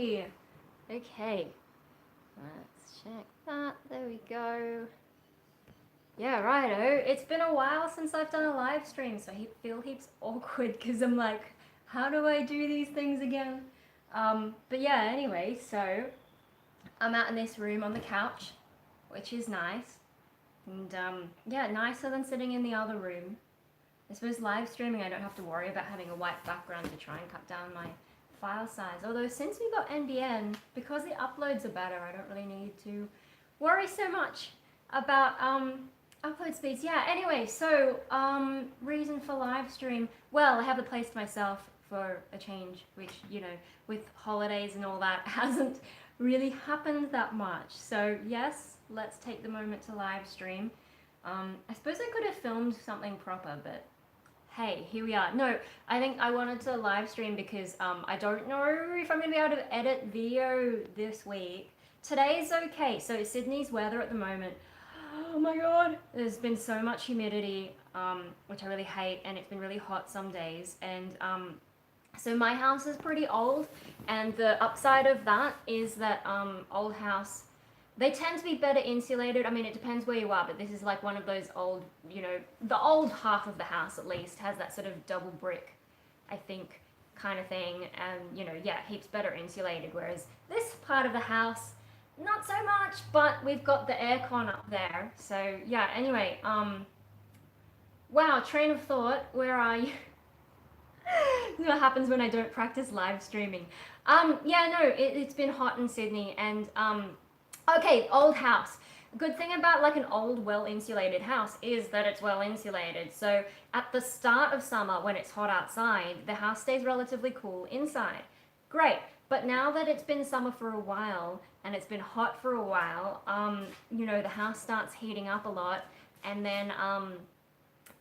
Yay! Okay, let's check that. There we go. Yeah, righto. It's been a while since I've done a live stream, so I feel heaps awkward because I'm like, how do I do these things again? But yeah, anyway, so I'm out in this room on the couch, which is nice. And yeah, nicer than sitting in the other room. I suppose live streaming, I don't have to worry about having a white background to try and cut down my file size. Although since we got NBN, because the uploads are better, I don't really need to worry so much about upload speeds. Yeah, anyway, so reason for live stream. Well, I have the place to myself for a change, which, you know, with holidays and all that, hasn't really happened that much. So yes, let's take the moment to live stream. I suppose I could have filmed something proper, but hey, here we are. No, I think I wanted to live stream because I don't know if I'm going to be able to edit video this week. Today's okay. So Sydney's weather at the moment, oh my god, there's been so much humidity, which I really hate, and it's been really hot some days. And so my house is pretty old, and the upside of that is that old house, they tend to be better insulated. I mean, it depends where you are, but this is like one of those old, you know, the old half of the house at least has that sort of double brick, I think, kind of thing. And, you know, yeah, heaps better insulated. Whereas this part of the house, not so much, but we've got the aircon up there. So, yeah, anyway, wow, train of thought, where are you? This is what happens when I don't practice live streaming. Yeah, no, it's been hot in Sydney, and okay, old house. Good thing about like an old, well-insulated house is that it's well-insulated. So at the start of summer, when it's hot outside, the house stays relatively cool inside. Great. But now that it's been summer for a while and it's been hot for a while, you know, the house starts heating up a lot, and then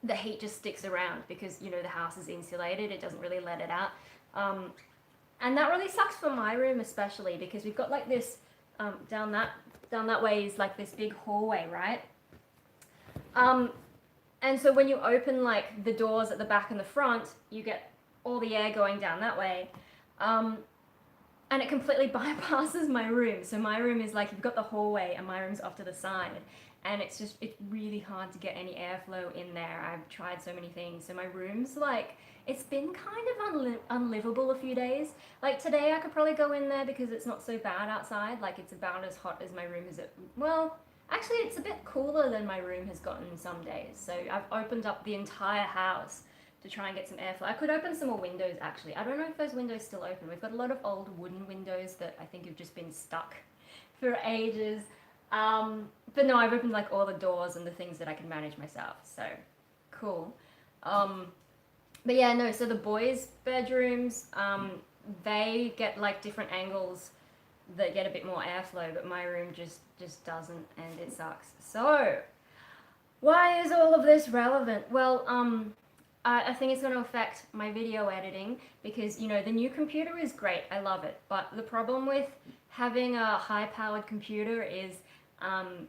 the heat just sticks around because, you know, the house is insulated. It doesn't really let it out. And that really sucks for my room especially, because we've got like this down that way is like this big hallway, right? And so when you open like the doors at the back and the front, you get all the air going down that way. And it completely bypasses my room. So my room is like, you've got the hallway and my room's off to the side. And it's really hard to get any airflow in there. I've tried so many things. So my room's like, it's been kind of unlivable a few days. Like today I could probably go in there because it's not so bad outside. Like it's about as hot as my room is well, actually it's a bit cooler than my room has gotten some days. So I've opened up the entire house to try and get some airflow. I could open some more windows actually. I don't know if those windows still open. We've got a lot of old wooden windows that I think have just been stuck for ages. But no, I've opened like all the doors and the things that I can manage myself. So cool. But yeah, no, so the boys' bedrooms, they get like different angles that get a bit more airflow, but my room just doesn't, and it sucks. So, why is all of this relevant? Well, I think it's going to affect my video editing because, you know, the new computer is great. I love it. But the problem with having a high-powered computer is,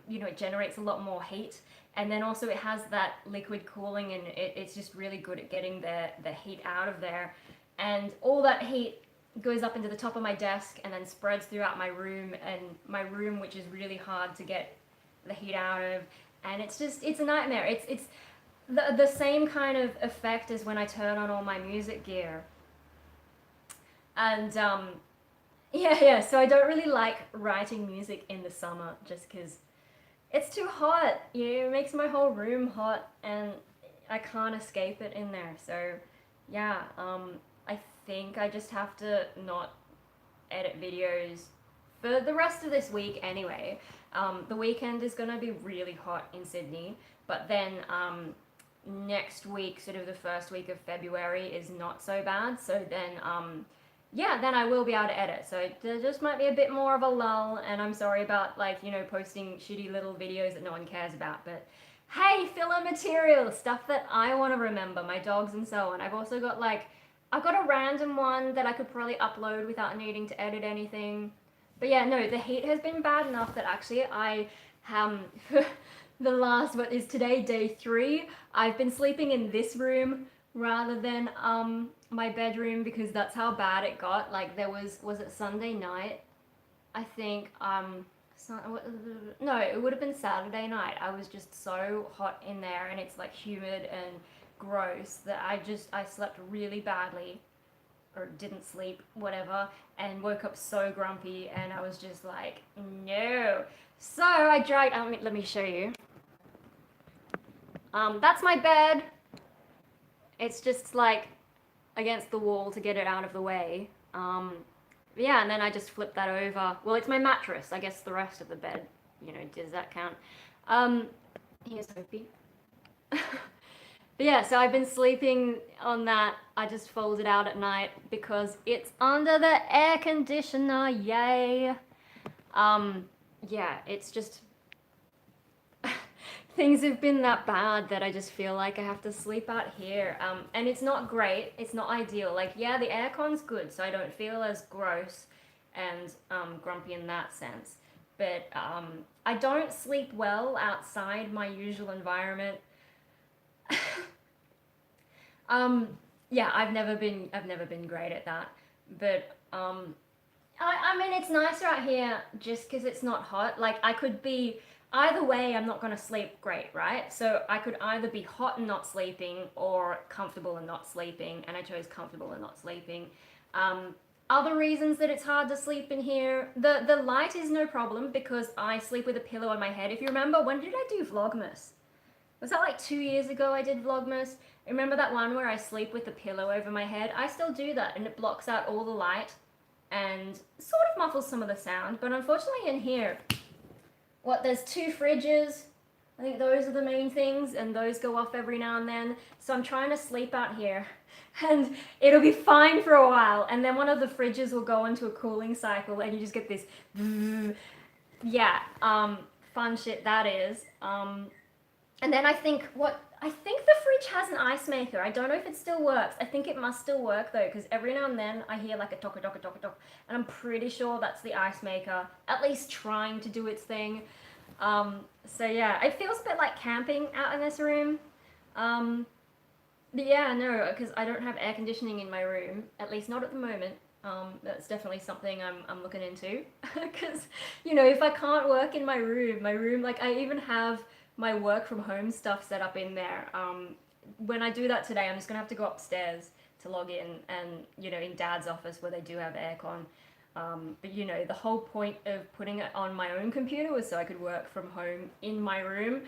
you know, it generates a lot more heat. And then also it has that liquid cooling, and it's just really good at getting the heat out of there. And all that heat goes up into the top of my desk and then spreads throughout my room, and my room, which is really hard to get the heat out of. And it's a nightmare. It's the same kind of effect as when I turn on all my music gear. And yeah, so I don't really like writing music in the summer just because it's too hot. You know, it makes my whole room hot and I can't escape it in there. So yeah, I think I just have to not edit videos for the rest of this week anyway. The weekend is gonna be really hot in Sydney, but then next week, sort of the first week of February, is not so bad. So then yeah, then I will be able to edit. So there just might be a bit more of a lull, and I'm sorry about, like, you know, posting shitty little videos that no one cares about, but hey, filler material, stuff that I want to remember, my dogs and so on. I've also got like, I've got a random one that I could probably upload without needing to edit anything. But yeah, no, the heat has been bad enough that actually I, the last, what is today, day 3, I've been sleeping in this room rather than my bedroom because that's how bad it got. Like there was it Sunday night? I think no, it would have been Saturday night. I was just so hot in there and it's like humid and gross that I slept really badly or didn't sleep, whatever, and woke up so grumpy and I was just like, no. So I dragged, let me show you. That's my bed. It's just like against the wall to get it out of the way. Yeah, and then I just flip that over. Well, it's my mattress. I guess the rest of the bed, does that count? Here's Hopi. But yeah, so I've been sleeping on that. I just fold it out at night because it's under the air conditioner. Yay. Yeah, it's just things have been that bad that I just feel like I have to sleep out here. And it's not great. It's not ideal. Like, yeah, the aircon's good, so I don't feel as gross and grumpy in that sense. But I don't sleep well outside my usual environment. Yeah, I've never been great at that. But I mean, it's nicer out here just because it's not hot. Like, I could be either way. I'm not gonna sleep great, right? So I could either be hot and not sleeping, or comfortable and not sleeping. And I chose comfortable and not sleeping. Other reasons that it's hard to sleep in here, the light is no problem because I sleep with a pillow on my head. If you remember, when did I do Vlogmas? Was that like 2 years ago I did Vlogmas? Remember that one where I sleep with a pillow over my head? I still do that and it blocks out all the light and sort of muffles some of the sound. But unfortunately in here, there's 2 fridges. I think those are the main things and those go off every now and then. So I'm trying to sleep out here and it'll be fine for a while. And then one of the fridges will go into a cooling cycle and you just get this, yeah, fun shit that is. And then I think the fridge has an ice maker. I don't know if it still works. I think it must still work though, because every now and then I hear like a tock, and I'm pretty sure that's the ice maker, at least trying to do its thing. So yeah, it feels a bit like camping out in this room. But yeah, no, because I don't have air conditioning in my room, at least not at the moment. That's definitely something I'm looking into, because if I can't work in my room, like I even have my work from home stuff set up in there. When I do that today, I'm just gonna have to go upstairs to log in and, in Dad's office where they do have aircon. But the whole point of putting it on my own computer was so I could work from home in my room.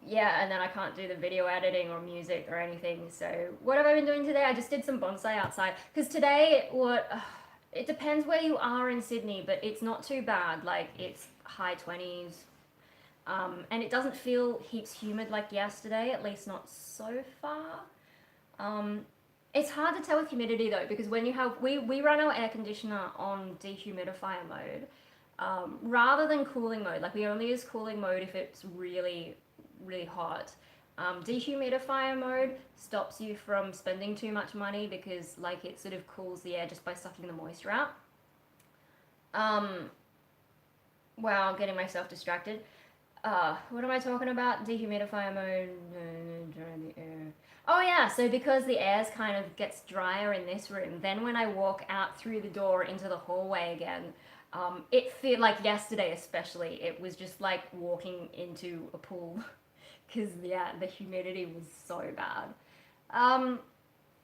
Yeah, and then I can't do the video editing or music or anything. So what have I been doing today? I just did some bonsai outside. Because today, it depends where you are in Sydney, but it's not too bad. Like, it's high 20s. And it doesn't feel heaps humid like yesterday, at least not so far. It's hard to tell with humidity though, because when you have, we run our air conditioner on dehumidifier mode, rather than cooling mode. Like we only use cooling mode if it's really, really hot. Dehumidifier mode stops you from spending too much money because like it sort of cools the air just by sucking the moisture out. Wow, getting myself distracted. What am I talking about? Dehumidifier mode, dry the air. Oh yeah, so because the air kind of gets drier in this room, then when I walk out through the door into the hallway again, it feel like yesterday especially, it was just like walking into a pool, because yeah, the humidity was so bad.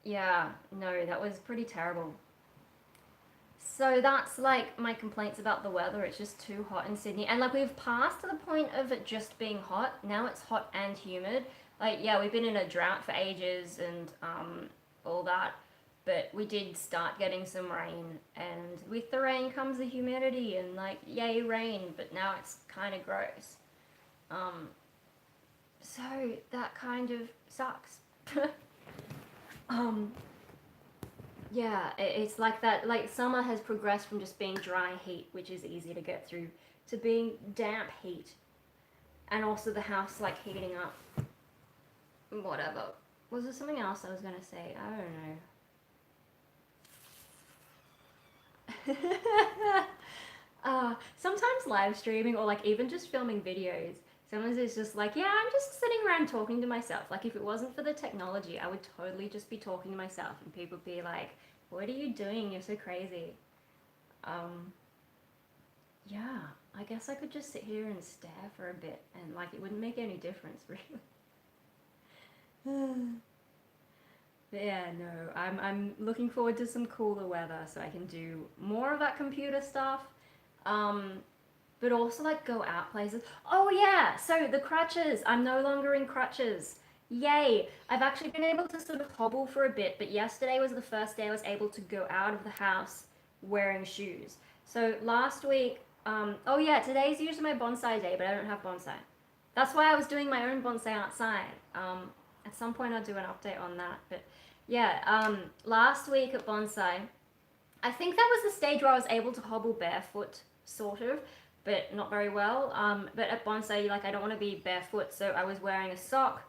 Yeah, no, that was pretty terrible. So that's like my complaints about the weather. It's just too hot in Sydney. And like we've passed to the point of it just being hot. Now it's hot and humid. Like yeah, we've been in a drought for ages and all that. But we did start getting some rain, and with the rain comes the humidity and like yay rain, but now it's kind of gross. So that kind of sucks. Yeah, it's like that, like summer has progressed from just being dry heat, which is easy to get through, to being damp heat. And also the house like heating up. Whatever. Was there something else I was gonna say? I don't know. Sometimes live streaming or like even just filming videos Sometimes it's just like, yeah, I'm just sitting around talking to myself. Like, if it wasn't for the technology, I would totally just be talking to myself, and people would be like, what are you doing? You're so crazy. Um, yeah, I guess I could just sit here and stare for a bit, and like, it wouldn't make any difference, really. But yeah, no, I'm looking forward to some cooler weather so I can do more of that computer stuff. Um, but also like go out places. Oh yeah, so the crutches. I'm no longer in crutches. Yay! I've actually been able to sort of hobble for a bit, but yesterday was the first day I was able to go out of the house wearing shoes. So last week, oh yeah, today's usually my bonsai day, but I don't have bonsai. That's why I was doing my own bonsai outside. At some point I'll do an update on that. But yeah, last week at bonsai, I think that was the stage where I was able to hobble barefoot, sort of, but not very well. But at bonsai, like I don't want to be barefoot, so I was wearing a sock,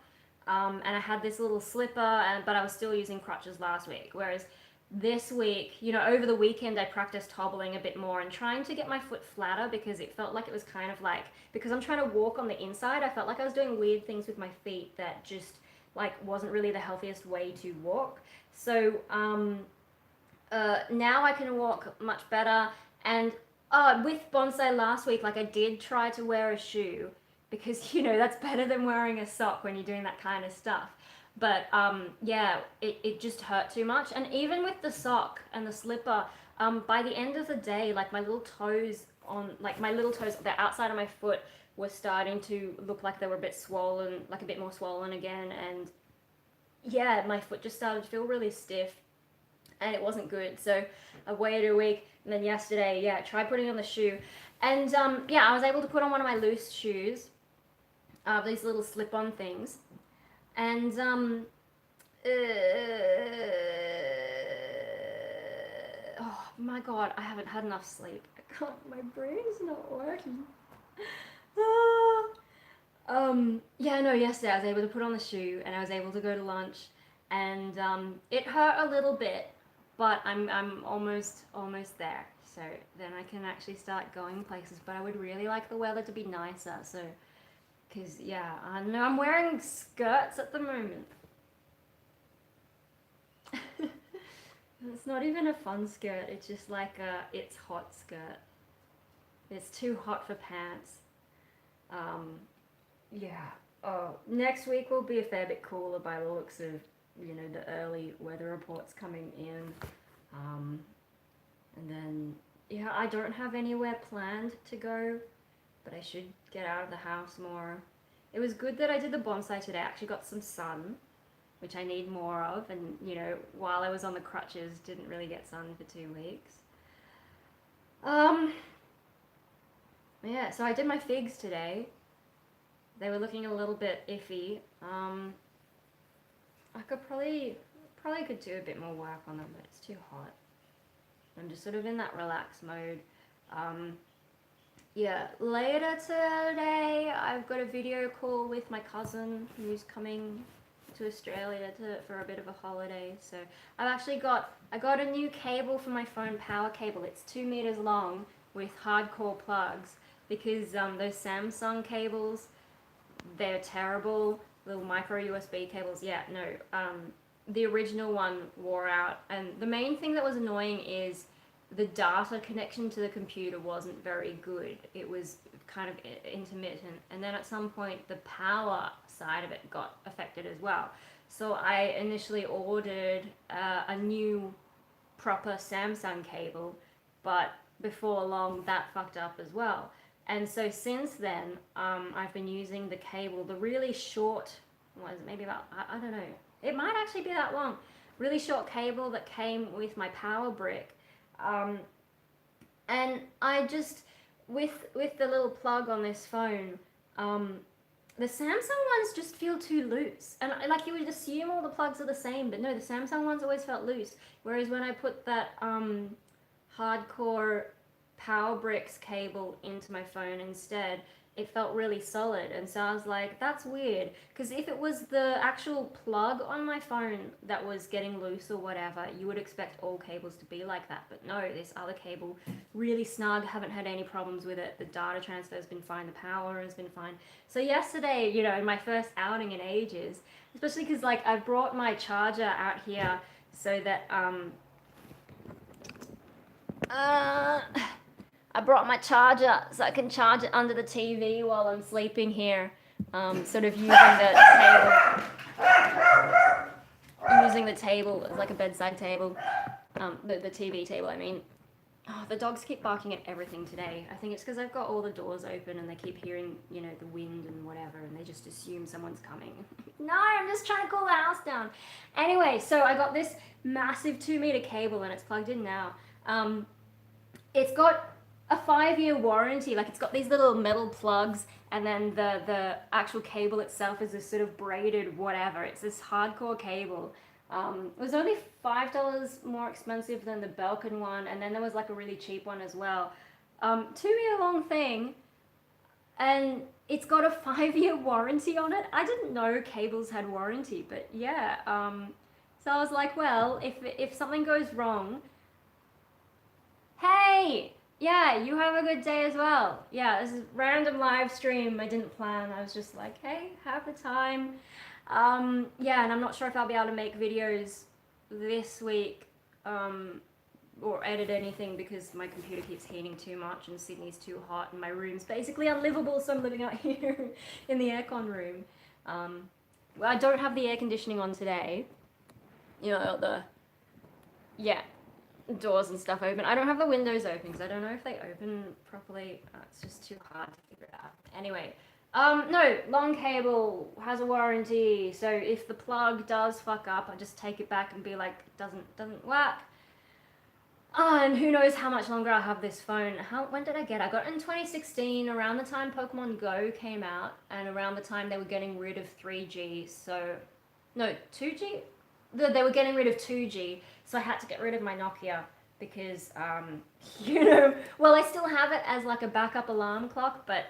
and I had this little slipper, but I was still using crutches last week. Whereas this week, over the weekend, I practiced hobbling a bit more and trying to get my foot flatter because it felt like it was kind of like, because I'm trying to walk on the inside, I felt like I was doing weird things with my feet that just like wasn't really the healthiest way to walk. So now I can walk much better. And with bonsai last week, like I did try to wear a shoe because that's better than wearing a sock when you're doing that kind of stuff. But yeah, it just hurt too much. And even with the sock and the slipper, by the end of the day, like my little toes the outside of my foot was starting to look like they were a bit swollen, like a bit more swollen again. And yeah, my foot just started to feel really stiff and it wasn't good. So I waited a week, and then yesterday, yeah, I tried putting on the shoe. And yeah, I was able to put on one of my loose shoes, these little slip-on things. And oh my god, I haven't had enough sleep. I can't, my brain's not working. Yeah, no, yesterday I was able to put on the shoe and I was able to go to lunch, and it hurt a little bit, but I'm almost there. So then I can actually start going places. But I would really like the weather to be nicer. So, because yeah, I know I'm wearing skirts at the moment. It's not even a fun skirt. It's just like it's hot skirt. It's too hot for pants. Yeah. Oh, next week will be a fair bit cooler by the looks of, the early weather reports coming in. And then, yeah, I don't have anywhere planned to go, but I should get out of the house more. It was good that I did the bonsai today. I actually got some sun, which I need more of. And, while I was on the crutches, didn't really get sun for 2 weeks. Yeah, so I did my figs today. They were looking a little bit iffy. I could probably could do a bit more work on them, but it's too hot. I'm just sort of in that relaxed mode. Yeah, later today I've got a video call with my cousin who's coming to Australia for a bit of a holiday. So I got a new cable for my phone, power cable. It's 2 meters long with hardcore plugs because those Samsung cables, they're terrible. Little micro USB cables. Yeah, no. The original one wore out, and the main thing that was annoying is the data connection to the computer wasn't very good. It was kind of intermittent, and then at some point the power side of it got affected as well. So I initially ordered a new proper Samsung cable, but before long that fucked up as well. And so since then, I've been using the cable, the really short, what is it, maybe about, I don't know, it might actually be that long, really short cable that came with my power brick. And I just, with the little plug on this phone, the Samsung ones just feel too loose. And like you would assume all the plugs are the same, but no, the Samsung ones always felt loose. Whereas when I put that hardcore power bricks cable into my phone instead, it felt really solid. And so I was like, that's weird. Because if it was the actual plug on my phone that was getting loose or whatever, you would expect all cables to be like that. But no, this other cable, really snug, haven't had any problems with it. The data transfer has been fine, the power has been fine. So yesterday, you know, in my first outing in ages, especially because like I brought my charger out here so that, I brought my charger so I can charge it under the TV while I'm sleeping here. Sort of using the table as like a bedside table. The TV table, I mean. Oh, the dogs keep barking at everything today. I think it's because I've got all the doors open and they keep hearing, you know, the wind and whatever, and they just assume someone's coming. No, I'm just trying to cool the house down. Anyway, so I got this massive 2-meter cable and it's plugged in now. It's got a 5-year warranty. Like, it's got these little metal plugs, and then the actual cable itself is this sort of braided whatever. It's this hardcore cable. It was only $5 more expensive than the Belkin one, and then there was like a really cheap one as well. 2-year long thing, and it's got a 5-year warranty on it. I didn't know cables had warranty, but yeah. So I was like, well, if something goes wrong, hey, yeah, you have a good day as well. Yeah, this is random live stream. I didn't plan. I was just like, hey, have the time. Yeah, and I'm not sure if I'll be able to make videos this week or edit anything because my computer keeps heating too much and Sydney's too hot and my room's basically unlivable, so I'm living out here in the aircon room. Well, I don't have the air conditioning on today. You know, doors and stuff open. I don't have the windows open because I don't know if they open properly. It's just too hard to figure it out. Anyway, no, long cable has a warranty, so if the plug does fuck up, I just take it back and be like, doesn't work. And who knows how much longer I'll have this phone. When did I get it? I got it in 2016, around the time Pokemon Go came out, and around the time they were getting rid of 3G, so... No, 2G? They were getting rid of 2G, so I had to get rid of my Nokia, because, you know... Well, I still have it as like a backup alarm clock, but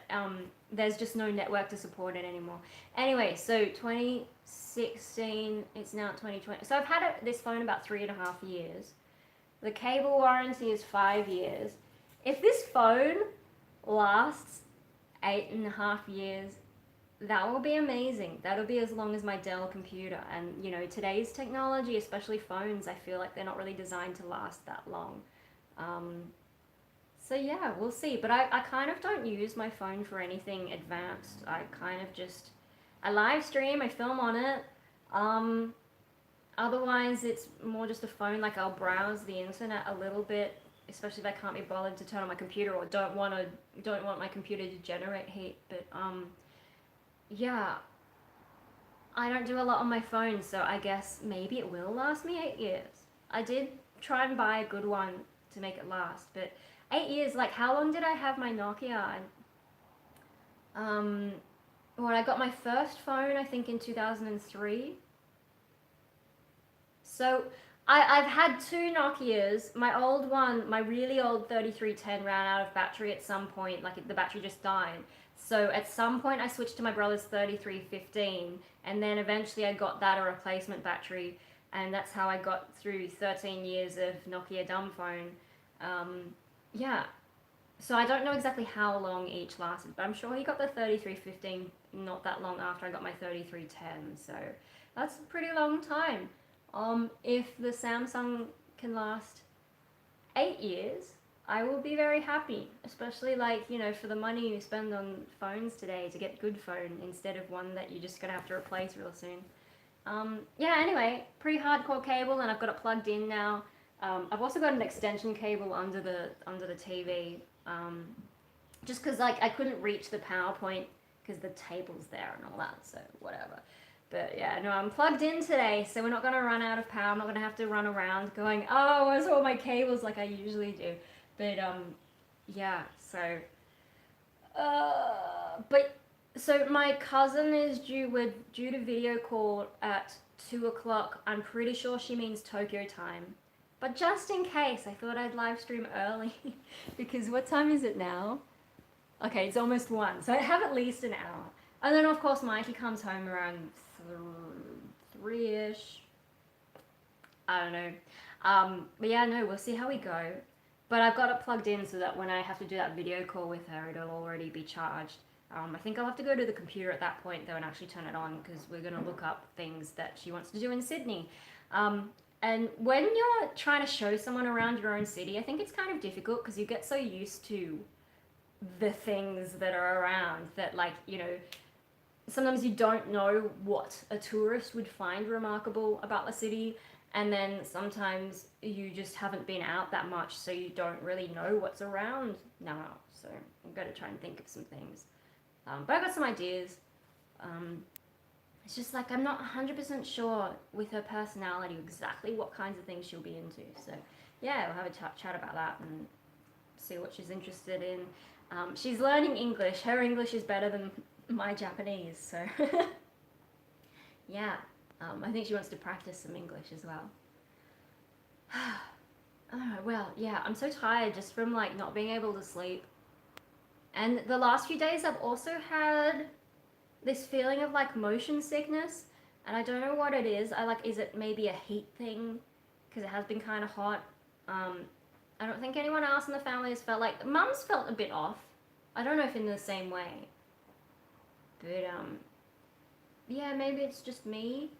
there's just no network to support it anymore. Anyway, so 2016, it's now 2020. So I've had this phone about 3.5 years. The cable warranty is 5 years. If this phone lasts 8.5 years, that will be amazing. That'll be as long as my Dell computer. And, you know, today's technology, especially phones, I feel like they're not really designed to last that long. So yeah, we'll see. But I kind of don't use my phone for anything advanced. I kind of just, I live stream, I film on it. Otherwise, it's more just a phone. Like, I'll browse the internet a little bit, especially if I can't be bothered to turn on my computer or don't want my computer to generate heat. But yeah, I don't do a lot on my phone, so I guess maybe it will last me 8 years. I did try and buy a good one to make it last, but 8 years, like, how long did I have my Nokia? When I got my first phone, I think in 2003. So I've had 2 Nokias. My old one, my really old 3310 ran out of battery at some point, like the battery just died. So at some point I switched to my brother's 3315, and then eventually I got that a replacement battery, and that's how I got through 13 years of Nokia dumb phone. Yeah, so I don't know exactly how long each lasted, but I'm sure he got the 3315 not that long after I got my 3310, so that's a pretty long time. If the Samsung can last 8 years, I will be very happy, especially, like, you know, for the money you spend on phones today to get a good phone instead of one that you're just gonna have to replace real soon. Yeah, anyway, pretty hardcore cable, and I've got it plugged in now. I've also got an extension cable under the TV, just because, like, I couldn't reach the power point because the table's there and all that, so whatever. But yeah, no, I'm plugged in today, so we're not going to run out of power. I'm not going to have to run around going, oh, where's all my cables like I usually do. But, yeah, so... So my cousin is due to video call at 2 o'clock. I'm pretty sure she means Tokyo time. But just in case, I thought I'd live stream early. Because what time is it now? Okay, it's almost 1, so I have at least an hour. And then of course Mikey comes home around 3-ish. I don't know. But yeah, no, we'll see how we go. But I've got it plugged in so that when I have to do that video call with her, it'll already be charged. I think I'll have to go to the computer at that point though and actually turn it on because we're going to look up things that she wants to do in Sydney. And when you're trying to show someone around your own city, I think it's kind of difficult because you get so used to the things that are around that, like, you know, sometimes you don't know what a tourist would find remarkable about the city, and then sometimes you just haven't been out that much, so you don't really know what's around now. So I'm going to try and think of some things. But I've got some ideas. It's just like I'm not 100% sure with her personality exactly what kinds of things she'll be into. So yeah, we'll have a chat about that and see what she's interested in. She's learning English. Her English is better than my Japanese, so yeah. I think she wants to practice some English as well. Well, yeah, I'm so tired just from like not being able to sleep. And the last few days I've also had this feeling of like motion sickness, and I don't know what it is. Is it maybe a heat thing? Because it has been kind of hot. I don't think anyone else in the family has felt like, Mum's felt a bit off. I don't know if in the same way. But yeah, maybe it's just me.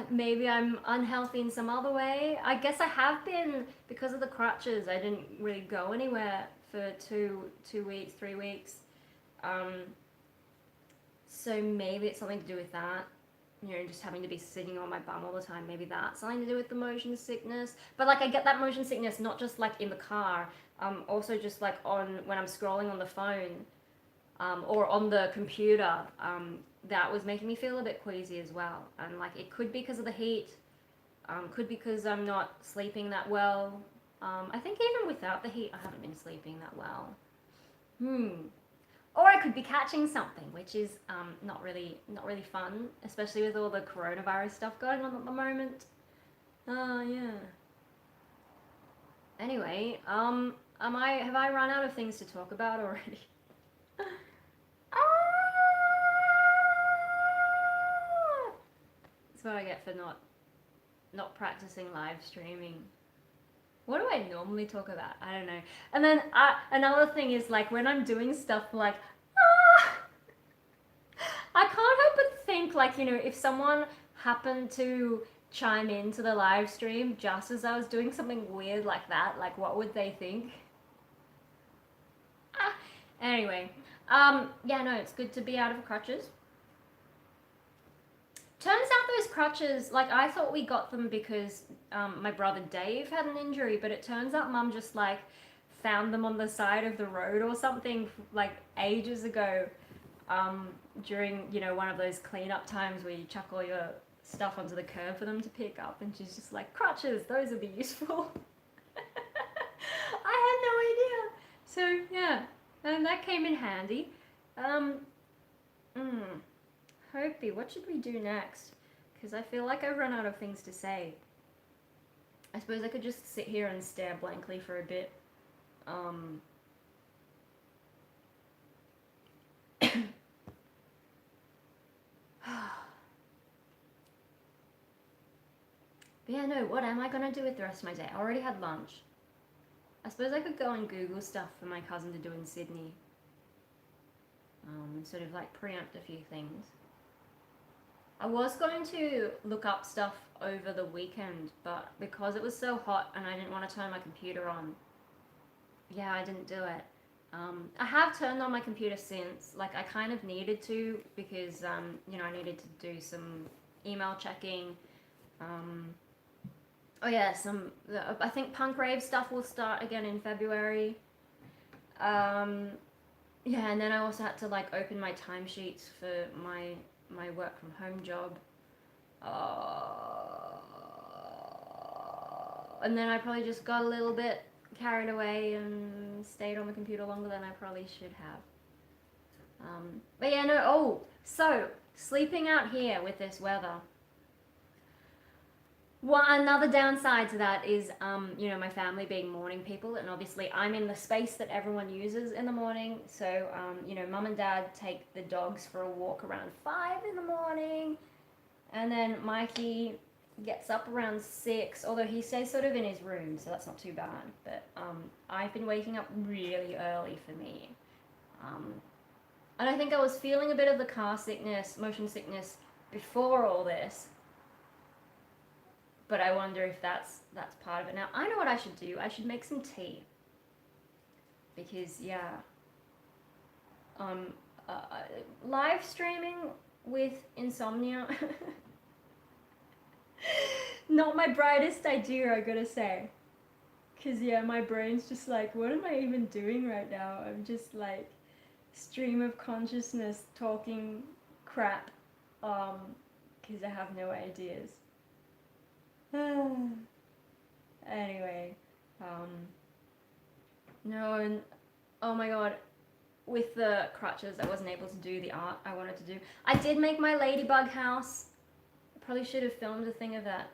Maybe I'm unhealthy in some other way. I guess I have been, because of the crutches. I didn't really go anywhere for 2 weeks, 3 weeks. So maybe it's something to do with that. You know, just having to be sitting on my bum all the time. Maybe that's something to do with the motion sickness. But like I get that motion sickness not just like in the car, also just like when I'm scrolling on the phone, or on the computer. That was making me feel a bit queasy as well. And like it could be because of the heat, could be because I'm not sleeping that well. I think even without the heat, I haven't been sleeping that well. Or I could be catching something, which is not really fun, especially with all the coronavirus stuff going on at the moment. Oh yeah. Anyway, have I run out of things to talk about already? That's what I get for not practicing live streaming. What do I normally talk about? I don't know. And then another thing is like when I'm doing stuff like, I can't help but think like, you know, if someone happened to chime into the live stream just as I was doing something weird like that, like what would they think? Anyway, yeah, no, it's good to be out of crutches. Turns out those crutches, like I thought we got them because my brother Dave had an injury, but it turns out Mum just like found them on the side of the road or something like ages ago, during, you know, one of those cleanup times where you chuck all your stuff onto the curb for them to pick up, and she's just like, crutches, those would be useful. I had no idea. So yeah, and that came in handy. Hopi, what should we do next? Because I feel like I've run out of things to say. I suppose I could just sit here and stare blankly for a bit. But yeah, no, what am I gonna do with the rest of my day? I already had lunch. I suppose I could go and Google stuff for my cousin to do in Sydney. Sort of like preempt a few things. I was going to look up stuff over the weekend, but because it was so hot and I didn't want to turn my computer on, yeah, I didn't do it. I have turned on my computer since, like I kind of needed to because, you know, I needed to do some email checking. Oh yeah, I think punk rave stuff will start again in February. Yeah, and then I also had to like open my timesheets for my work from home job. And then I probably just got a little bit carried away and stayed on the computer longer than I probably should have. But yeah, no, so sleeping out here with this weather. Well, another downside to that is, you know, my family being morning people, and obviously I'm in the space that everyone uses in the morning. So, you know, mum and dad take the dogs for a walk around 5 in the morning, and then Mikey gets up around 6, although he stays sort of in his room, so that's not too bad. But I've been waking up really early for me. Um, and I think I was feeling a bit of the car sickness, motion sickness before all this. But I wonder if that's part of it. Now, I know what I should do. I should make some tea. Because, yeah, um, live streaming with insomnia, not my brightest idea, I gotta say. Because, yeah, my brain's just like, what am I even doing right now? I'm just like, stream of consciousness talking crap. Because I have no ideas. Anyway, no, and oh my god, with the crutches, I wasn't able to do the art I wanted to do. I did make my ladybug house. I probably should have filmed a thing of that,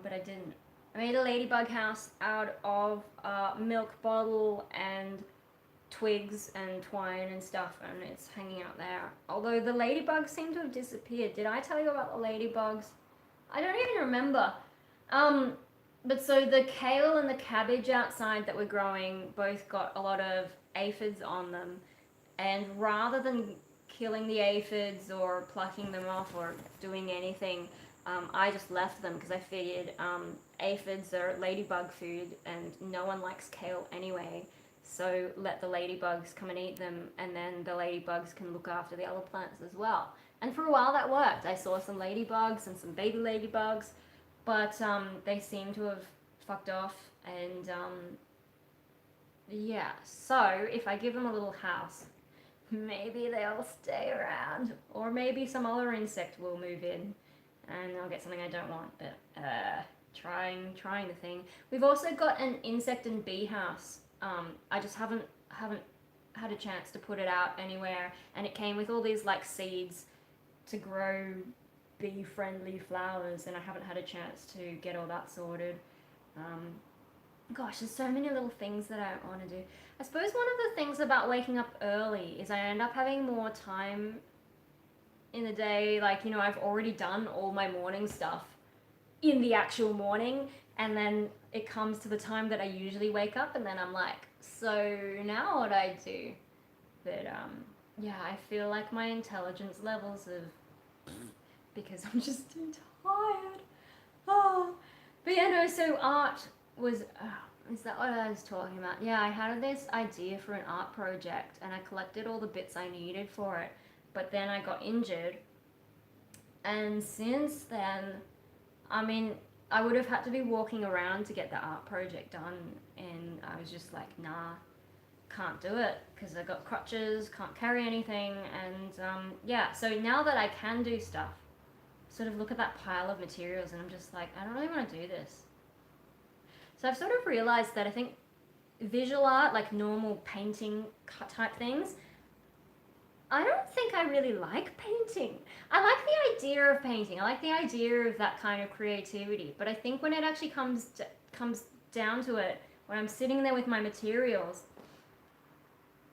but I didn't. I made a ladybug house out of milk bottle and twigs and twine and stuff, and it's hanging out there. Although the ladybugs seem to have disappeared. Did I tell you about the ladybugs? I don't even remember. But so the kale and the cabbage outside that were growing both got a lot of aphids on them, and rather than killing the aphids or plucking them off or doing anything, I just left them because I figured aphids are ladybug food and no one likes kale anyway, so let the ladybugs come and eat them, and then the ladybugs can look after the other plants as well. And for a while that worked. I saw some ladybugs and some baby ladybugs, but they seem to have fucked off, and yeah, so if I give them a little house, maybe they'll stay around, or maybe some other insect will move in and I'll get something I don't want. But trying the thing. We've also got an insect and bee house. I just haven't had a chance to put it out anywhere, and it came with all these like seeds to grow bee friendly flowers, and I haven't had a chance to get all that sorted. Gosh, there's so many little things that I want to do. I suppose one of the things about waking up early is I end up having more time in the day. Like, you know, I've already done all my morning stuff in the actual morning, and then it comes to the time that I usually wake up, and then I'm like, so now what I do? But yeah, I feel like my intelligence levels have, because I'm just too tired. Oh, but yeah, no. So art was. Is that what I was talking about? Yeah, I had this idea for an art project, and I collected all the bits I needed for it. But then I got injured, and since then, I mean, I would have had to be walking around to get the art project done, and I was just like, nah, can't do it because I got crutches, can't carry anything, and yeah. So now that I can do stuff, sort of look at that pile of materials, and I'm just like, I don't really want to do this. So I've sort of realized that I think visual art, like normal painting type things, I don't think I really like painting. I like the idea of painting. I like the idea of that kind of creativity. But I think when it actually comes down to it, when I'm sitting there with my materials,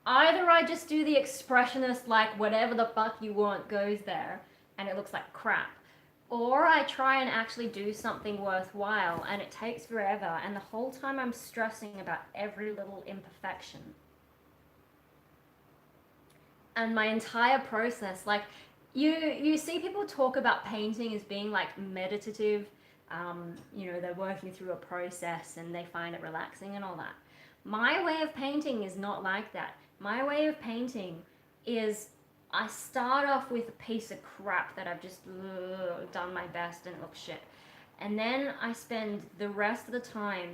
either I just do the expressionist, like whatever the fuck you want goes there, and it looks like crap, or I try and actually do something worthwhile, and it takes forever, and the whole time I'm stressing about every little imperfection. And my entire process, like, you see people talk about painting as being like meditative, you know, they're working through a process and they find it relaxing and all that. My way of painting is not like that. My way of painting is I start off with a piece of crap that I've just done my best and it looks shit. And then I spend the rest of the time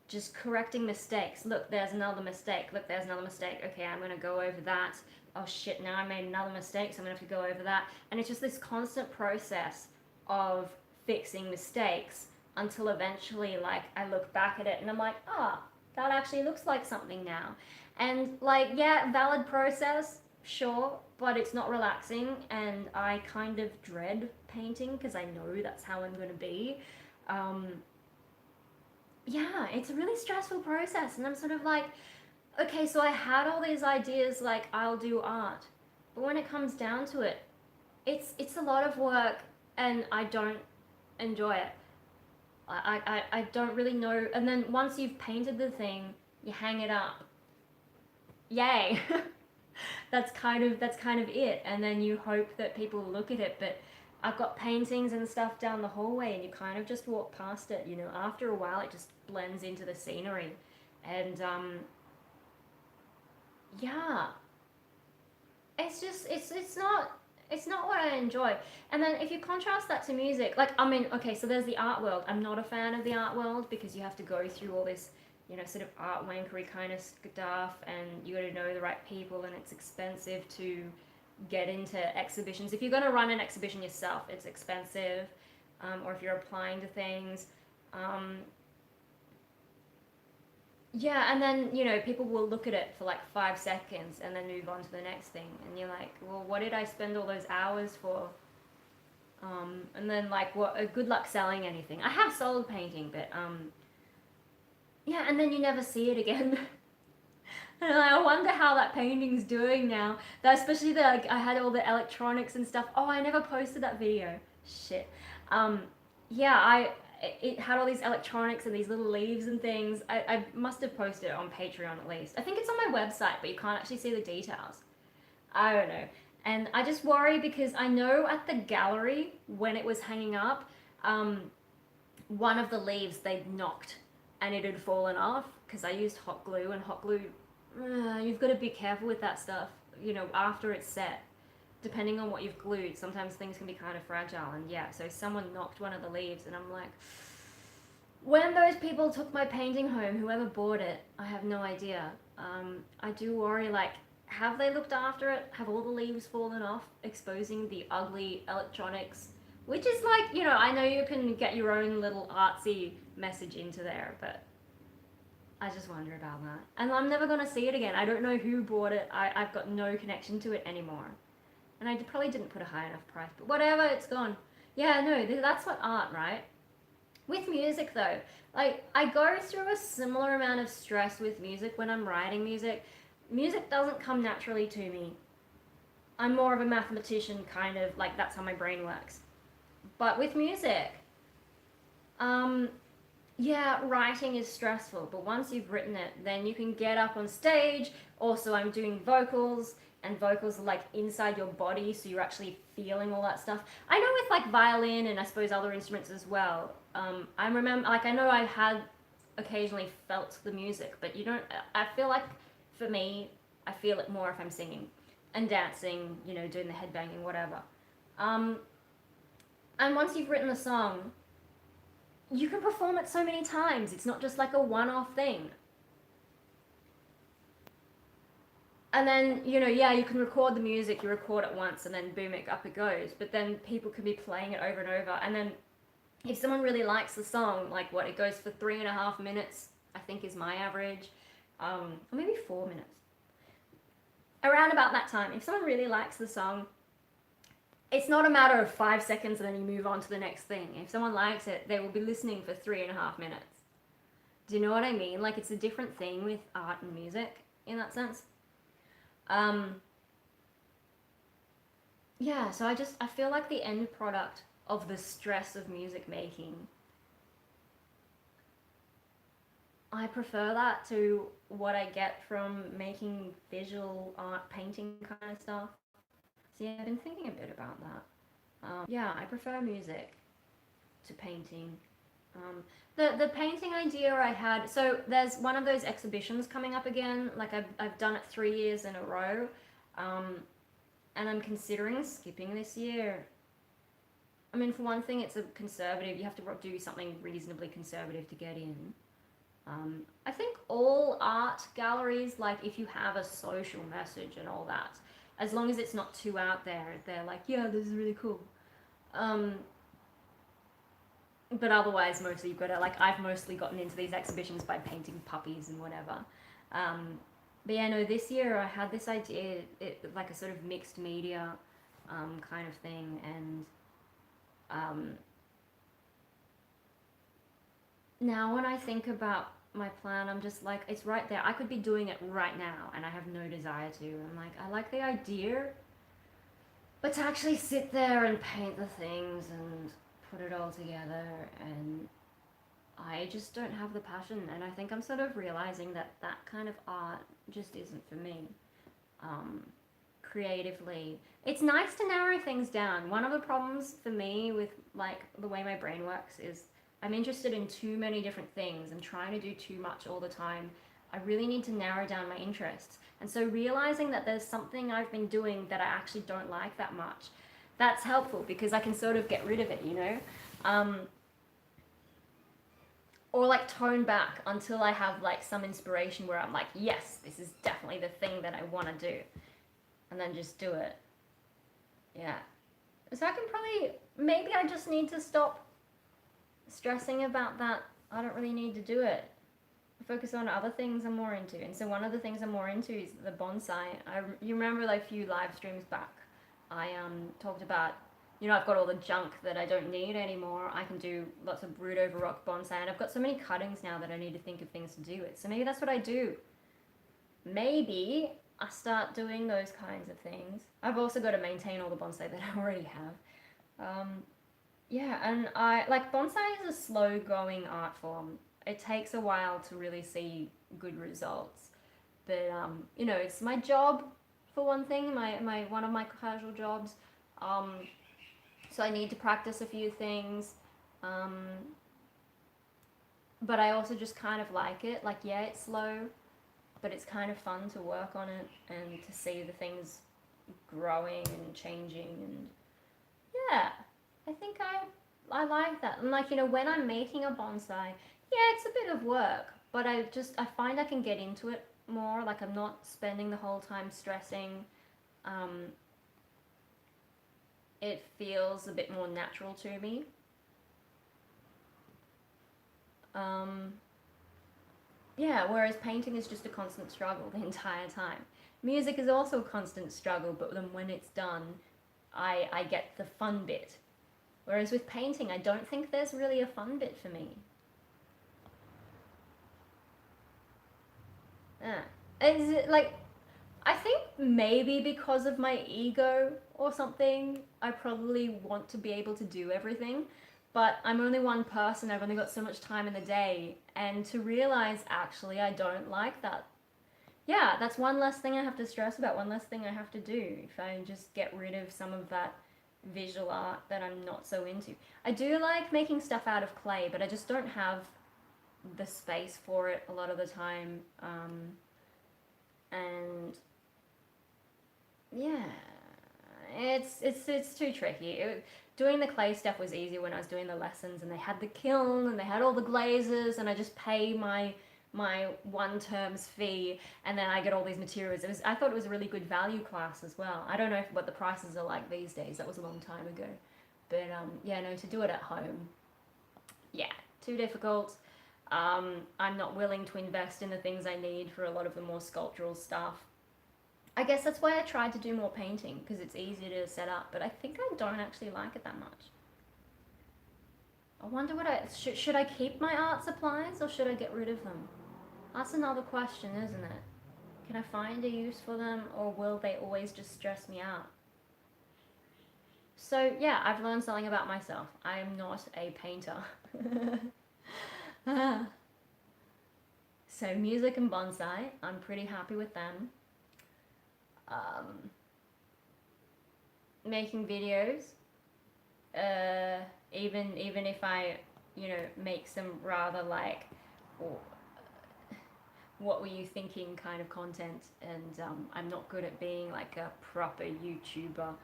just correcting mistakes. Look, there's another mistake. Look, there's another mistake. Okay, I'm going to go over that. Oh shit, now I made another mistake, so I'm going to have to go over that. And it's just this constant process of fixing mistakes until eventually, like, I look back at it and I'm like, ah, that actually looks like something now. And, like, yeah, valid process, sure, but it's not relaxing, and I kind of dread painting because I know that's how I'm going to be. Yeah, it's a really stressful process, and I'm sort of like, okay, so I had all these ideas like I'll do art, but when it comes down to it, it's a lot of work, and I don't enjoy it. I don't really know. And then once you've painted the thing, you hang it up. Yay! That's kind of it. And then you hope that people look at it. But I've got paintings and stuff down the hallway, and you kind of just walk past it. You know, after a while, it just blends into the scenery, and yeah, it's not what I enjoy. And then if you contrast that to music, like I mean, okay, so there's the art world. I'm not a fan of the art world because you have to go through all this, sort of art wankery kind of stuff, and you got to know the right people, and it's expensive to get into exhibitions. If you're going to run an exhibition yourself, it's expensive, or if you're applying to things. Um, yeah, and then, people will look at it for like 5 seconds and then move on to the next thing. And you're like, well, what did I spend all those hours for? And then, like, what? Good luck selling anything. I have sold painting, but, yeah, and then you never see it again. And I wonder how that painting's doing now. That, especially like, I had all the electronics and stuff. Oh, I never posted that video. Shit. Um, yeah, it had all these electronics and these little leaves and things. I must have posted it on Patreon at least. I think it's on my website, but you can't actually see the details. I don't know. And I just worry because I know at the gallery when it was hanging up, um, one of the leaves they'd knocked and it had fallen off because I used hot glue, and hot glue, you've got to be careful with that stuff, after it's set. Depending on what you've glued, sometimes things can be kind of fragile. And yeah, so someone knocked one of the leaves, and I'm like, when those people took my painting home, whoever bought it, I have no idea. I do worry, like, have they looked after it? Have all the leaves fallen off, exposing the ugly electronics? Which is like, I know you can get your own little artsy message into there, but I just wonder about that. And I'm never going to see it again. I don't know who bought it. I've got no connection to it anymore. And I probably didn't put a high enough price, but whatever, it's gone. Yeah, no, that's what art, right? With music though, like I go through a similar amount of stress with music when I'm writing music. Music doesn't come naturally to me. I'm more of a mathematician, kind of, like that's how my brain works. But with music, um, yeah, writing is stressful, but once you've written it, then you can get up on stage. Also, I'm doing vocals, and vocals are like inside your body, so you're actually feeling all that stuff. I know with like violin and I suppose other instruments as well. I remember, like, I know I had occasionally felt the music, but you don't. I feel like for me, I feel it more if I'm singing and dancing, doing the headbanging, whatever. Um, and once you've written the song, you can perform it so many times. It's not just like a one-off thing. And then, yeah, you can record the music, you record it once, and then boom, up it goes. But then people can be playing it over and over. And then if someone really likes the song, like what, it goes for 3.5 minutes, I think is my average, or maybe 4 minutes. Around about that time, if someone really likes the song, it's not a matter of 5 seconds and then you move on to the next thing. If someone likes it, they will be listening for 3.5 minutes. Do you know what I mean? Like, it's a different thing with art and music in that sense. Um, yeah, so I feel like the end product of the stress of music making, I prefer that to what I get from making visual art, painting kind of stuff. So yeah, I've been thinking a bit about that. Yeah, I prefer music to painting. The painting idea I had, so there's one of those exhibitions coming up again. Like I've done it 3 years in a row, um, and I'm considering skipping this year. I mean, for one thing, it's a conservative. You have to do something reasonably conservative to get in. I think all art galleries, like if you have a social message and all that, as long as it's not too out there, they're like, yeah, this is really cool. Um, but otherwise, mostly you've got to, like, I've mostly gotten into these exhibitions by painting puppies and whatever. But yeah, no, this year I had this idea, like a sort of mixed media kind of thing, and um, now when I think about my plan, I'm just like, it's right there. I could be doing it right now and I have no desire to. I'm like, I like the idea, but to actually sit there and paint the things and put it all together, and I just don't have the passion. And I think I'm sort of realizing that that kind of art just isn't for me. Um, Creatively, it's nice to narrow things down. One of the problems for me with like the way my brain works is I'm interested in too many different things and trying to do too much all the time. I really need to narrow down my interests. And so realizing that there's something I've been doing that I actually don't like that much, that's helpful because I can sort of get rid of it, you know? Or like tone back until I have like some inspiration where I'm like, yes, this is definitely the thing that I want to do. And then just do it. Yeah. So I can probably, maybe I just need to stop stressing about that. I don't really need to do it. Focus on other things I'm more into. And so one of the things I'm more into is the bonsai. You remember like a few live streams back, I talked about, you know, I've got all the junk that I don't need anymore. I can do lots of root over rock bonsai, and I've got so many cuttings now that I need to think of things to do with. So maybe that's what I do. Maybe I start doing those kinds of things. I've also got to maintain all the bonsai that I already have. Yeah, and I like bonsai is a slow going art form. It takes a while to really see good results. But you know, it's my job for one thing, my one of my casual jobs. So I need to practice a few things. Um, but I also just kind of like it. Like, yeah, it's slow, but it's kind of fun to work on it and to see the things growing and changing. And yeah, I think I like that. And like, you know, when I'm making a bonsai, yeah, it's a bit of work, but I find I can get into it more. Like, I'm not spending the whole time stressing. It feels a bit more natural to me. Yeah, whereas painting is just a constant struggle the entire time. Music is also a constant struggle, but then when it's done, I get the fun bit. Whereas with painting, I don't think there's really a fun bit for me. Yeah. Is it like, I think maybe because of my ego or something, I probably want to be able to do everything. But I'm only one person, I've only got so much time in the day, and to realize actually I don't like that. Yeah, that's one less thing I have to stress about, one less thing I have to do if I just get rid of some of that visual art that I'm not so into. I do like making stuff out of clay, but I just don't have the space for it a lot of the time. And yeah, it's too tricky. Doing the clay stuff was easier when I was doing the lessons, and they had the kiln and they had all the glazes, and I just pay my one term's fee, and then I get all these materials. I thought it was a really good value class as well. I don't know what the prices are like these days. That was a long time ago, but yeah, no, to do it at home, yeah, too difficult. I'm not willing to invest in the things I need for a lot of the more sculptural stuff. I guess that's why I tried to do more painting, because it's easier to set up, but I think I don't actually like it that much. I wonder what should I keep my art supplies or should I get rid of them? That's another question, isn't it? Can I find a use for them, or will they always just stress me out? So yeah, I've learned something about myself. I am not a painter. So music and bonsai, I'm pretty happy with them. Making videos, even if I, you know, make some rather like, oh, what were you thinking kind of content, and I'm not good at being like a proper YouTuber,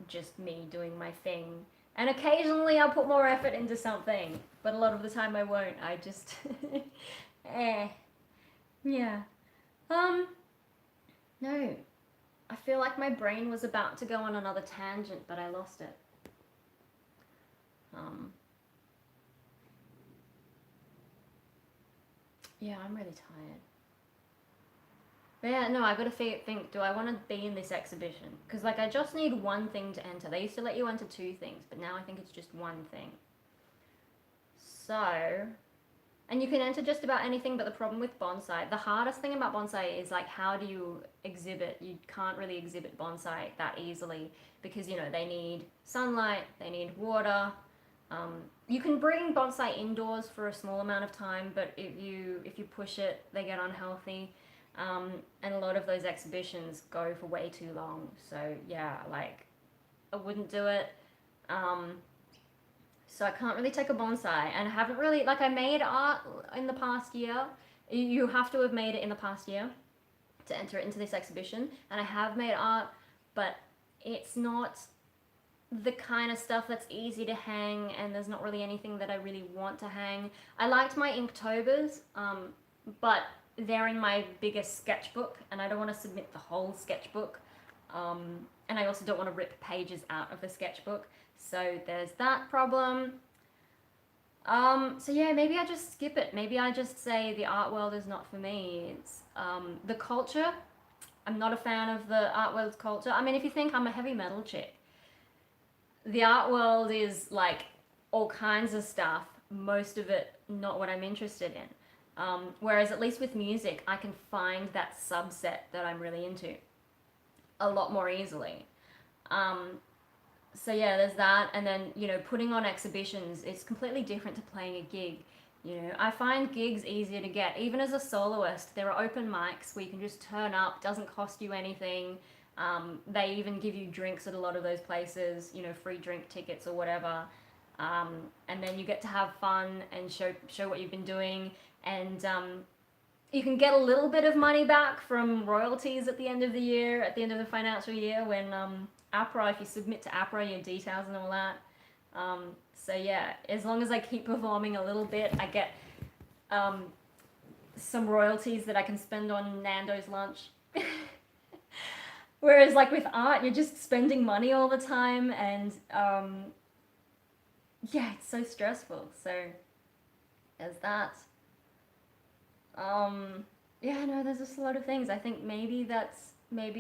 just me doing my thing. And occasionally I'll put more effort into something, but a lot of the time I won't. I just, yeah. No. I feel like my brain was about to go on another tangent, but I lost it. Yeah, I'm really tired. But yeah, no, I gotta think, do I want to be in this exhibition? Because, like, I just need one thing to enter. They used to let you enter two things, but now I think it's just one thing. So, and you can enter just about anything, but the problem with bonsai, the hardest thing about bonsai is like, how do you exhibit? You can't really exhibit bonsai that easily because, you know, they need sunlight, they need water. You can bring bonsai indoors for a small amount of time, but if you push it, they get unhealthy. And a lot of those exhibitions go for way too long. So yeah, like I wouldn't do it. So I can't really take a bonsai, and I haven't really, like, I made art in the past year. You have to have made it in the past year to enter it into this exhibition, and I have made art, but it's not the kind of stuff that's easy to hang, and there's not really anything that I really want to hang. I liked my Inktober's, but they're in my biggest sketchbook, and I don't want to submit the whole sketchbook. And I also don't want to rip pages out of the sketchbook. So there's that problem. So yeah, maybe I just skip it. Maybe I just say the art world is not for me. It's the culture. I'm not a fan of the art world's culture. I mean, if you think I'm a heavy metal chick, the art world is like all kinds of stuff. Most of it not what I'm interested in. Whereas at least with music, I can find that subset that I'm really into a lot more easily. So yeah, there's that, and then, you know, putting on exhibitions is completely different to playing a gig. You know, I find gigs easier to get. Even as a soloist, there are open mics where you can just turn up, doesn't cost you anything. They even give you drinks at a lot of those places, you know, free drink tickets or whatever. And then you get to have fun and show what you've been doing, and you can get a little bit of money back from royalties at the end of the year, at the end of the financial year, when APRA, if you submit to APRA your details and all that. So yeah, as long as I keep performing a little bit, I get some royalties that I can spend on Nando's lunch. Whereas like with art, you're just spending money all the time, and yeah, it's so stressful. So there's that. Yeah, no, there's just a lot of things. I think maybe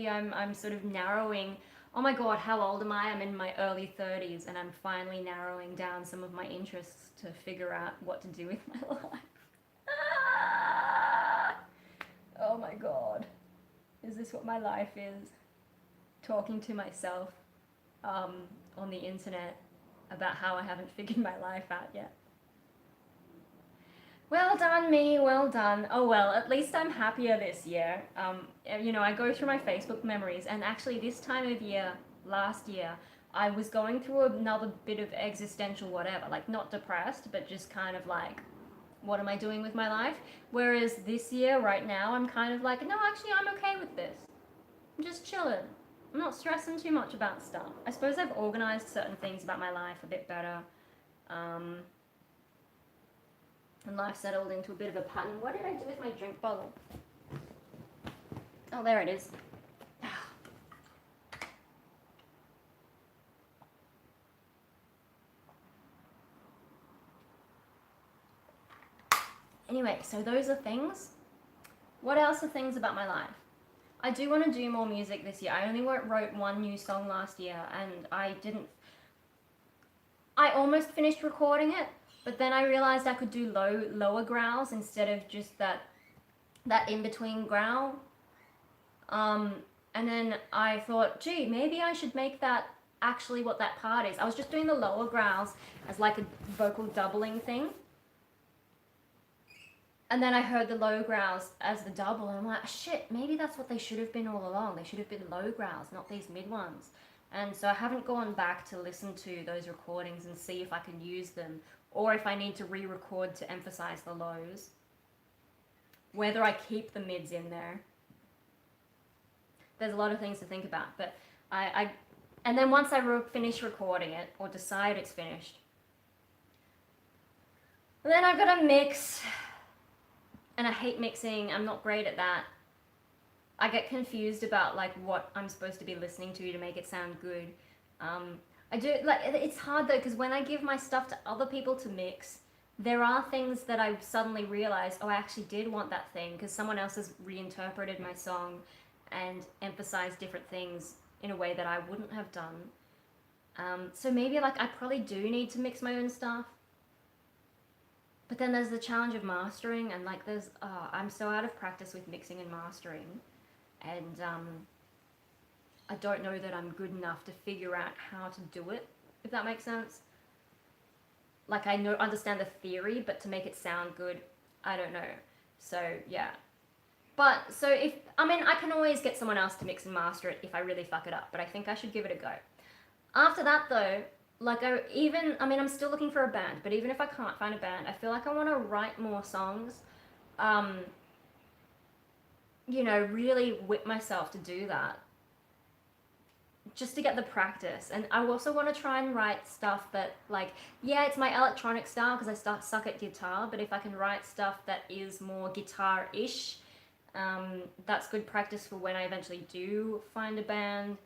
I'm sort of narrowing. Oh my god, how old am I? I'm in my early 30s, and I'm finally narrowing down some of my interests to figure out what to do with my life. Oh my god. Is this what my life is? Talking to myself on the internet about how I haven't figured my life out yet. Well done, me, well done. Oh well, at least I'm happier this year. You know, I go through my Facebook memories, and actually this time of year, last year, I was going through another bit of existential whatever, like not depressed, but just kind of like, what am I doing with my life? Whereas this year, right now, I'm kind of like, no, actually, I'm okay with this. I'm just chilling. I'm not stressing too much about stuff. I suppose I've organized certain things about my life a bit better. And life settled into a bit of a pattern. What did I do with my drink bottle? Oh, there it is. Anyway, so those are things. What else are things about my life? I do want to do more music this year. I only wrote one new song last year, and I almost finished recording it, but then I realized I could do lower growls instead of just that in-between growl. And then I thought, gee, maybe I should make that actually what that part is. I was just doing the lower growls as like a vocal doubling thing. And then I heard the low growls as the double, and I'm like, shit, maybe that's what they should have been all along. They should have been low growls, not these mid ones. And so I haven't gone back to listen to those recordings and see if I can use them, or if I need to re-record to emphasize the lows. Whether I keep the mids in there. There's a lot of things to think about, but and then once I finish recording it, or decide it's finished, then I've got to mix. And I hate mixing. I'm not great at that. I get confused about like what I'm supposed to be listening to make it sound good. I do, like, it's hard though, because when I give my stuff to other people to mix, there are things that I suddenly realize, oh, I actually did want that thing, because someone else has reinterpreted my song and emphasized different things in a way that I wouldn't have done. So maybe like I probably do need to mix my own stuff. But then there's the challenge of mastering, and like there's, I'm so out of practice with mixing and mastering, and I don't know that I'm good enough to figure out how to do it, if that makes sense. Like I understand the theory, but to make it sound good, I don't know. So yeah. But so I can always get someone else to mix and master it if I really fuck it up, but I think I should give it a go. After that though, like I'm still looking for a band, but even if I can't find a band, I feel like I want to write more songs. Really whip myself to do that. Just to get the practice. And I also want to try and write stuff that, like, yeah, it's my electronic style because I suck at guitar, but if I can write stuff that is more guitar-ish, that's good practice for when I eventually do find a band.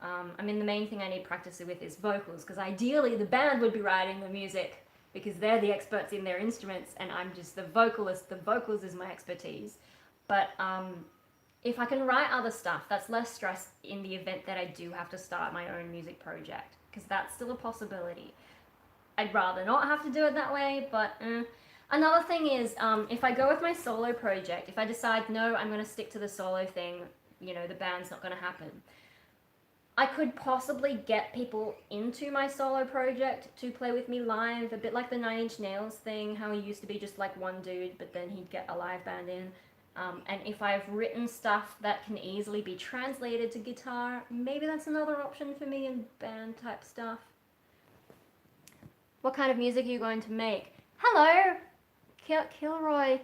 The main thing I need practice with is vocals, because ideally the band would be writing the music because they're the experts in their instruments and I'm just the vocalist. The vocals is my expertise. But if I can write other stuff, that's less stress in the event that I do have to start my own music project, because that's still a possibility. I'd rather not have to do it that way, but Another thing is, if I go with my solo project, if I decide, no, I'm going to stick to the solo thing, the band's not going to happen, I could possibly get people into my solo project to play with me live, a bit like the 9 Inch Nails thing, how he used to be just like one dude, but then he'd get a live band in. And if I've written stuff that can easily be translated to guitar, maybe that's another option for me in band type stuff. What kind of music are you going to make? Hello! Kilroy.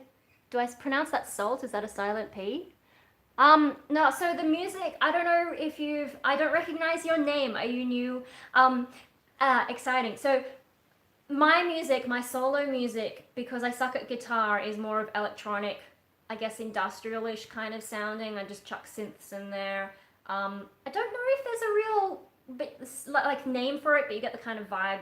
Do I pronounce that salt? Is that a silent P? No, so the music, I don't know if I don't recognize your name. Are you new? Exciting. So my music, my solo music, because I suck at guitar, is more of electronic, I guess industrial-ish kind of sounding. I just chuck synths in there. I don't know if there's a real name for it, but you get the kind of vibe,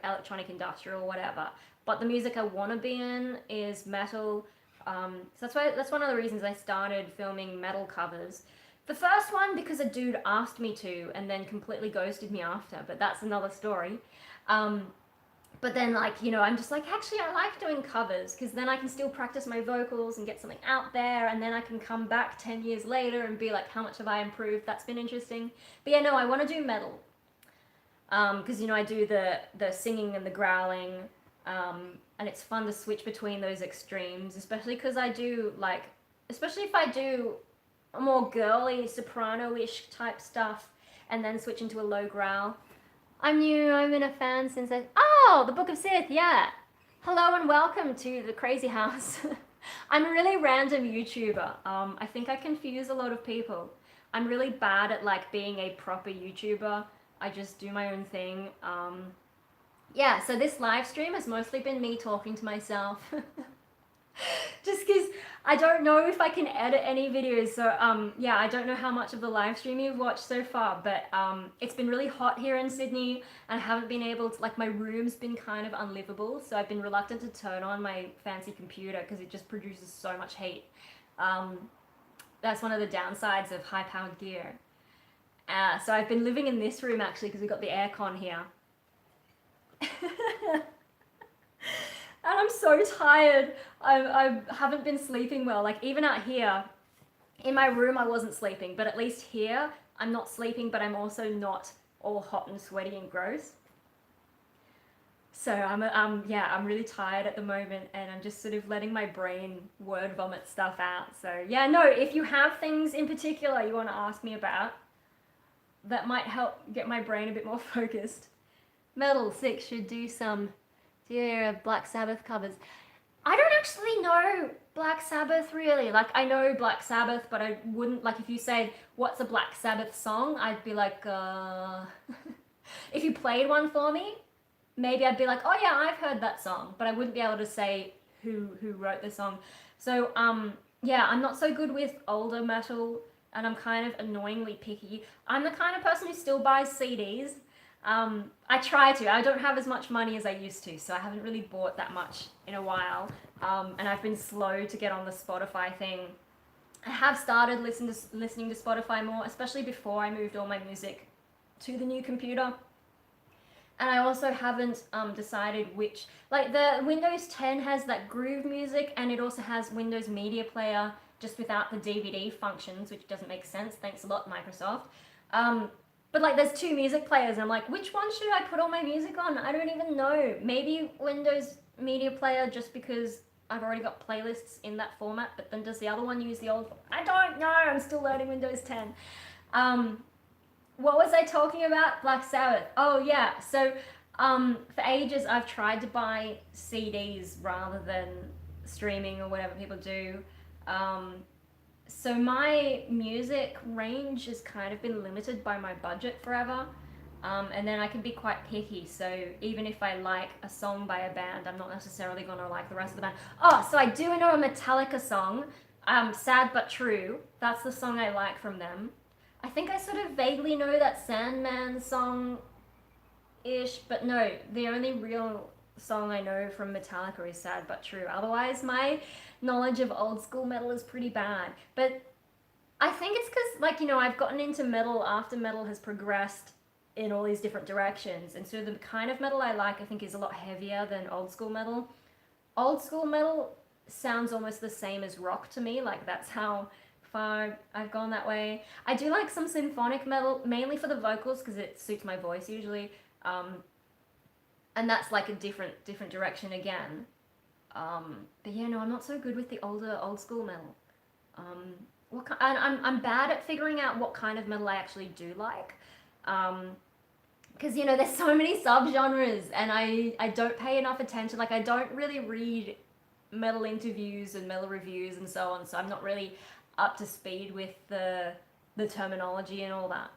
electronic industrial, whatever. But the music I want to be in is metal. So that's one of the reasons I started filming metal covers. The first one because a dude asked me to and then completely ghosted me after, but that's another story. But then I'm just like, actually I like doing covers because then I can still practice my vocals and get something out there, and then I can come back 10 years later and be like, how much have I improved? That's been interesting. But yeah, no, I want to do metal. Because I do the singing and the growling. And it's fun to switch between those extremes, especially because especially if I do a more girly, soprano-ish type stuff, and then switch into a low growl. I'm new, I've been a fan since the Book of Sith, yeah! Hello and welcome to the Crazy House. I'm a really random YouTuber. I think I confuse a lot of people. I'm really bad at being a proper YouTuber. I just do my own thing. Yeah, so this live stream has mostly been me talking to myself. Just because I don't know if I can edit any videos, so yeah, I don't know how much of the live stream you've watched so far, but it's been really hot here in Sydney, and I haven't been able to, my room's been kind of unlivable, so I've been reluctant to turn on my fancy computer because it just produces so much heat. That's one of the downsides of high-powered gear. So I've been living in this room actually because we've got the aircon here. And I'm so tired. I haven't been sleeping well. Even out here, in my room I wasn't sleeping, but at least here I'm not sleeping, but I'm also not all hot and sweaty and gross. So I'm really tired at the moment, and I'm just sort of letting my brain word vomit stuff out. So yeah, no, if you have things in particular you want to ask me about, that might help get my brain a bit more focused. Metal 6 should do some Black Sabbath covers. I don't actually know Black Sabbath really. I know Black Sabbath, but I wouldn't, if you said, what's a Black Sabbath song? I'd be like, If you played one for me, maybe I'd be like, oh yeah, I've heard that song, but I wouldn't be able to say who wrote the song. So, yeah, I'm not so good with older metal, and I'm kind of annoyingly picky. I'm the kind of person who still buys CDs. I try to. I don't have as much money as I used to, so I haven't really bought that much in a while. And I've been slow to get on the Spotify thing. I have started listening to Spotify more, especially before I moved all my music to the new computer. And I also haven't decided which, like the Windows 10 has that groove music, and it also has Windows Media Player just without the DVD functions, which doesn't make sense. Thanks a lot, Microsoft. Um, but like there's two music players, and I'm like, which one should I put all my music on? I don't even know. Maybe Windows Media Player just because I've already got playlists in that format, but then does the other one use the old? I don't know. I'm still learning Windows 10. Um, what was I talking about? Black Sabbath. Oh yeah. So for ages I've tried to buy CDs rather than streaming or whatever people do. Um, so my music range has kind of been limited by my budget forever. And then I can be quite picky. So even if I like a song by a band, I'm not necessarily going to like the rest of the band. Oh, so I do know a Metallica song, Sad But True. That's the song I like from them. I think I sort of vaguely know that Sandman song ish, but no, the only real song I know from Metallica is Sad But True. Otherwise, my knowledge of old school metal is pretty bad. But I think it's because, like, I've gotten into metal after metal has progressed in all these different directions. And so the kind of metal I like, I think, is a lot heavier than old school metal. Old school metal sounds almost the same as rock to me. Like, that's how far I've gone that way. I do like some symphonic metal, mainly for the vocals, because it suits my voice usually. And that's like a different direction again. But yeah, no, I'm not so good with the older old school metal. And I'm bad at figuring out what kind of metal I actually do like. Because there's so many subgenres, and I don't pay enough attention. Like I don't really read metal interviews and metal reviews and so on, so I'm not really up to speed with the terminology and all that.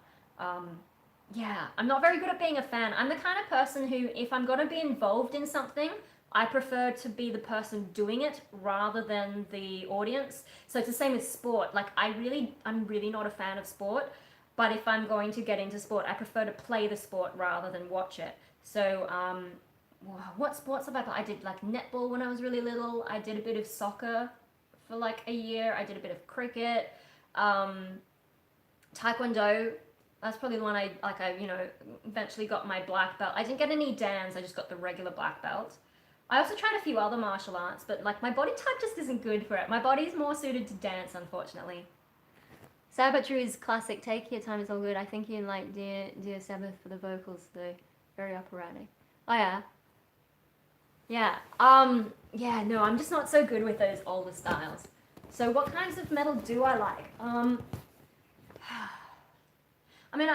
Yeah, I'm not very good at being a fan. I'm the kind of person who, if I'm going to be involved in something, I prefer to be the person doing it rather than the audience. So it's the same with sport. Like I'm really not a fan of sport, but if I'm going to get into sport, I prefer to play the sport rather than watch it. So what sports have I played? I did like netball when I was really little. I did a bit of soccer for like a year. I did a bit of cricket. Taekwondo, that's probably the one I eventually got my black belt. I didn't get any dans, I just got the regular black belt. I also tried a few other martial arts, but like my body type just isn't good for it. My body's more suited to dance, unfortunately. Sabbath is classic. Take your time, it's all good. I think you like Dear Sabbath for the vocals though. Very operatic. Oh yeah. Yeah. Yeah, no, I'm just not so good with those older styles. So what kinds of metal do I like? I mean,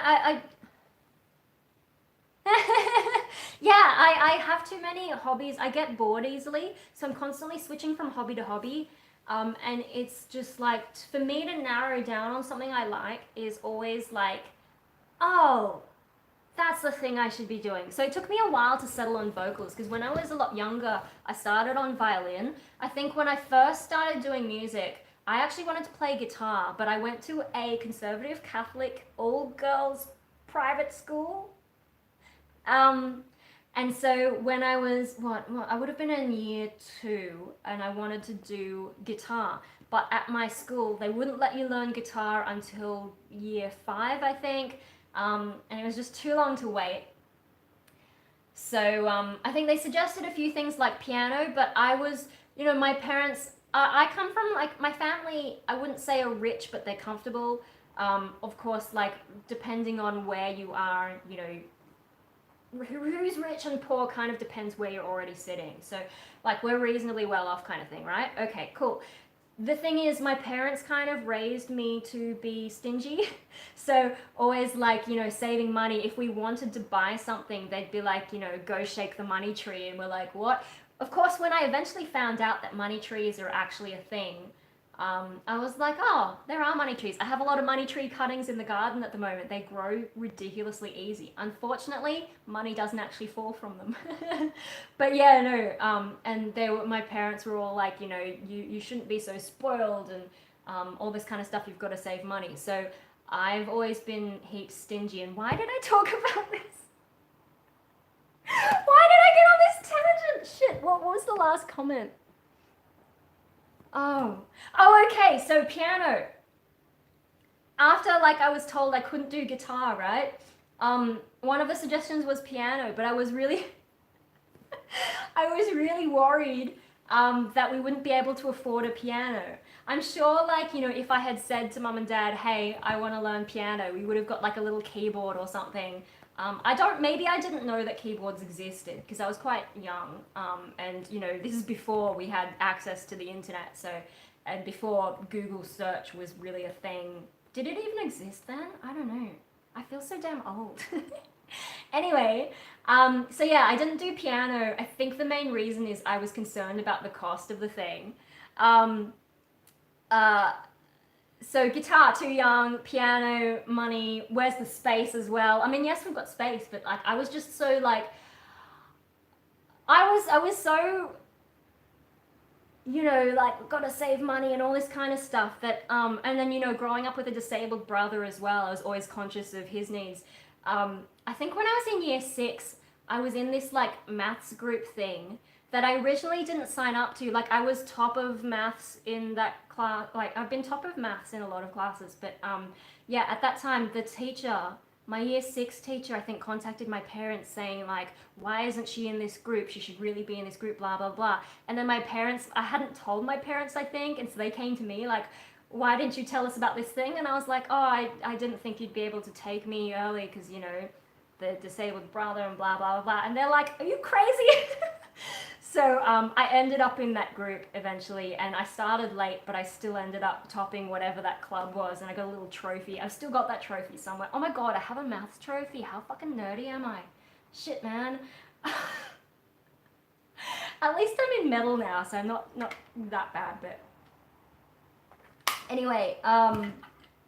yeah, I have too many hobbies. I get bored easily, so I'm constantly switching from hobby to hobby. And it's just like, for me to narrow down on something I like is always like, oh, that's the thing I should be doing. So it took me a while to settle on vocals, because when I was a lot younger, I started on violin. I think when I first started doing music, I actually wanted to play guitar, but I went to a conservative Catholic all-girls private school. Um, and so when I was, I would have been in year 2, and I wanted to do guitar. But at my school, they wouldn't let you learn guitar until year 5, I think. And it was just too long to wait. So I think they suggested a few things like piano, but I was, my parents, I come from, like, my family, I wouldn't say are rich, but they're comfortable. Of course, like, depending on where you are, who's rich and poor kind of depends where you're already sitting. So, like, we're reasonably well off kind of thing, right? Okay, cool. The thing is, my parents kind of raised me to be stingy. So always like, saving money. If we wanted to buy something, they'd be like, go shake the money tree. And we're like, what? Of course, when I eventually found out that money trees are actually a thing, I was like, oh, there are money trees. I have a lot of money tree cuttings in the garden at the moment. They grow ridiculously easy. Unfortunately, money doesn't actually fall from them. But yeah, no, and my parents were all like, you shouldn't be so spoiled, and all this kind of stuff, you've got to save money. So I've always been heaps stingy. And why did I talk about this? Why did I get on this tangent? Shit, what was the last comment? Oh, okay, so piano. After, like, I was told I couldn't do guitar, right? One of the suggestions was piano, but I was really, I was really worried that we wouldn't be able to afford a piano. I'm sure, like, you know, if I had said to mum and dad, hey, I want to learn piano, we would have got like a little keyboard or something. Maybe I didn't know that keyboards existed because I was quite young. And, you know, this is before we had access to the internet. So, and before Google search was really a thing. Did it even exist then? I don't know. I feel so damn old. Anyway, so yeah, I didn't do piano. I think the main reason is I was concerned about the cost of the thing. Uh, so guitar, too young, piano, money, where's the space as well? I mean, yes, we've got space, but like, I was just so like, I was so, you know, like, gotta save money and all this kind of stuff that, and then, you know, growing up with a disabled brother as well, I was always conscious of his needs. I think when I was in year 6, I was in this like maths group thing that I originally didn't sign up to. Like, I was top of maths in that class. Like, I've been top of maths in a lot of classes, but yeah, at that time, the teacher, my year 6 teacher, I think, contacted my parents saying like, why isn't she in this group? She should really be in this group, blah, blah, blah. And then my parents, I hadn't told my parents, I think, and so they came to me like, why didn't you tell us about this thing? And I was like, oh, I didn't think you'd be able to take me early because, you know, the disabled brother and blah, blah, blah, blah. And they're like, are you crazy? So I ended up in that group eventually, and I started late, but I still ended up topping whatever that club was, and I got a little trophy. I've still got that trophy somewhere. Oh my god, I have a maths trophy. How fucking nerdy am I? Shit, man. At least I'm in metal now, so I'm not that bad, but... Anyway,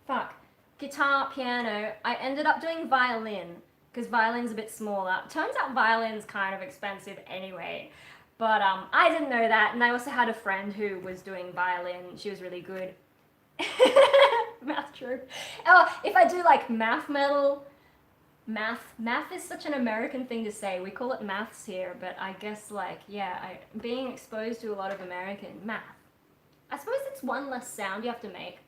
fuck. Guitar, piano. I ended up doing violin, because violin's a bit smaller. Turns out violin's kind of expensive anyway. But I didn't know that, and I also had a friend who was doing violin. She was really good. Math trope. Oh, if I do like math metal, math is such an American thing to say. We call it maths here, but I guess like, yeah, being exposed to a lot of American math. I suppose it's one less sound you have to make.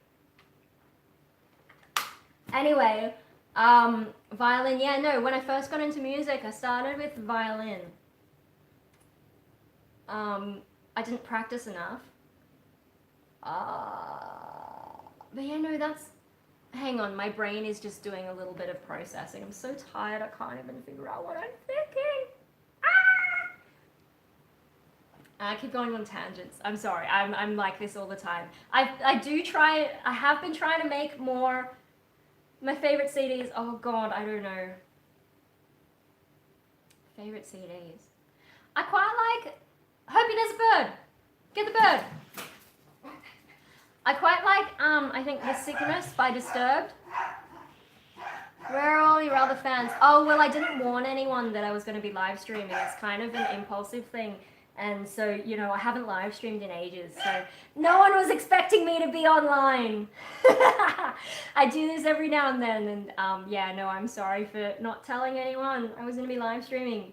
Anyway, violin, yeah, no, when I first got into music, I started with violin. I didn't practice enough. But yeah, no, that's... Hang on, my brain is just doing a little bit of processing. I'm so tired, I can't even figure out what I'm thinking. I keep going on tangents. I'm sorry, I'm like this all the time. I have been trying to make more... My favorite CDs, oh god, I don't know. Favorite CDs. I quite like... Hopi, there's a bird! Get the bird! I quite like, I think The Sickness by Disturbed. Where are all your other fans? Oh, well, I didn't warn anyone that I was going to be live streaming. It's kind of an impulsive thing. And so, you know, I haven't live streamed in ages. So no one was expecting me to be online. I do this every now and then. And yeah, no, I'm sorry for not telling anyone I was going to be live streaming.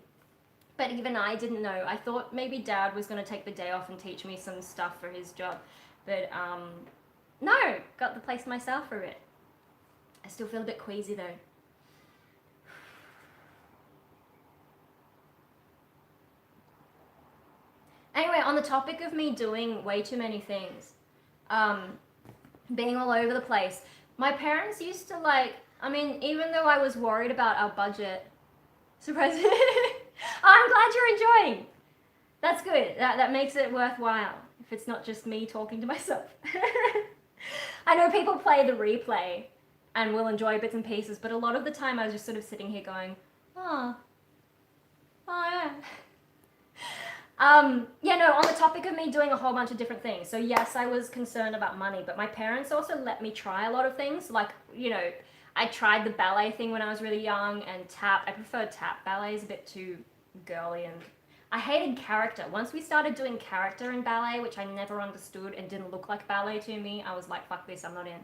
But even I didn't know. I thought maybe Dad was going to take the day off and teach me some stuff for his job. But, no, got the place myself for it. I still feel a bit queasy though. Anyway, on the topic of me doing way too many things, being all over the place, my parents used to like, I mean, even though I was worried about our budget, surprisingly, I'm glad you're enjoying. That's good. That makes it worthwhile if it's not just me talking to myself. I know people play the replay and will enjoy bits and pieces, but a lot of the time I was just sort of sitting here going, oh yeah. Yeah, no, on the topic of me doing a whole bunch of different things. So yes, I was concerned about money, but my parents also let me try a lot of things. Like, you know, I tried the ballet thing when I was really young, and tap. I preferred tap. Ballet is a bit too girly, and I hated character. Once we started doing character in ballet, which I never understood and didn't look like ballet to me, I was like, fuck this, I'm not in.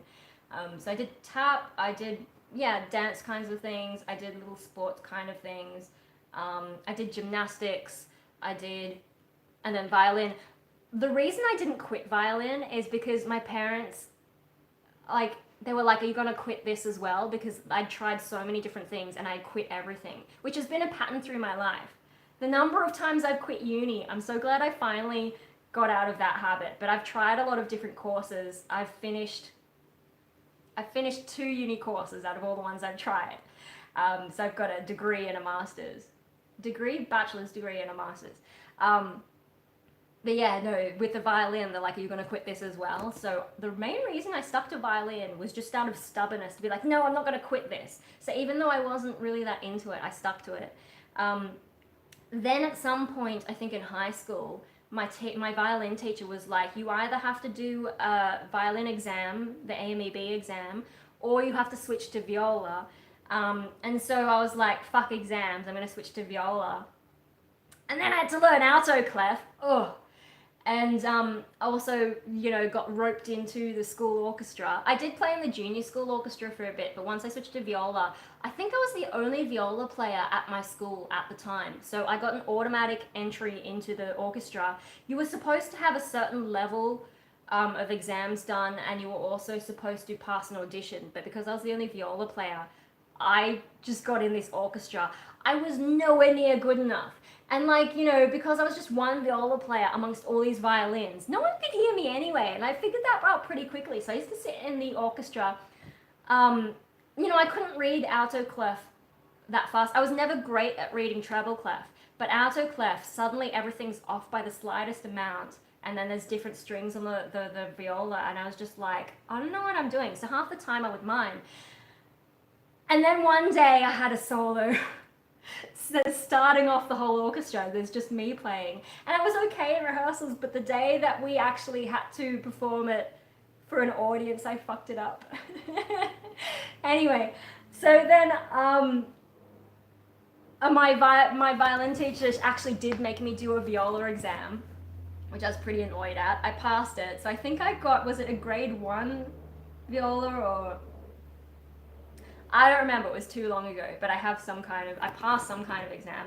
So I did tap, I did, yeah, dance kinds of things, I did little sports kind of things, I did gymnastics, and then violin. The reason I didn't quit violin is because my parents, like, they were like, are you gonna quit this as well? Because I'd tried so many different things and I quit everything, which has been a pattern through my life. The number of times I've quit uni, I'm so glad I finally got out of that habit. But I've tried a lot of different courses. I've finished 2 uni courses out of all the ones I've tried. So I've got a degree and a master's. Bachelor's degree and a master's. But yeah, no, with the violin, they're like, are you going to quit this as well? So the main reason I stuck to violin was just out of stubbornness, to be like, no, I'm not going to quit this. So even though I wasn't really that into it, I stuck to it. Then at some point, I think in high school, my violin teacher was like, you either have to do a violin exam, the AMEB exam, or you have to switch to viola. And so I was like, fuck exams, I'm going to switch to viola. And then I had to learn alto clef. Oh. And also, you know, got roped into the school orchestra. I did play in the junior school orchestra for a bit, but once I switched to viola, I think I was the only viola player at my school at the time. So I got an automatic entry into the orchestra. You were supposed to have a certain level of exams done, and you were also supposed to pass an audition. But because I was the only viola player, I just got in this orchestra. I was nowhere near good enough. And like, you know, because I was just one viola player amongst all these violins, no one could hear me anyway. And I figured that out pretty quickly. So I used to sit in the orchestra. You know, I couldn't read alto clef that fast. I was never great at reading treble clef. But alto clef, suddenly everything's off by the slightest amount. And then there's different strings on the viola. And I was just like, I don't know what I'm doing. So half the time I would mime. And then one day I had a solo. So starting off the whole orchestra, there's just me playing. And I was okay in rehearsals, but the day that we actually had to perform it for an audience, I fucked it up. Anyway, so then my violin teacher actually did make me do a viola exam, which I was pretty annoyed at. I passed it, so I think I got, was it a grade 1 viola or... I don't remember, it was too long ago, but I passed some kind of exam.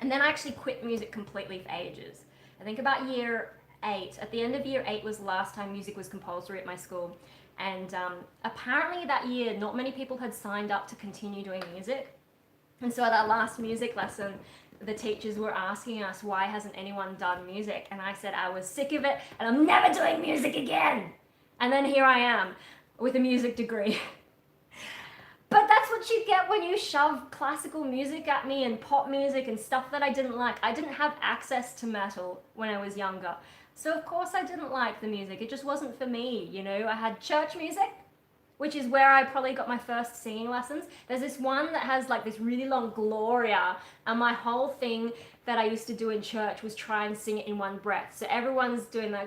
And then I actually quit music completely for ages. I think about year 8. At the end of year 8 was the last time music was compulsory at my school. And apparently that year, not many people had signed up to continue doing music. And so at that last music lesson, the teachers were asking us, why hasn't anyone done music? And I said I was sick of it, and I'm never doing music again. And then here I am, with a music degree. But that's what you get when you shove classical music at me and pop music and stuff that I didn't like. I didn't have access to metal when I was younger. So of course I didn't like the music. It just wasn't for me, you know. I had church music, which is where I probably got my first singing lessons. There's this one that has like this really long Gloria, and my whole thing that I used to do in church was try and sing it in one breath. So everyone's doing the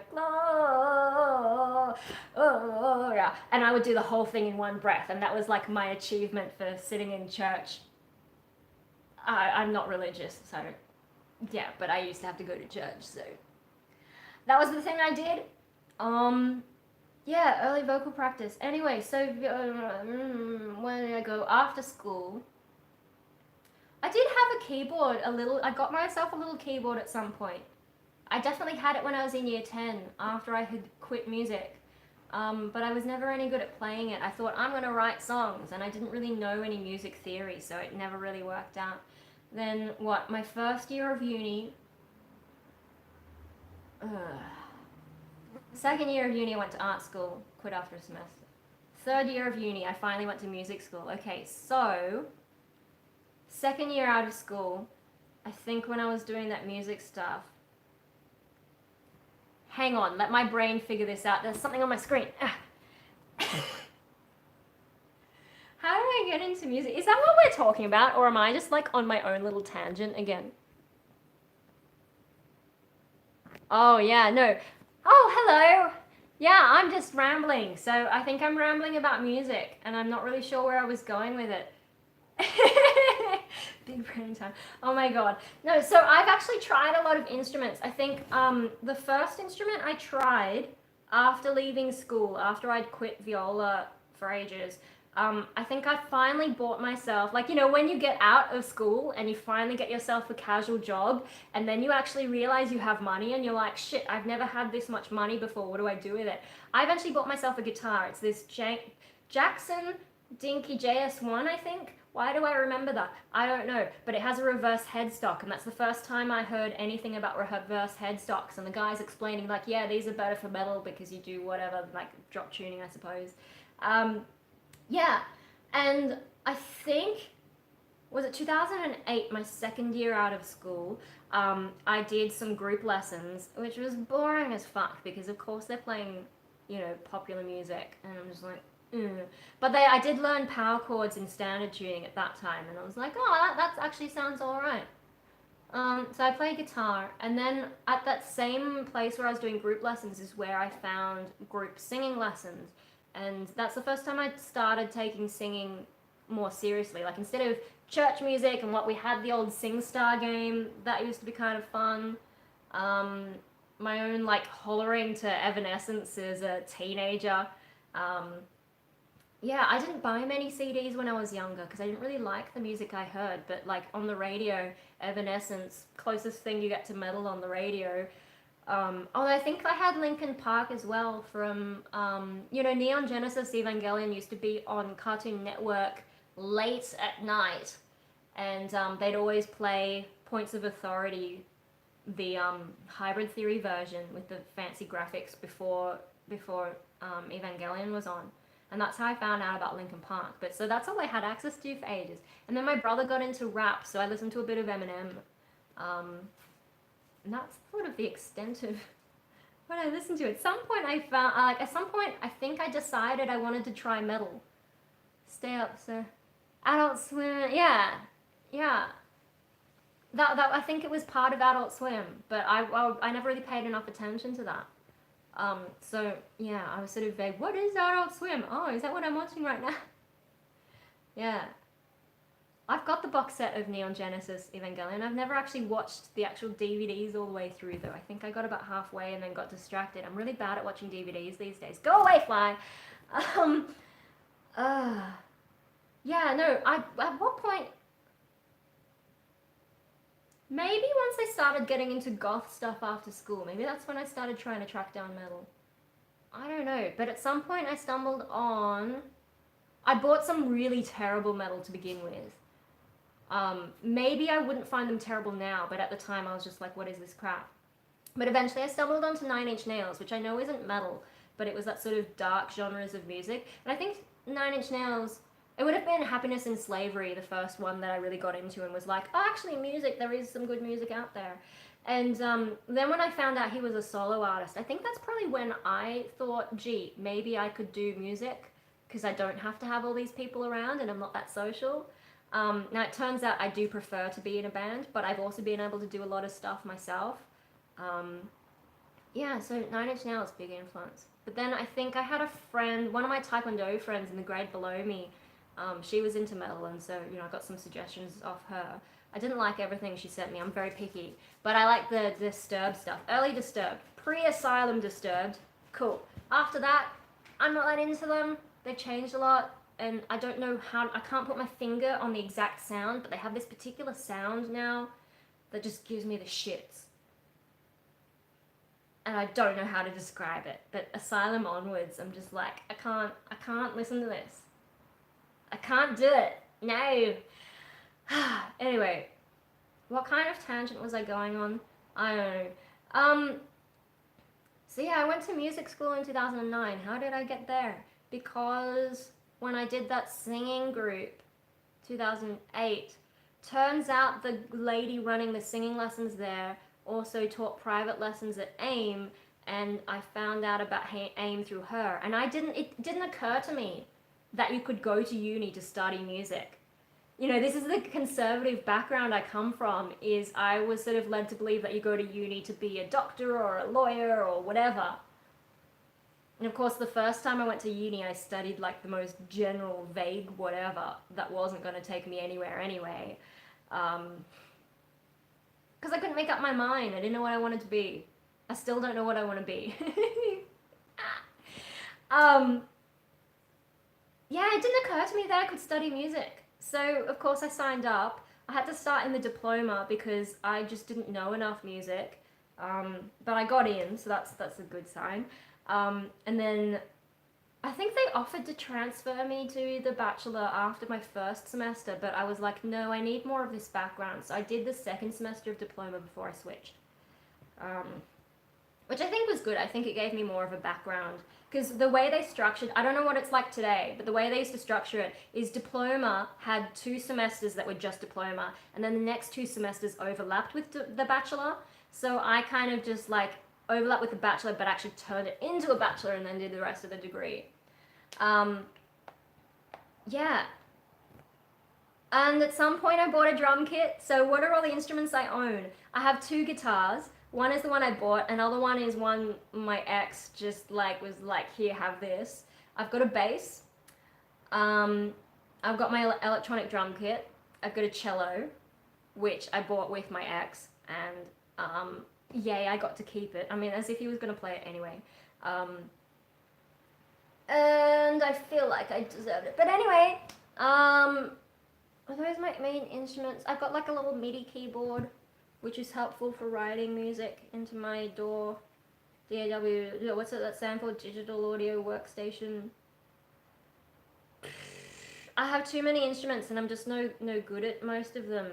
Gloria, and I would do the whole thing in one breath, and that was like my achievement for sitting in church. I'm not religious, so yeah, but I used to have to go to church, so that was the thing I did. Yeah, early vocal practice. Anyway, so when did I go after school? I did have a keyboard, I got myself a little keyboard at some point. I definitely had it when I was in year 10, after I had quit music. But I was never any good at playing it. I thought, I'm gonna write songs, and I didn't really know any music theory, so it never really worked out. Then, my first year of uni, second year of uni I went to art school, quit after a semester. Third year of uni, I finally went to music school. Okay, so, second year out of school, I think when I was doing that music stuff, hang on, let my brain figure this out. There's something on my screen. How do I get into music? Is that what we're talking about, or am I just like on my own little tangent again? Oh yeah, no. Oh, hello. Yeah, I'm just rambling. So I think I'm rambling about music, and I'm not really sure where I was going with it. Big brain time. Oh my god. No, so I've actually tried a lot of instruments. I think the first instrument I tried after leaving school, after I'd quit viola for ages, I think I finally bought myself, like, you know, when you get out of school and you finally get yourself a casual job, and then you actually realize you have money and you're like, shit, I've never had this much money before, what do I do with it? I eventually bought myself a guitar. It's this Jackson Dinky JS1, I think. Why do I remember that? I don't know, but it has a reverse headstock, and that's the first time I heard anything about reverse headstocks, and the guy's explaining, like, yeah, these are better for metal because you do whatever, like, drop tuning, I suppose. Yeah, and I think, was it 2008, my second year out of school, I did some group lessons, which was boring as fuck, because of course they're playing, you know, popular music, and I'm just like, but I did learn power chords in standard tuning at that time, and I was like, oh, that actually sounds alright. So I played guitar, and then at that same place where I was doing group lessons is where I found group singing lessons, and that's the first time I started taking singing more seriously. Like, instead of church music and what we had, the old SingStar game, that used to be kind of fun. My own, like, hollering to Evanescence as a teenager. Yeah, I didn't buy many CDs when I was younger because I didn't really like the music I heard, but like on the radio, Evanescence, closest thing you get to metal on the radio. Although I think I had Linkin Park as well from, you know, Neon Genesis Evangelion used to be on Cartoon Network late at night, and they'd always play Points of Authority, the Hybrid Theory version with the fancy graphics before Evangelion was on. And that's how I found out about Linkin Park. But so that's all I had access to for ages. And then my brother got into rap, so I listened to a bit of Eminem. And that's sort of the extent of what I listened to. At some point I found, I think I decided I wanted to try metal. Stay Up, so Adult Swim, yeah. That I think it was part of Adult Swim, but I never really paid enough attention to that. So yeah, I was sort of vague. What is Adult Swim? Oh, is that what I'm watching right now? Yeah. I've got the box set of Neon Genesis Evangelion. I've never actually watched the actual DVDs all the way through, though. I think I got about halfway and then got distracted. I'm really bad at watching DVDs these days. Go away, fly! Yeah, no, at what point... Maybe once I started getting into goth stuff after school, maybe that's when I started trying to track down metal. I don't know, but at some point I stumbled on... I bought some really terrible metal to begin with. Maybe I wouldn't find them terrible now, but at the time I was just like, what is this crap? But eventually I stumbled onto Nine Inch Nails, which I know isn't metal, but it was that sort of dark genres of music. And I think Nine Inch Nails... It would have been Happiness in Slavery, the first one that I really got into and was like, oh, actually music, there is some good music out there. And then when I found out he was a solo artist, I think that's probably when I thought, gee, maybe I could do music because I don't have to have all these people around and I'm not that social. Now it turns out I do prefer to be in a band, but I've also been able to do a lot of stuff myself. Yeah, so Nine Inch Nails, big influence. But then I think I had a friend, one of my Taekwondo friends in the grade below me, she was into metal, and so, you know, I got some suggestions off her. I didn't like everything she sent me, I'm very picky, but I like the Disturbed stuff. Early Disturbed, pre-Asylum Disturbed, cool. After that, I'm not that into them, they've changed a lot, and I don't know how, I can't put my finger on the exact sound, but they have this particular sound now that just gives me the shits. And I don't know how to describe it, but Asylum onwards, I'm just like, I can't listen to this. I can't do it. No. Anyway, what kind of tangent was I going on? I don't know. So yeah, I went to music school in 2009. How did I get there? Because when I did that singing group, 2008, turns out the lady running the singing lessons there also taught private lessons at AIM, and I found out about AIM through her. And it didn't occur to me that you could go to uni to study music. You know, this is the conservative background I come from, is I was sort of led to believe that you go to uni to be a doctor or a lawyer or whatever. And of course, the first time I went to uni, I studied like the most general, vague whatever that wasn't going to take me anywhere anyway. Because I couldn't make up my mind. I didn't know what I wanted to be. I still don't know what I want to be. Yeah, it didn't occur to me that I could study music. So, of course, I signed up. I had to start in the diploma because I just didn't know enough music. But I got in, so that's a good sign. And then I think they offered to transfer me to the Bachelor after my first semester, but I was like, no, I need more of this background. So I did the second semester of diploma before I switched. Which I think was good. I think it gave me more of a background. Because the way they structured, I don't know what it's like today, but the way they used to structure it is diploma had 2 semesters that were just diploma, and then the next 2 semesters overlapped with the bachelor. So I kind of just like overlapped with the bachelor, but actually turned it into a bachelor and then did the rest of the degree. Yeah. And at some point I bought a drum kit. So what are all the instruments I own? I have 2 guitars. One is the one I bought, another one is one my ex just like was like, here, have this. I've got a bass. I've got my electronic drum kit. I've got a cello, which I bought with my ex, and yay, I got to keep it. I mean, as if he was gonna play it anyway. And I feel like I deserved it. But anyway, are those my main instruments? I've got like a little MIDI keyboard, which is helpful for writing music into my DAW. DAW, what's it that stand for? Digital Audio Workstation. I have too many instruments and I'm just no good at most of them.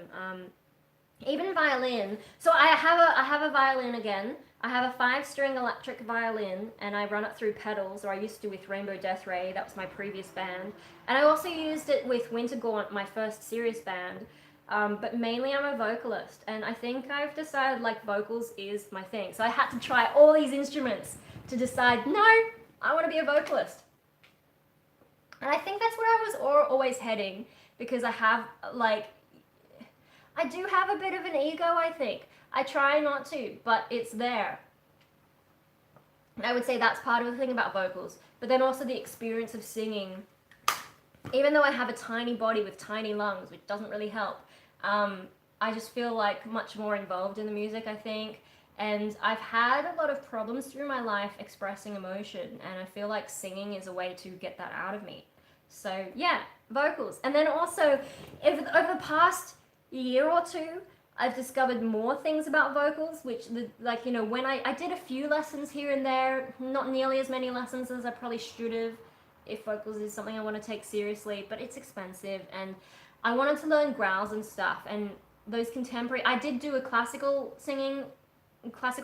Even violin. So I have a violin again. I have a 5-string electric violin and I run it through pedals, or I used to with Rainbow Death Ray, that was my previous band. And I also used it with Winter Gaunt, my first serious band. But mainly I'm a vocalist, and I think I've decided like vocals is my thing. So I had to try all these instruments to decide, no, I want to be a vocalist. And I think that's where I was always heading, because I have like, I do have a bit of an ego, I think. I try not to, but it's there. And I would say that's part of the thing about vocals. But then also the experience of singing, even though I have a tiny body with tiny lungs, which doesn't really help, I just feel like much more involved in the music, I think. And I've had a lot of problems through my life expressing emotion, and I feel like singing is a way to get that out of me. So yeah, vocals. And then also, over the past year or 2, I've discovered more things about vocals, which, like, you know, when I did a few lessons here and there, not nearly as many lessons as I probably should have, if vocals is something I want to take seriously, but it's expensive, and I wanted to learn growls and stuff, and those contemporary, I did do a classical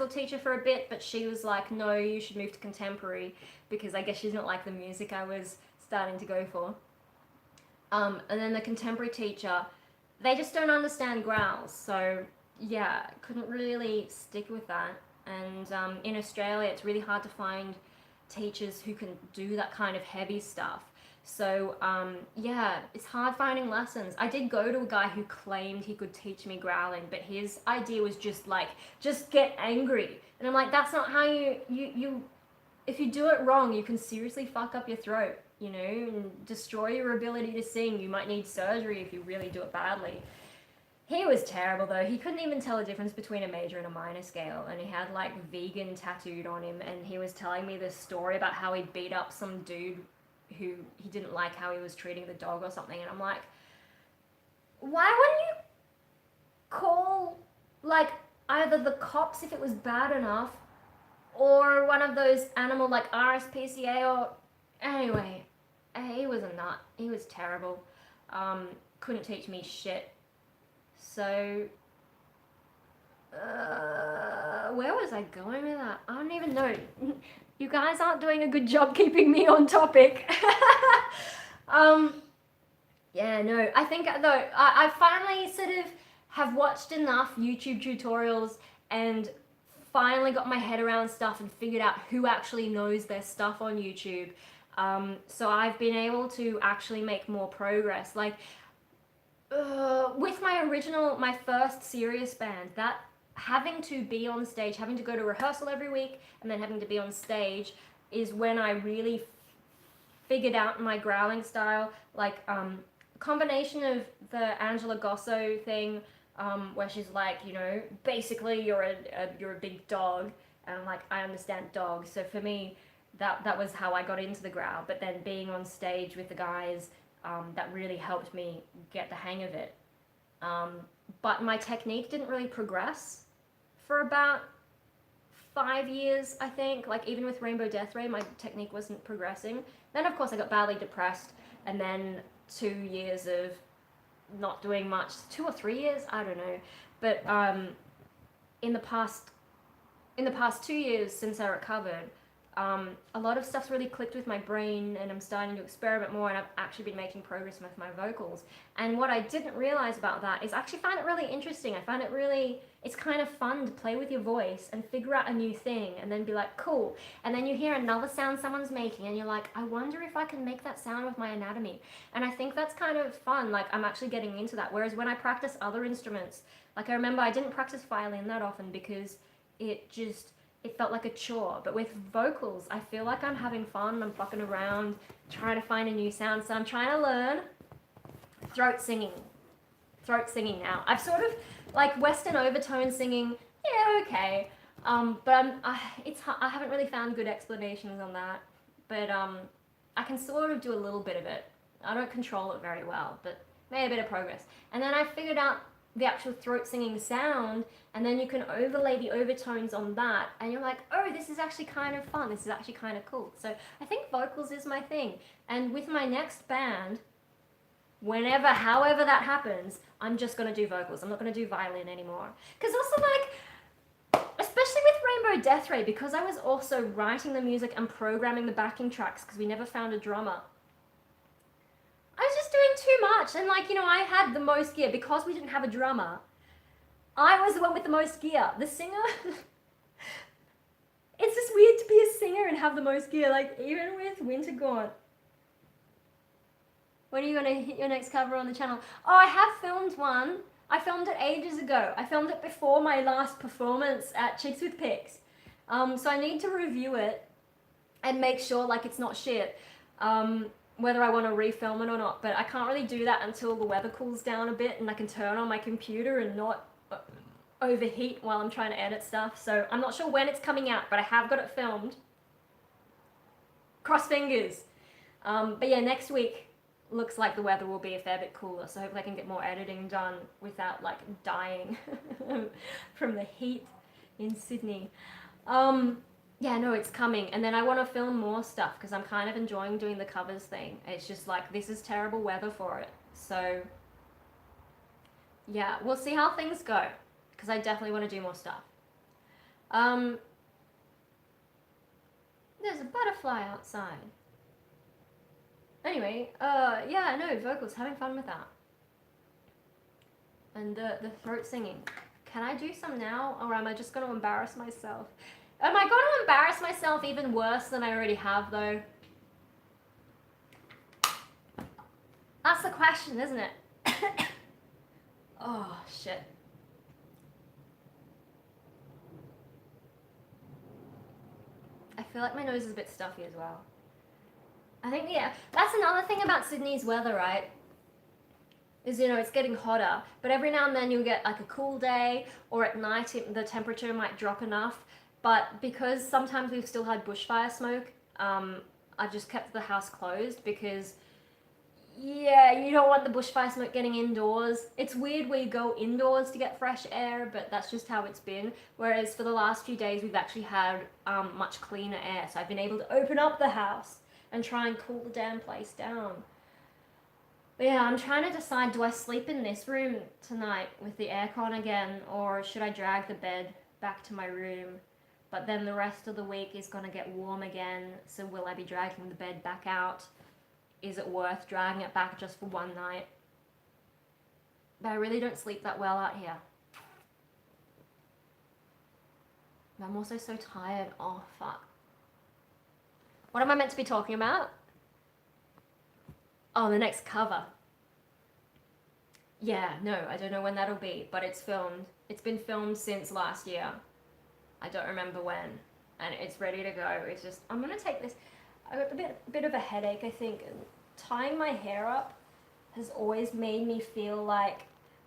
teacher for a bit, but she was like, no, you should move to contemporary, because I guess she didn't like the music I was starting to go for. And then the contemporary teacher, they just don't understand growls, so yeah, couldn't really stick with that. And in Australia, it's really hard to find teachers who can do that kind of heavy stuff. So yeah, it's hard finding lessons. I did go to a guy who claimed he could teach me growling, but his idea was just like, just get angry. And I'm like, that's not how you if you do it wrong, you can seriously fuck up your throat, you know, and destroy your ability to sing. You might need surgery if you really do it badly. He was terrible though. He couldn't even tell the difference between a major and a minor scale, and he had like vegan tattooed on him, and he was telling me this story about how he beat up some dude who he didn't like how he was treating the dog or something, and I'm like, why wouldn't you call like either the cops if it was bad enough, or one of those animal like RSPCA, or anyway, he was a nut. He was terrible. Couldn't teach me shit. So where was I going with that? I don't even know. You guys aren't doing a good job keeping me on topic. Yeah, no, I think though, I finally sort of have watched enough YouTube tutorials and finally got my head around stuff and figured out who actually knows their stuff on YouTube. So I've been able to actually make more progress. Like, with my first serious band, that having to be on stage, having to go to rehearsal every week, and then having to be on stage is when I really figured out my growling style. Like, combination of the Angela Gosso thing, where she's like, you know, basically you're a big dog, and I'm like, I understand dogs. So for me, that was how I got into the growl. But then being on stage with the guys, that really helped me get the hang of it. But my technique didn't really progress for about 5 years, I think. Like even with Rainbow Death Ray, my technique wasn't progressing. Then of course I got badly depressed, and then 2 years of not doing much, 2 or 3 years, I don't know. But in the past 2 years since I recovered, a lot of stuff's really clicked with my brain, and I'm starting to experiment more, and I've actually been making progress with my vocals. And what I didn't realize about that is I actually find it really interesting. I find it really, it's kind of fun to play with your voice and figure out a new thing and then be like, cool. And then you hear another sound someone's making and you're like, I wonder if I can make that sound with my anatomy. And I think that's kind of fun. Like I'm actually getting into that. Whereas when I practice other instruments, like I remember I didn't practice violin that often because it felt like a chore. But with vocals, I feel like I'm having fun. I'm fucking around, trying to find a new sound. So I'm trying to learn throat singing now. I've sort of like Western overtone singing, yeah, okay. But I haven't really found good explanations on that. But I can sort of do a little bit of it. I don't control it very well, but made a bit of progress. And then I figured out the actual throat singing sound, and then you can overlay the overtones on that, and you're like, oh, this is actually kind of fun, this is actually kind of cool. So I think vocals is my thing. And with my next band, however that happens, I'm just gonna do vocals. I'm not gonna do violin anymore. Because also like, especially with Rainbow Death Ray, because I was also writing the music and programming the backing tracks because we never found a drummer, I was just doing too much. And like, you know, I had the most gear because we didn't have a drummer. I was the one with the most gear. The singer, it's just weird to be a singer and have the most gear. Like even with Winter Gaunt. When are you gonna hit your next cover on the channel? Oh, I have filmed one. I filmed it ages ago. I filmed it before my last performance at Chicks with Pics. So I need to review it and make sure like it's not shit. Whether I want to refilm it or not, but I can't really do that until the weather cools down a bit and I can turn on my computer and not overheat while I'm trying to edit stuff. So I'm not sure when it's coming out, but I have got it filmed. Cross fingers. But yeah, next week looks like the weather will be a fair bit cooler, so hopefully I can get more editing done without like dying from the heat in Sydney. Yeah, no, it's coming. And then I want to film more stuff because I'm kind of enjoying doing the covers thing. It's just like, this is terrible weather for it. So yeah, we'll see how things go because I definitely want to do more stuff. There's a butterfly outside. Anyway, yeah, no, vocals, having fun with that. And the throat singing. Can I do some now, or am I just going to embarrass myself? Am I going to embarrass myself even worse than I already have, though? That's the question, isn't it? Oh, shit. I feel like my nose is a bit stuffy as well. I think, yeah, that's another thing about Sydney's weather, right? Is, you know, it's getting hotter, but every now and then you'll get like a cool day, or at night the temperature might drop enough. But because sometimes we've still had bushfire smoke, I've just kept the house closed because, yeah, you don't want the bushfire smoke getting indoors. It's weird where you go indoors to get fresh air, but that's just how it's been. Whereas for the last few days, we've actually had much cleaner air. So I've been able to open up the house and try and cool the damn place down. But yeah, I'm trying to decide, do I sleep in this room tonight with the aircon again, or should I drag the bed back to my room? But then the rest of the week is going to get warm again, so will I be dragging the bed back out? Is it worth dragging it back just for one night? But I really don't sleep that well out here. But I'm also so tired. Oh, fuck. What am I meant to be talking about? Oh, the next cover. Yeah, no, I don't know when that'll be, but it's filmed. It's been filmed since last year. I don't remember when, and it's ready to go. It's just, I'm gonna take this. I got a bit of a headache, I think, and tying my hair up has always made me feel like,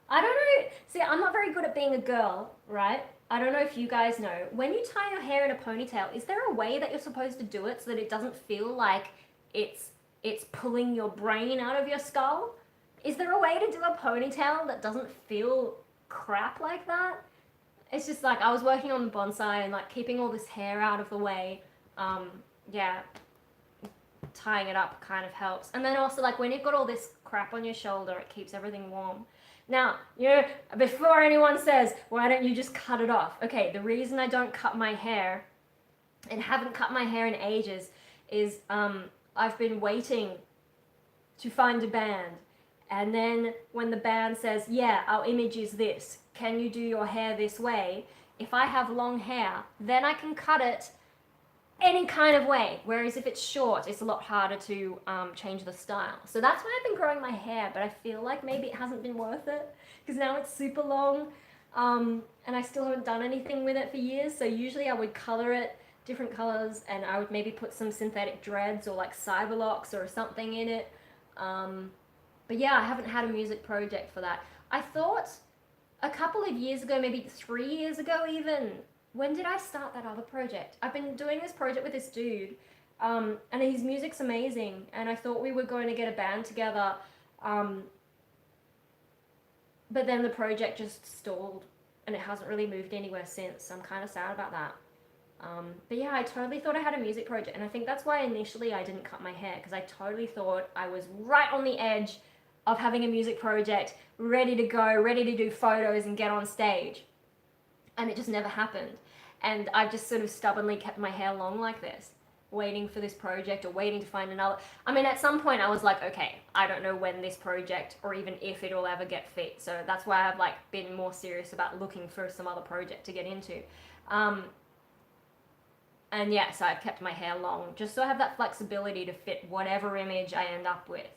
I don't know, see, I'm not very good at being a girl, right? I don't know if you guys know. When you tie your hair in a ponytail, is there a way that you're supposed to do it so that it doesn't feel like it's pulling your brain out of your skull? Is there a way to do a ponytail that doesn't feel crap like that? it's just like I was working on the bonsai and like keeping all this hair out of the way. Yeah, tying it up kind of helps. And then also like when you've got all this crap on your shoulder, it keeps everything warm. Now, you know, before anyone says, why don't you just cut it off? Okay, the reason I don't cut my hair and haven't cut my hair in ages is I've been waiting to find a band. And then when the band says, yeah, our image is this, can you do your hair this way? If I have long hair, then I can cut it any kind of way. Whereas if it's short, it's a lot harder to change the style. So that's why I've been growing my hair, but I feel like maybe it hasn't been worth it because now it's super long and I still haven't done anything with it for years. So usually I would color it different colors and I would maybe put some synthetic dreads or like cyber locks or something in it. But yeah, I haven't had a music project for that. I thought a couple of years ago, maybe 3 years ago even, when did I start that other project? I've been doing this project with this dude, and his music's amazing, and I thought we were going to get a band together, but then the project just stalled, and it hasn't really moved anywhere since, so I'm kind of sad about that. But yeah, I totally thought I had a music project, and I think that's why initially I didn't cut my hair, because I totally thought I was right on the edge of having a music project, ready to go, ready to do photos and get on stage. And it just never happened. And I've just sort of stubbornly kept my hair long like this, waiting for this project or waiting to find another. I mean, at some point I was like, okay, I don't know when this project or even if it'll ever get fit. So that's why I've like been more serious about looking for some other project to get into. And yeah, so I've kept my hair long just so I have that flexibility to fit whatever image I end up with.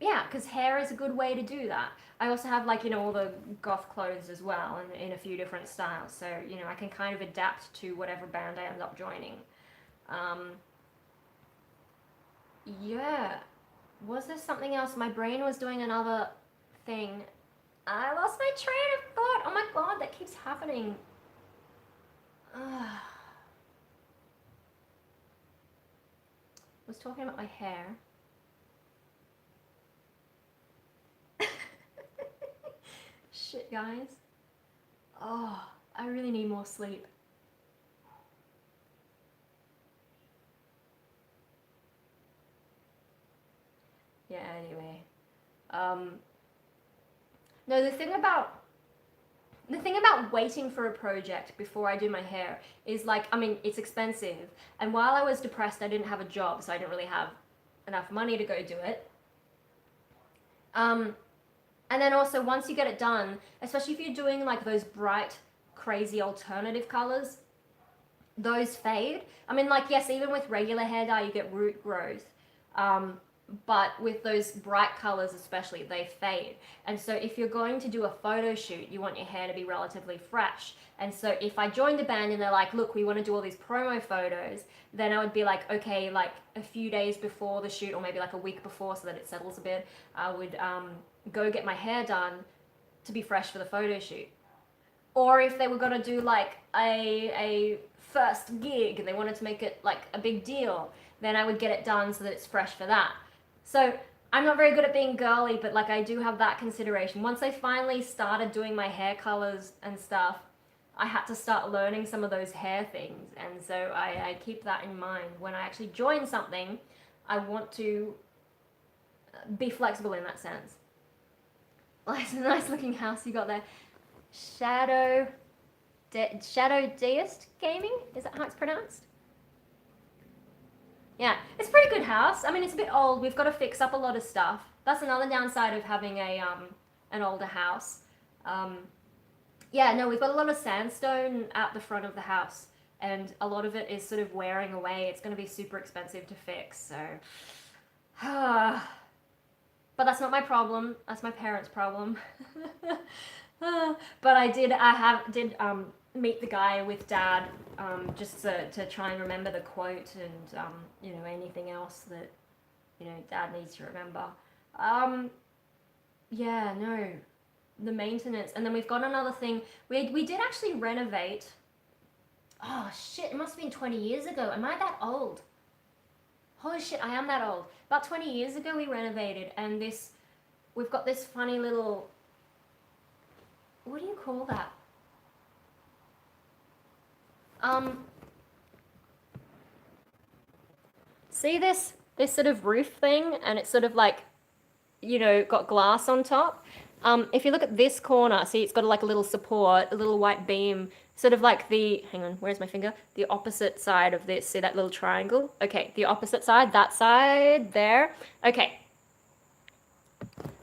Yeah, because hair is a good way to do that. I also have like, you know, all the goth clothes as well and in a few different styles. So, you know, I can kind of adapt to whatever band I end up joining. Yeah. Was there something else? My brain was doing another thing. I lost my train of thought. Oh my god, that keeps happening. Was talking about my hair. Shit, guys. Oh, I really need more sleep. Yeah, anyway. No, the thing about waiting for a project before I do my hair is like, I mean, it's expensive. And while I was depressed, I didn't have a job, so I didn't really have enough money to go do it. And then also once you get it done, especially if you're doing like those bright, crazy alternative colors, those fade. I mean, like, yes, even with regular hair dye, you get root growth. But with those bright colors especially, they fade. And so if you're going to do a photo shoot, you want your hair to be relatively fresh. And so if I joined a band and they're like, look, we want to do all these promo photos, then I would be like, okay, like a few days before the shoot or maybe like a week before so that it settles a bit, I would go get my hair done to be fresh for the photo shoot. Or if they were going to do like a first gig and they wanted to make it like a big deal, then I would get it done so that it's fresh for that. So I'm not very good at being girly, but like I do have that consideration. Once I finally started doing my hair colors and stuff, I had to start learning some of those hair things. And so I keep that in mind. When I actually join something, I want to be flexible in that sense. Well, it's a nice looking house you got there. Shadow Deist Gaming? Is that how it's pronounced? Yeah, it's a pretty good house. I mean, it's a bit old. We've got to fix up a lot of stuff. That's another downside of having an older house. Yeah, no, we've got a lot of sandstone out the front of the house, and a lot of it is sort of wearing away. It's going to be super expensive to fix, so. But that's not my problem. That's my parents' problem. But I did meet the guy with Dad just to try and remember the quote and you know, anything else that, you know, Dad needs to remember. Yeah, no, the maintenance. And then we've got another thing. We did actually renovate. Oh shit, it must have been 20 years ago. Am I that old? Holy shit, I am that old. About 20 years ago we renovated, and we've got this funny little what do you call that? See this sort of roof thing, and it's sort of like, you know, got glass on top. If you look at this corner, see it's got like a little support, a little white beam, sort of like the, hang on, where's my finger? The opposite side of this, see that little triangle? Okay, the opposite side, that side there. Okay,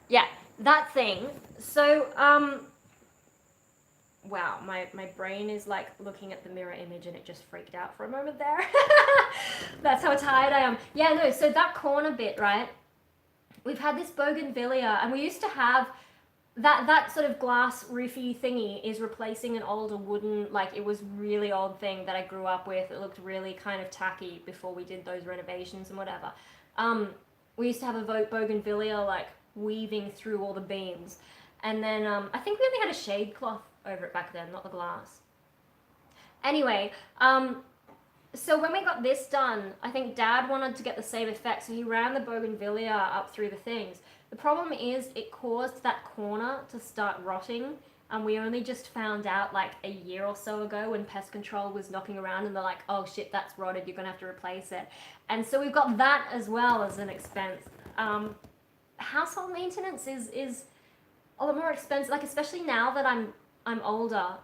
yeah, that thing. So, wow, my brain is like looking at the mirror image and it just freaked out for a moment there. That's how tired I am. Yeah, no, so that corner bit, right? We've had this bougainvillea, and we used to have that sort of glass roofy thingy is replacing an older wooden, like it was really old thing that I grew up with. It looked really kind of tacky before we did those renovations and whatever. We used to have a bougainvillea like weaving through all the beams, and then I think we only had a shade cloth over it back then, not the glass. Anyway, so when we got this done, I think Dad wanted to get the same effect, so he ran the bougainvillea up through the things. The problem is it caused that corner to start rotting, and we only just found out like a year or so ago when pest control was knocking around and they're like, oh shit, that's rotted, you're gonna have to replace it. And so we've got that as well as an expense. Household maintenance is a lot more expensive, like especially now that I'm older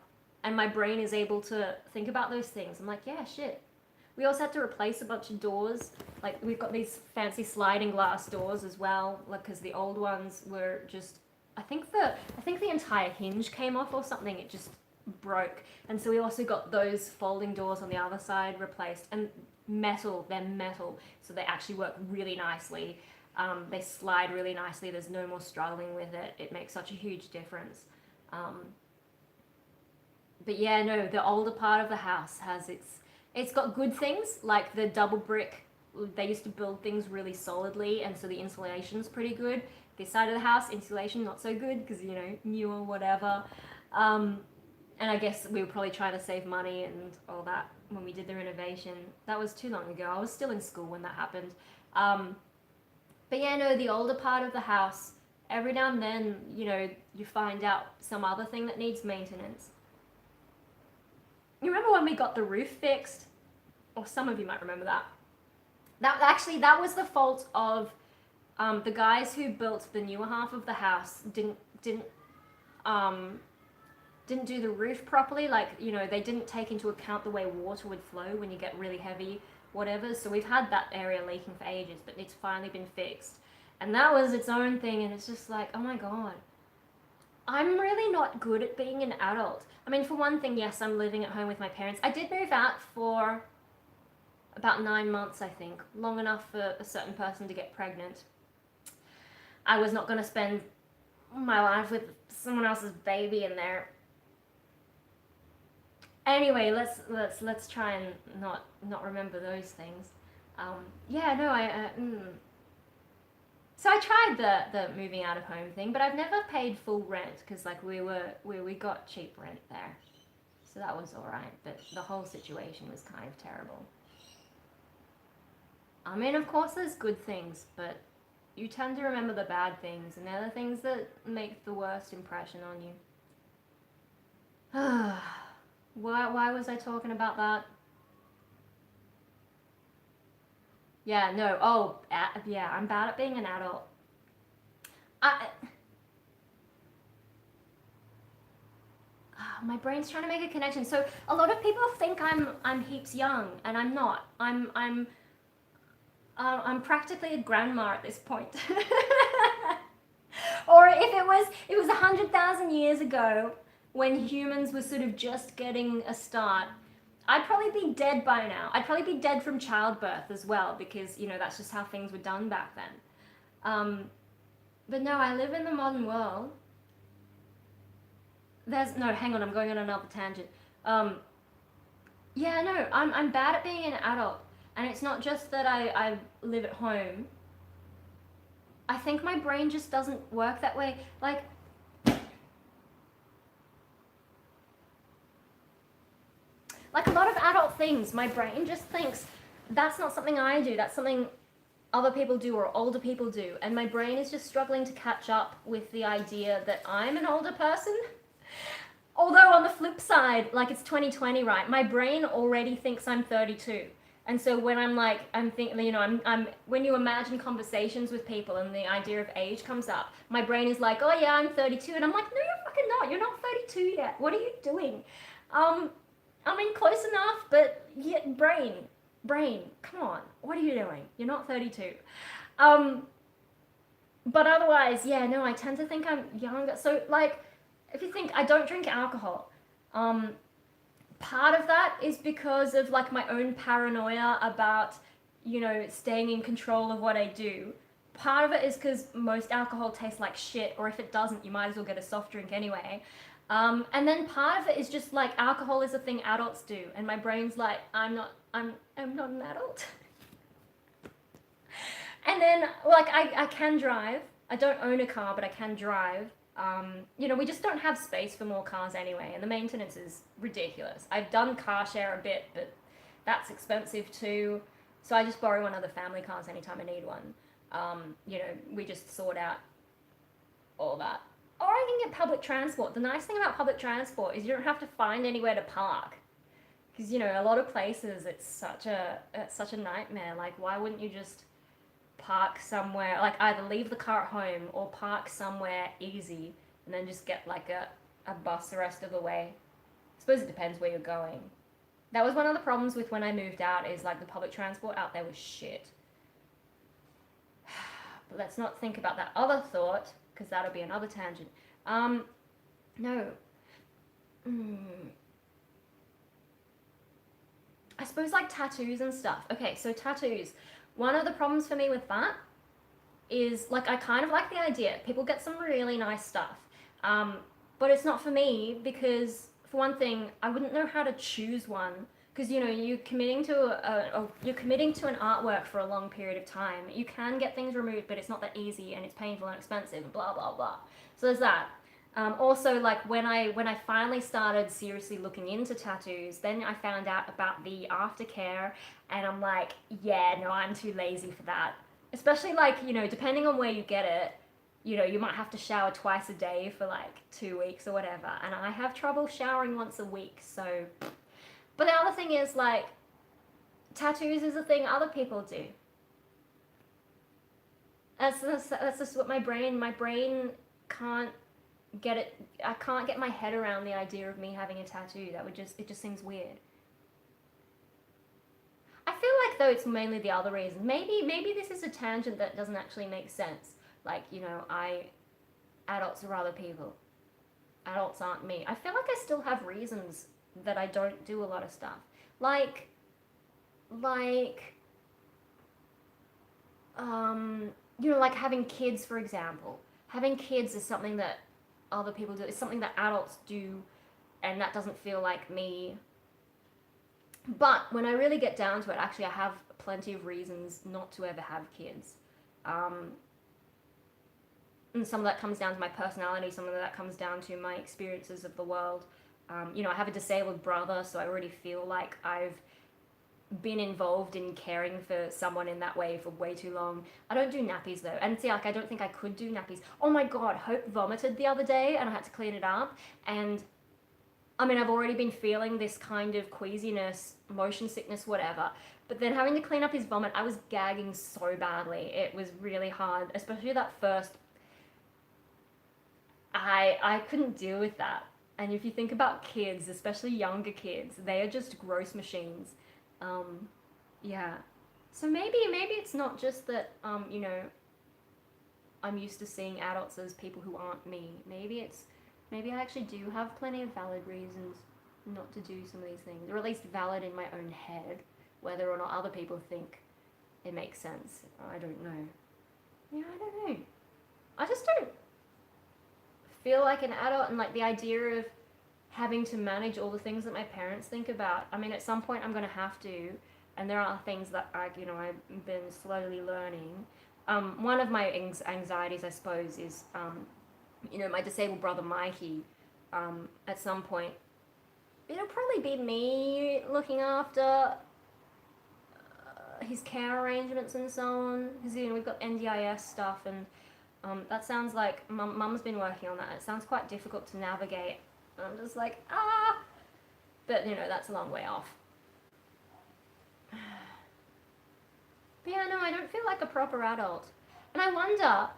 and my brain is able to think about those things. I'm like, yeah, shit. We also had to replace a bunch of doors. Like we've got these fancy sliding glass doors as well, like because the old ones were just, I think the entire hinge came off or something. It just broke, and so we also got those folding doors on the other side replaced. And metal, they're metal, so they actually work really nicely. They slide really nicely. There's no more struggling with it. It makes such a huge difference. But yeah, no, the older part of the house has it's got good things like the double brick. They used to build things really solidly, and so the insulation's pretty good. This side of the house, insulation not so good because, you know, new or whatever. And I guess we were probably trying to save money and all that when we did the renovation. That was too long ago. I was still in school when that happened. But yeah, no, the older part of the house, every now and then, you know, you find out some other thing that needs maintenance. You remember when we got the roof fixed? Or some of you might remember that. That was the fault of the guys who built the newer half of the house didn't do the roof properly. Like, you know, they didn't take into account the way water would flow when you get really heavy whatever. So we've had that area leaking for ages, but it's finally been fixed. And that was its own thing, and it's just like, oh my god. I'm really not good at being an adult. I mean, for one thing, yes, I'm living at home with my parents. I did move out for about 9 months, I think. Long enough for a certain person to get pregnant. I was not going to spend my life with someone else's baby in there. Anyway, let's try and not remember those things. Yeah, no, So I tried the moving out of home thing, but I've never paid full rent because like we got cheap rent there, so that was all right. But the whole situation was kind of terrible. I mean, of course, there's good things, but you tend to remember the bad things, and they're the things that make the worst impression on you. Why was I talking about that? Yeah, no. Oh, yeah, I'm bad at being an adult. My brain's trying to make a connection. So a lot of people think I'm heaps young, and I'm not. I'm practically a grandma at this point. Or if it was 100,000 years ago when humans were sort of just getting a start, I'd probably be dead by now. I'd probably be dead from childbirth as well, because, you know, that's just how things were done back then. But no, I live in the modern world. No, hang on, I'm going on another tangent. Yeah, no, I'm bad at being an adult. And it's not just that I live at home. I think my brain just doesn't work that way. Like a lot of adult things, my brain just thinks that's not something I do, that's something other people do or older people do. And my brain is just struggling to catch up with the idea that I'm an older person. Although on the flip side, like it's 2020, right? My brain already thinks I'm 32. And so when I'm like, I'm thinking, you know, when you imagine conversations with people and the idea of age comes up, my brain is like, oh yeah, I'm 32. And I'm like, no, you're fucking not. You're not 32 yet. What are you doing? I mean, close enough, but yeah, brain, come on. What are you doing? You're not 32. But otherwise, yeah, no, I tend to think I'm younger. So like, if you think I don't drink alcohol, um, part of that is because of like my own paranoia about, you know, staying in control of what I do. Part of it is because most alcohol tastes like shit, or if it doesn't, you might as well get a soft drink anyway. And then part of it is just like alcohol is a thing adults do, and my brain's like, I'm not an adult. And then like I can drive. I don't own a car, but I can drive. You know, we just don't have space for more cars anyway, and the maintenance is ridiculous. I've done car share a bit, but that's expensive too. So I just borrow one of the family cars anytime I need one. You know, we just sort out all that. Or I can get public transport. The nice thing about public transport is you don't have to find anywhere to park. Because, you know, a lot of places it's such a nightmare. Like, why wouldn't you just park somewhere, like either leave the car at home or park somewhere easy and then just get like a bus the rest of the way. I suppose it depends where you're going. That was one of the problems with when I moved out, is like the public transport out there was shit. But let's not think about that other thought, because that'll be another tangent. No. I suppose like tattoos and stuff. Okay, so tattoos. One of the problems for me with that is, like, I kind of like the idea. People get some really nice stuff. But it's not for me because, for one thing, I wouldn't know how to choose one. Because, you know, you're committing to an artwork for a long period of time. You can get things removed, but it's not that easy, and it's painful and expensive, and blah, blah, blah. So there's that. Also, like, when I finally started seriously looking into tattoos, then I found out about the aftercare, and I'm like, yeah, no, I'm too lazy for that. Especially, like, you know, depending on where you get it, you know, you might have to shower twice a day for like 2 weeks or whatever, and I have trouble showering once a week, so. But the other thing is, like, tattoos is a thing other people do. That's just what my brain can't get it. I can't get my head around the idea of me having a tattoo. It just seems weird. I feel like though it's mainly the other reason. Maybe this is a tangent that doesn't actually make sense. Like, you know, adults are other people. Adults aren't me. I feel like I still have reasons that I don't do a lot of stuff. Like you know, like having kids, for example. Having kids is something that other people do. It's something that adults do, and that doesn't feel like me. But when I really get down to it, actually, I have plenty of reasons not to ever have kids. And some of that comes down to my personality, some of that comes down to my experiences of the world. You know, I have a disabled brother, so I already feel like I've been involved in caring for someone in that way for way too long. I don't do nappies though, and see, like, I don't think I could do nappies. Oh my god, Hope vomited the other day and I had to clean it up, and I mean, I've already been feeling this kind of queasiness, motion sickness, whatever, but then having to clean up his vomit, I was gagging so badly. It was really hard, especially that first. I couldn't deal with that. And if you think about kids, especially younger kids, they are just gross machines. Yeah. So maybe it's not just that, you know, I'm used to seeing adults as people who aren't me. Maybe I actually do have plenty of valid reasons not to do some of these things, or at least valid in my own head. Whether or not other people think it makes sense, I don't know. Yeah, I don't know. I just don't feel like an adult, and like the idea of having to manage all the things that my parents think about. I mean, at some point I'm going to have to, and there are things that I've been slowly learning. One of my anxieties, I suppose, is, you know, my disabled brother Mikey. At some point, it'll probably be me looking after his care arrangements and so on. Because, you know, we've got NDIS stuff, and that sounds like Mum's been working on that. It sounds quite difficult to navigate. I'm just like, ah. But, you know, that's a long way off. But yeah, no, I don't feel like a proper adult. And I wonder,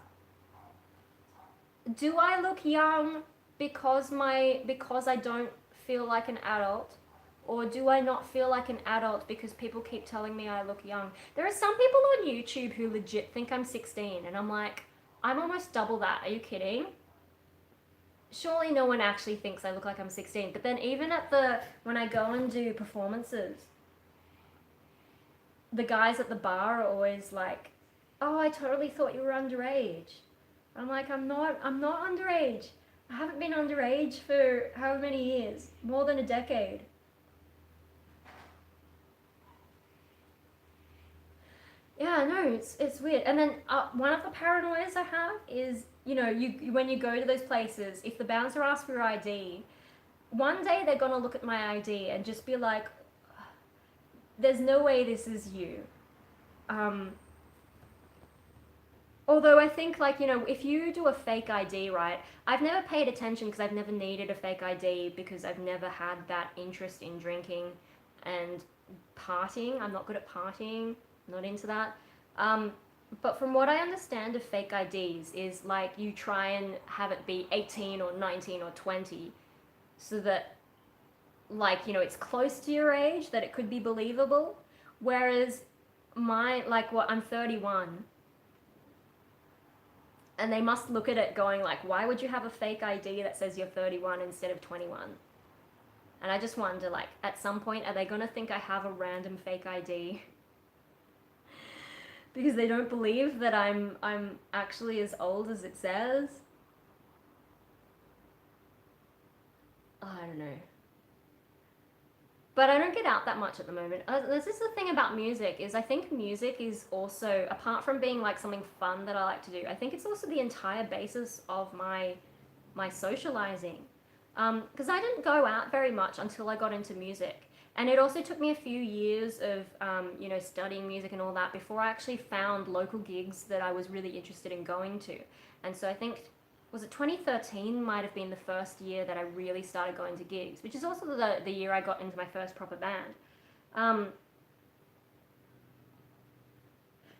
do I look young because I don't feel like an adult? Or do I not feel like an adult because people keep telling me I look young? There are some people on YouTube who legit think I'm 16, and I'm like, I'm almost double that. Are you kidding? Surely no one actually thinks I look like I'm 16. But then even when I go and do performances, the guys at the bar are always like, oh, I totally thought you were underage. I'm like, I'm not underage. I haven't been underage for how many years? More than a decade. Yeah, no, it's weird. And then one of the paranoias I have is, you know, you when you go to those places, if the bouncer asks for your ID, one day they're gonna look at my ID and just be like, "There's no way this is you." Um, Although I think, like, you know, if you do a fake ID, right? I've never paid attention because I've never needed a fake ID because I've never had that interest in drinking and partying. I'm not good at partying, not into that. Um, but from what I understand of fake IDs is like you try and have it be 18 or 19 or 20 so that, like, you know, it's close to your age, that it could be believable. Whereas I'm 31, and they must look at it going like, why would you have a fake ID that says you're 31 instead of 21? And I just wonder, like, at some point, are they gonna think I have a random fake ID because they don't believe that I'm actually as old as it says? Oh, I don't know. But I don't get out that much at the moment. This is the thing about music, is I think music is also, apart from being like something fun that I like to do, I think it's also the entire basis of my socializing. Because I didn't go out very much until I got into music. And it also took me a few years of, you know, studying music and all that before I actually found local gigs that I was really interested in going to. And so I think, was it 2013 might have been the first year that I really started going to gigs, which is also the year I got into my first proper band. Um,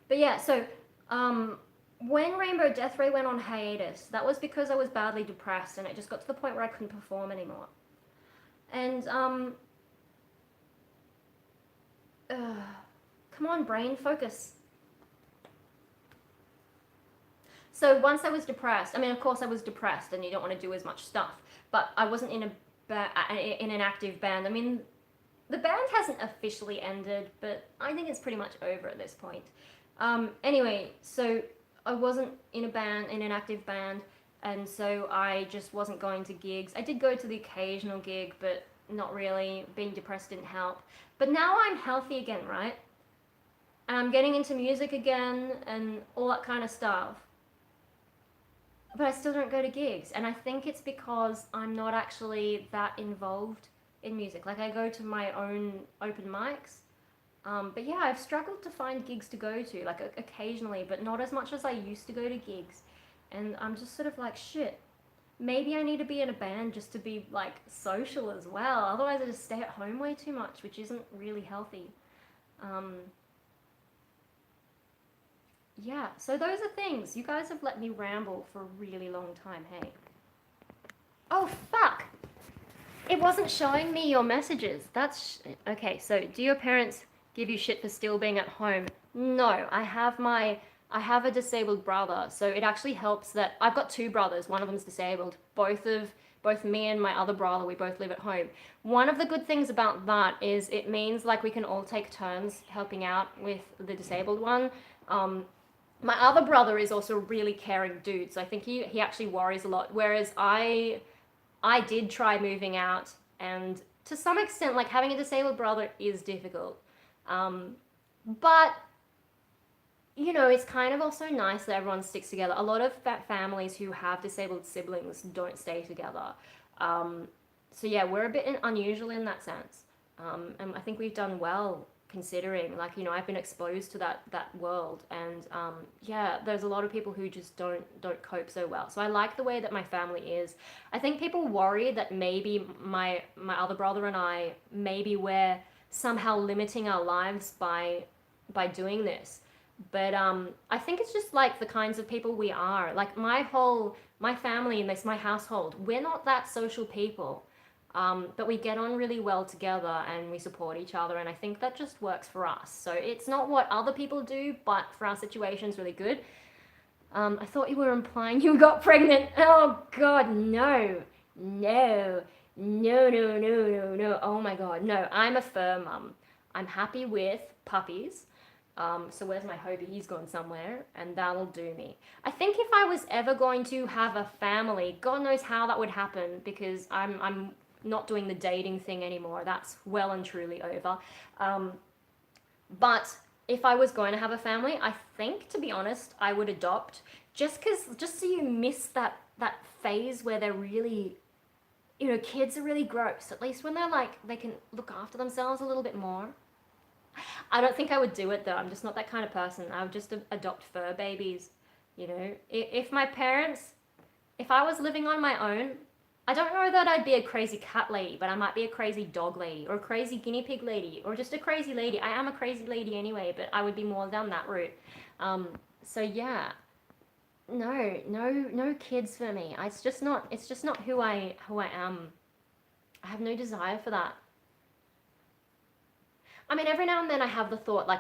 but yeah, so when Rainbow Death Ray went on hiatus, that was because I was badly depressed and it just got to the point where I couldn't perform anymore. And come on, brain, focus. So once I was depressed, I mean, of course I was depressed and you don't want to do as much stuff, but I wasn't in in an active band. I mean, the band hasn't officially ended, but I think it's pretty much over at this point. Anyway, so I wasn't in an active band, and so I just wasn't going to gigs. I did go to the occasional gig, but not really. Being depressed didn't help. But now I'm healthy again, right? And I'm getting into music again and all that kind of stuff. But I still don't go to gigs, and I think it's because I'm not actually that involved in music. Like, I go to my own open mics, but yeah, I've struggled to find gigs to go to, like occasionally, but not as much as I used to go to gigs. And I'm just sort of like, shit, maybe I need to be in a band just to be like social as well. Otherwise, I just stay at home way too much, which isn't really healthy. Um, yeah, so those are things. You guys have let me ramble for a really long time, hey? Oh, fuck! It wasn't showing me your messages. Okay, so do your parents give you shit for still being at home? No, I have a disabled brother, so it actually helps that I've got two brothers. One of them's disabled. Both me and my other brother, we both live at home. One of the good things about that is it means like we can all take turns helping out with the disabled one. My other brother is also a really caring dude, so I think he actually worries a lot. Whereas I did try moving out, and to some extent, like, having a disabled brother is difficult. But you know, it's kind of also nice that everyone sticks together. A lot of families who have disabled siblings don't stay together. So yeah, we're a bit unusual in that sense. And I think we've done well considering. Like, you know, I've been exposed to that world, and yeah, there's a lot of people who just don't cope so well. So I like the way that my family is. I think people worry that maybe my other brother and I, maybe we're somehow limiting our lives by doing this. But I think it's just like the kinds of people we are. Like my family and this my household, we're not that social people. But we get on really well together and we support each other, and I think that just works for us. So it's not what other people do, but for our situation, it's really good. I thought you were implying you got pregnant. Oh God, no, no, no, no, no, no, no. Oh my God, no. I'm a fur mum. I'm happy with puppies. So where's my Hobie? He's gone somewhere, and that'll do me. I think if I was ever going to have a family, God knows how that would happen, because I'm not doing the dating thing anymore. That's well and truly over. But if I was going to have a family, I think, to be honest, I would adopt, just so you miss that phase where they're really, you know, kids are really gross. At least when they're like, they can look after themselves a little bit more. I don't think I would do it though. I'm just not that kind of person. I would just adopt fur babies. You know, if my parents, if I was living on my own, I don't know that I'd be a crazy cat lady, but I might be a crazy dog lady or a crazy guinea pig lady or just a crazy lady. I am a crazy lady anyway, but I would be more down that route. So yeah, no kids for me. It's just not who I am. I have no desire for that. I mean, every now and then I have the thought, like,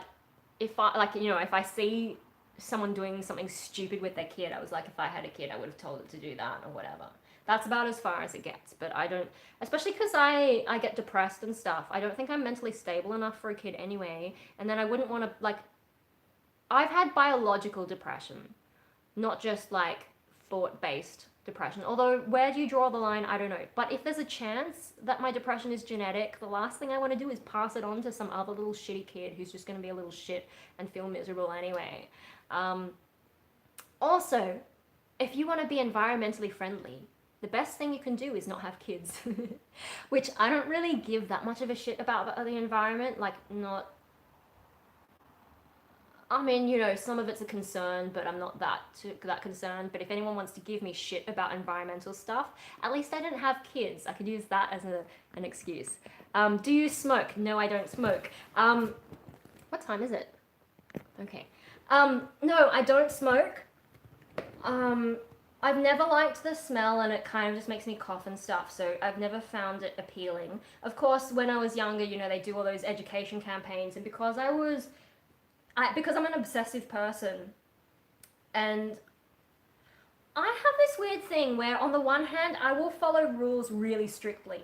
if I, like, you know, if I see someone doing something stupid with their kid, I was like, if I had a kid, I would have told it to do that or whatever. That's about as far as it gets. But I don't, especially because I get depressed and stuff. I don't think I'm mentally stable enough for a kid anyway. And then I wouldn't want to, like, I've had biological depression, not just like thought-based depression. Although, where do you draw the line? I don't know. But if there's a chance that my depression is genetic, the last thing I want to do is pass it on to some other little shitty kid who's just going to be a little shit and feel miserable anyway. Also, if you want to be environmentally friendly, the best thing you can do is not have kids. Which I don't really give that much of a shit about the environment. Like, not, I mean, you know, some of it's a concern, but I'm not that concerned. But if anyone wants to give me shit about environmental stuff, at least I didn't have kids. I could use that as an excuse. Do you smoke? No, I don't smoke. What time is it? Okay. No, I don't smoke. I've never liked the smell, and it kind of just makes me cough and stuff, so I've never found it appealing. Of course, when I was younger, you know, they do all those education campaigns, and because I'm an obsessive person, and I have this weird thing where on the one hand, I will follow rules really strictly.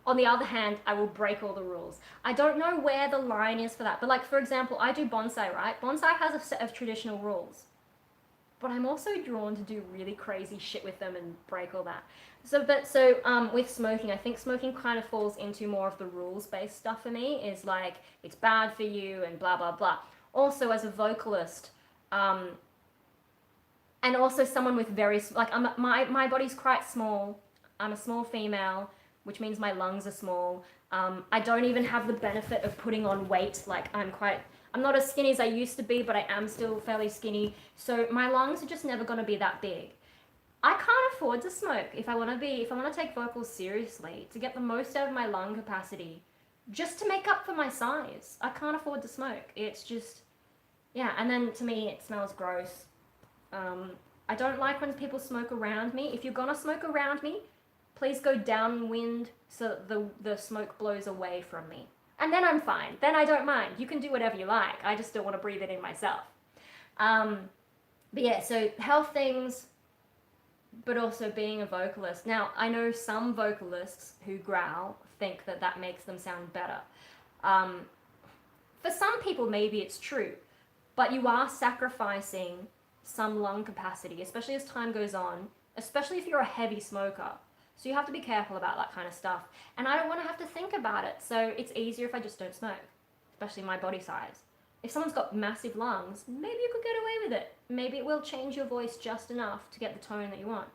On the other hand, I will break all the rules. I don't know where the line is for that, but like, for example, I do bonsai, right? Bonsai has a set of traditional rules, but I'm also drawn to do really crazy shit with them and break all that. So with smoking, I think smoking kind of falls into more of the rules-based stuff for me, is like, it's bad for you and blah, blah, blah. Also, as a vocalist, and also someone with very, like, my body's quite small. I'm a small female, which means my lungs are small. I don't even have the benefit of putting on weight. Like, I'm not as skinny as I used to be, but I am still fairly skinny. So my lungs are just never going to be that big. I can't afford to smoke if I want to take vocals seriously, to get the most out of my lung capacity, just to make up for my size. I can't afford to smoke. It's just, yeah, and then to me it smells gross. I don't like when people smoke around me. If you're gonna smoke around me, please go downwind so the smoke blows away from me. And then I'm fine. Then I don't mind. You can do whatever you like. I just don't want to breathe it in myself. But yeah, so health things, but also being a vocalist. Now, I know some vocalists who growl think that that makes them sound better. For some people, maybe it's true, but you are sacrificing some lung capacity, especially as time goes on, especially if you're a heavy smoker. So you have to be careful about that kind of stuff. And I don't want to have to think about it, so it's easier if I just don't smoke, especially my body size. If someone's got massive lungs, maybe you could get away with it. Maybe it will change your voice just enough to get the tone that you want.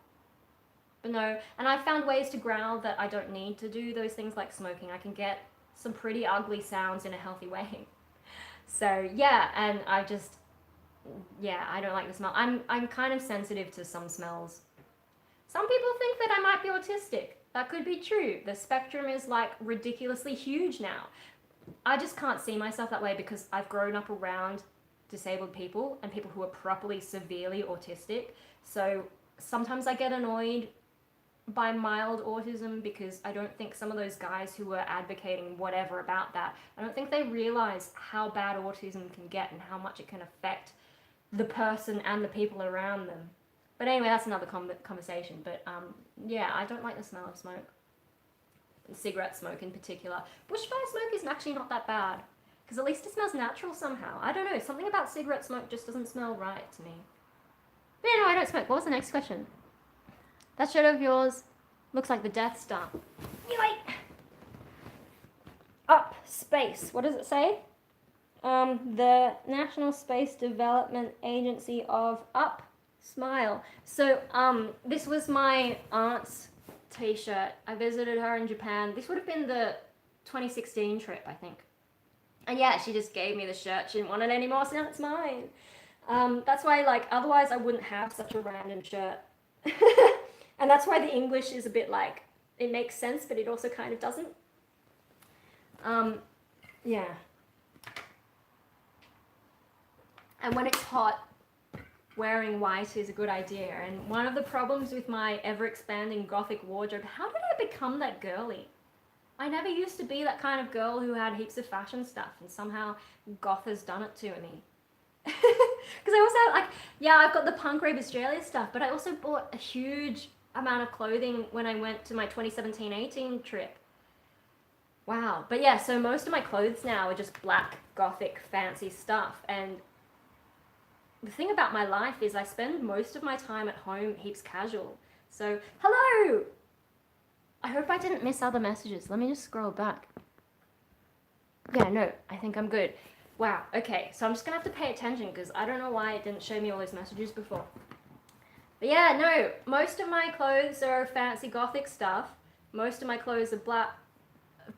But no, and I found ways to growl that I don't need to do those things like smoking. I can get some pretty ugly sounds in a healthy way. So yeah, and I just, yeah, I don't like the smell. I'm kind of sensitive to some smells. Some people think that I might be autistic. That could be true. The spectrum is like ridiculously huge now. I just can't see myself that way because I've grown up around disabled people and people who are properly severely autistic. So sometimes I get annoyed by mild autism because I don't think some of those guys who were advocating whatever about that, I don't think they realize how bad autism can get and how much it can affect the person and the people around them. But anyway, that's another conversation. But yeah, I don't like the smell of smoke. Cigarette smoke in particular. Bushfire smoke is actually not that bad because at least it smells natural somehow. I don't know, something about cigarette smoke just doesn't smell right to me. But yeah, no, I don't smoke. What was the next question? That shadow of yours looks like the Death Star. You like up space. What does it say? The National Space Development Agency of Up Smile. So this was my aunt's t-shirt. I visited her in Japan. This would have been the 2016 trip, I think. And yeah, she just gave me the shirt. She didn't want it anymore, so now it's mine. That's why, like, otherwise I wouldn't have such a random shirt. And that's why the English is a bit like, it makes sense, but it also kind of doesn't. Yeah. And when it's hot, wearing white is a good idea. And one of the problems with my ever-expanding gothic wardrobe, how did I become that girly? I never used to be that kind of girl who had heaps of fashion stuff, and somehow goth has done it to me. Because I also have, like, yeah, I've got the Punk Rave Australia stuff, but I also bought a huge amount of clothing when I went to my 2017-18 trip. Wow. But yeah, so most of my clothes now are just black, gothic, fancy stuff. And the thing about my life is I spend most of my time at home heaps casual. So, hello! I hope I didn't miss other messages. Let me just scroll back. Yeah, no, I think I'm good. Wow, okay, so I'm just gonna have to pay attention because I don't know why it didn't show me all those messages before. But yeah, no, most of my clothes are fancy gothic stuff. Most of my clothes are black.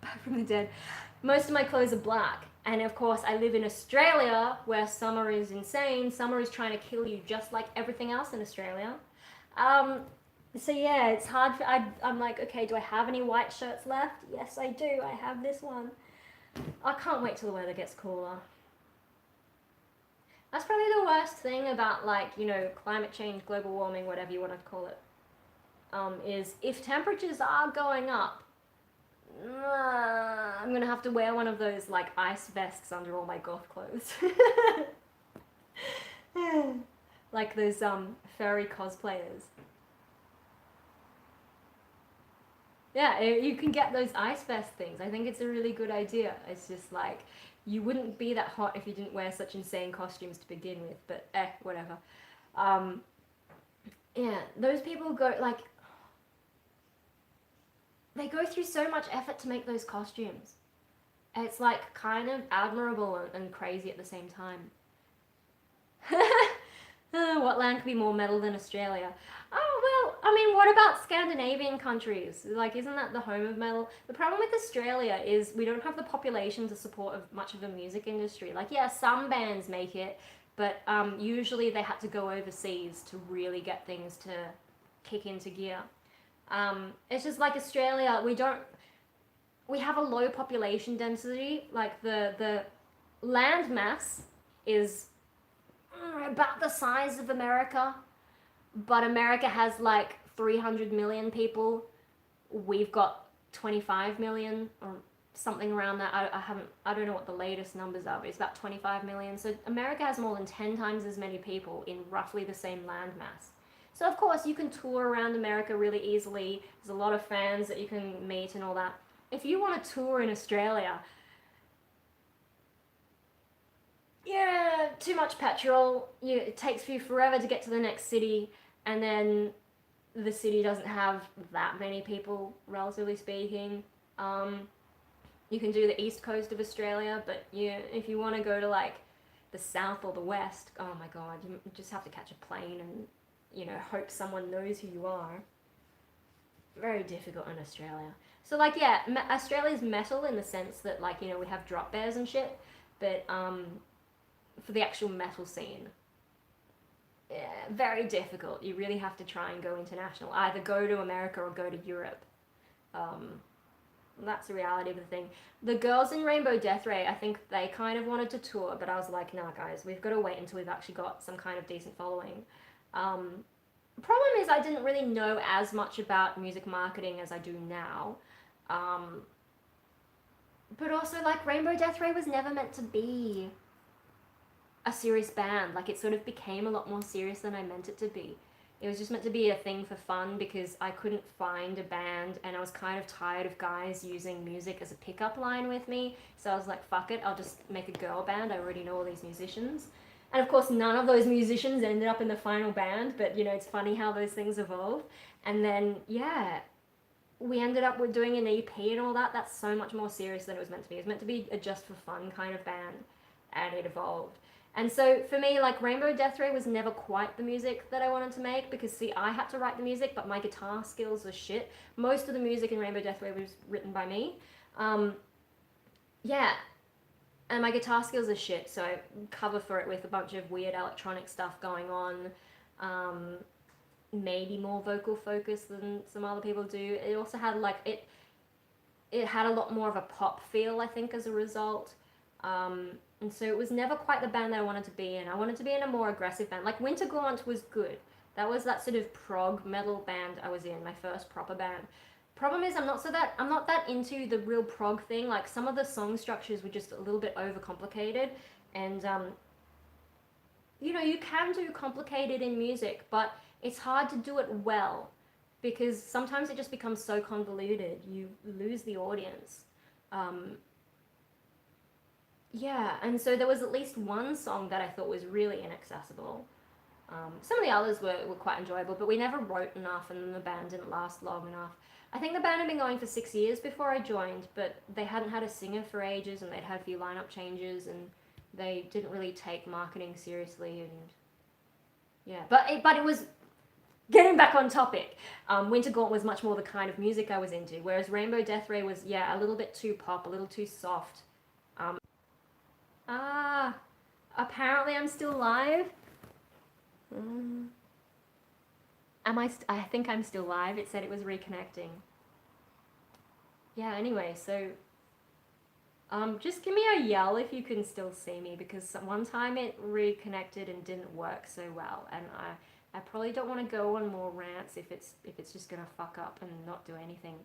Back from the dead. Most of my clothes are black. And of course, I live in Australia where summer is insane. Summer is trying to kill you just like everything else in Australia. So yeah, it's hard for, I'm like, okay, do I have any white shirts left? Yes, I do. I have this one. I can't wait till the weather gets cooler. That's probably the worst thing about, like, you know, climate change, global warming, whatever you want to call it, is if temperatures are going up, I'm gonna have to wear one of those, like, ice vests under all my goth clothes. Like those furry cosplayers. Yeah, you can get those ice vest things. I think it's a really good idea. It's just like, you wouldn't be that hot if you didn't wear such insane costumes to begin with, but whatever. Yeah, those people go, like, they go through so much effort to make those costumes. It's like kind of admirable and crazy at the same time. What land could be more metal than Australia? Oh, well, I mean, what about Scandinavian countries? Like, isn't that the home of metal? The problem with Australia is we don't have the population to support much of the music industry. Like, yeah, some bands make it, but usually they had to go overseas to really get things to kick into gear. It's just like Australia, we have a low population density. Like, the land mass is about the size of America, but America has like 300 million people. We've got 25 million or something around that. I don't know what the latest numbers are, but it's about 25 million. So America has more than 10 times as many people in roughly the same land mass. So of course you can tour around America really easily. There's a lot of fans that you can meet and all that. If you want to tour in Australia, yeah, too much petrol. It takes you forever to get to the next city, and then the city doesn't have that many people, relatively speaking. You can do the east coast of Australia, but if you want to go to like the south or the west, oh my god, you just have to catch a plane and, you know, hope someone knows who you are. Very difficult in Australia. So like, yeah, Australia's metal in the sense that, like, you know, we have drop bears and shit. but for the actual metal scene, yeah, very difficult. You really have to try and go international. Either go to America or go to Europe. That's the reality of the thing. The girls in Rainbow Death Ray, I think they kind of wanted to tour, but I was like, nah, guys, we've got to wait until we've actually got some kind of decent following. Problem is, I didn't really know as much about music marketing as I do now. But also, like, Rainbow Death Ray was never meant to be a serious band. Like, it sort of became a lot more serious than I meant it to be. It was just meant to be a thing for fun because I couldn't find a band and I was kind of tired of guys using music as a pickup line with me. So I was like, fuck it, I'll just make a girl band. I already know all these musicians. And of course, none of those musicians ended up in the final band, but you know, it's funny how those things evolve. And then, yeah, we ended up with doing an EP and all that. That's so much more serious than it was meant to be. It was meant to be a just for fun kind of band, and it evolved. And so for me, like, Rainbow Death Ray was never quite the music that I wanted to make because, see, I had to write the music, but my guitar skills were shit. Most of the music in Rainbow Death Ray was written by me. Yeah, and my guitar skills are shit, so I cover for it with a bunch of weird electronic stuff going on. Maybe more vocal focus than some other people do. It also had, like, it had a lot more of a pop feel, I think, as a result. And so it was never quite the band that I wanted to be in. I wanted to be in a more aggressive band. Like, Winter Gaunt was good. That was that sort of prog metal band I was in, my first proper band. Problem is, I'm not that into the real prog thing. Like, some of the song structures were just a little bit overcomplicated, and you know, you can do complicated in music, but it's hard to do it well because sometimes it just becomes so convoluted. You lose the audience. Yeah, and so there was at least one song that I thought was really inaccessible. Some of the others were quite enjoyable, but we never wrote enough and the band didn't last long enough. I think the band had been going for 6 years before I joined, but they hadn't had a singer for ages and they'd had a few lineup changes and they didn't really take marketing seriously, and yeah, but it was, getting back on topic, Winter Gaunt was much more the kind of music I was into, whereas Rainbow Death Ray was, yeah, a little bit too pop, a little too soft. Apparently I'm still live. I think I'm still live. It said it was reconnecting. Yeah, anyway, so just give me a yell if you can still see me, because one time it reconnected and didn't work so well, and I probably don't want to go on more rants if it's just gonna fuck up and not do anything.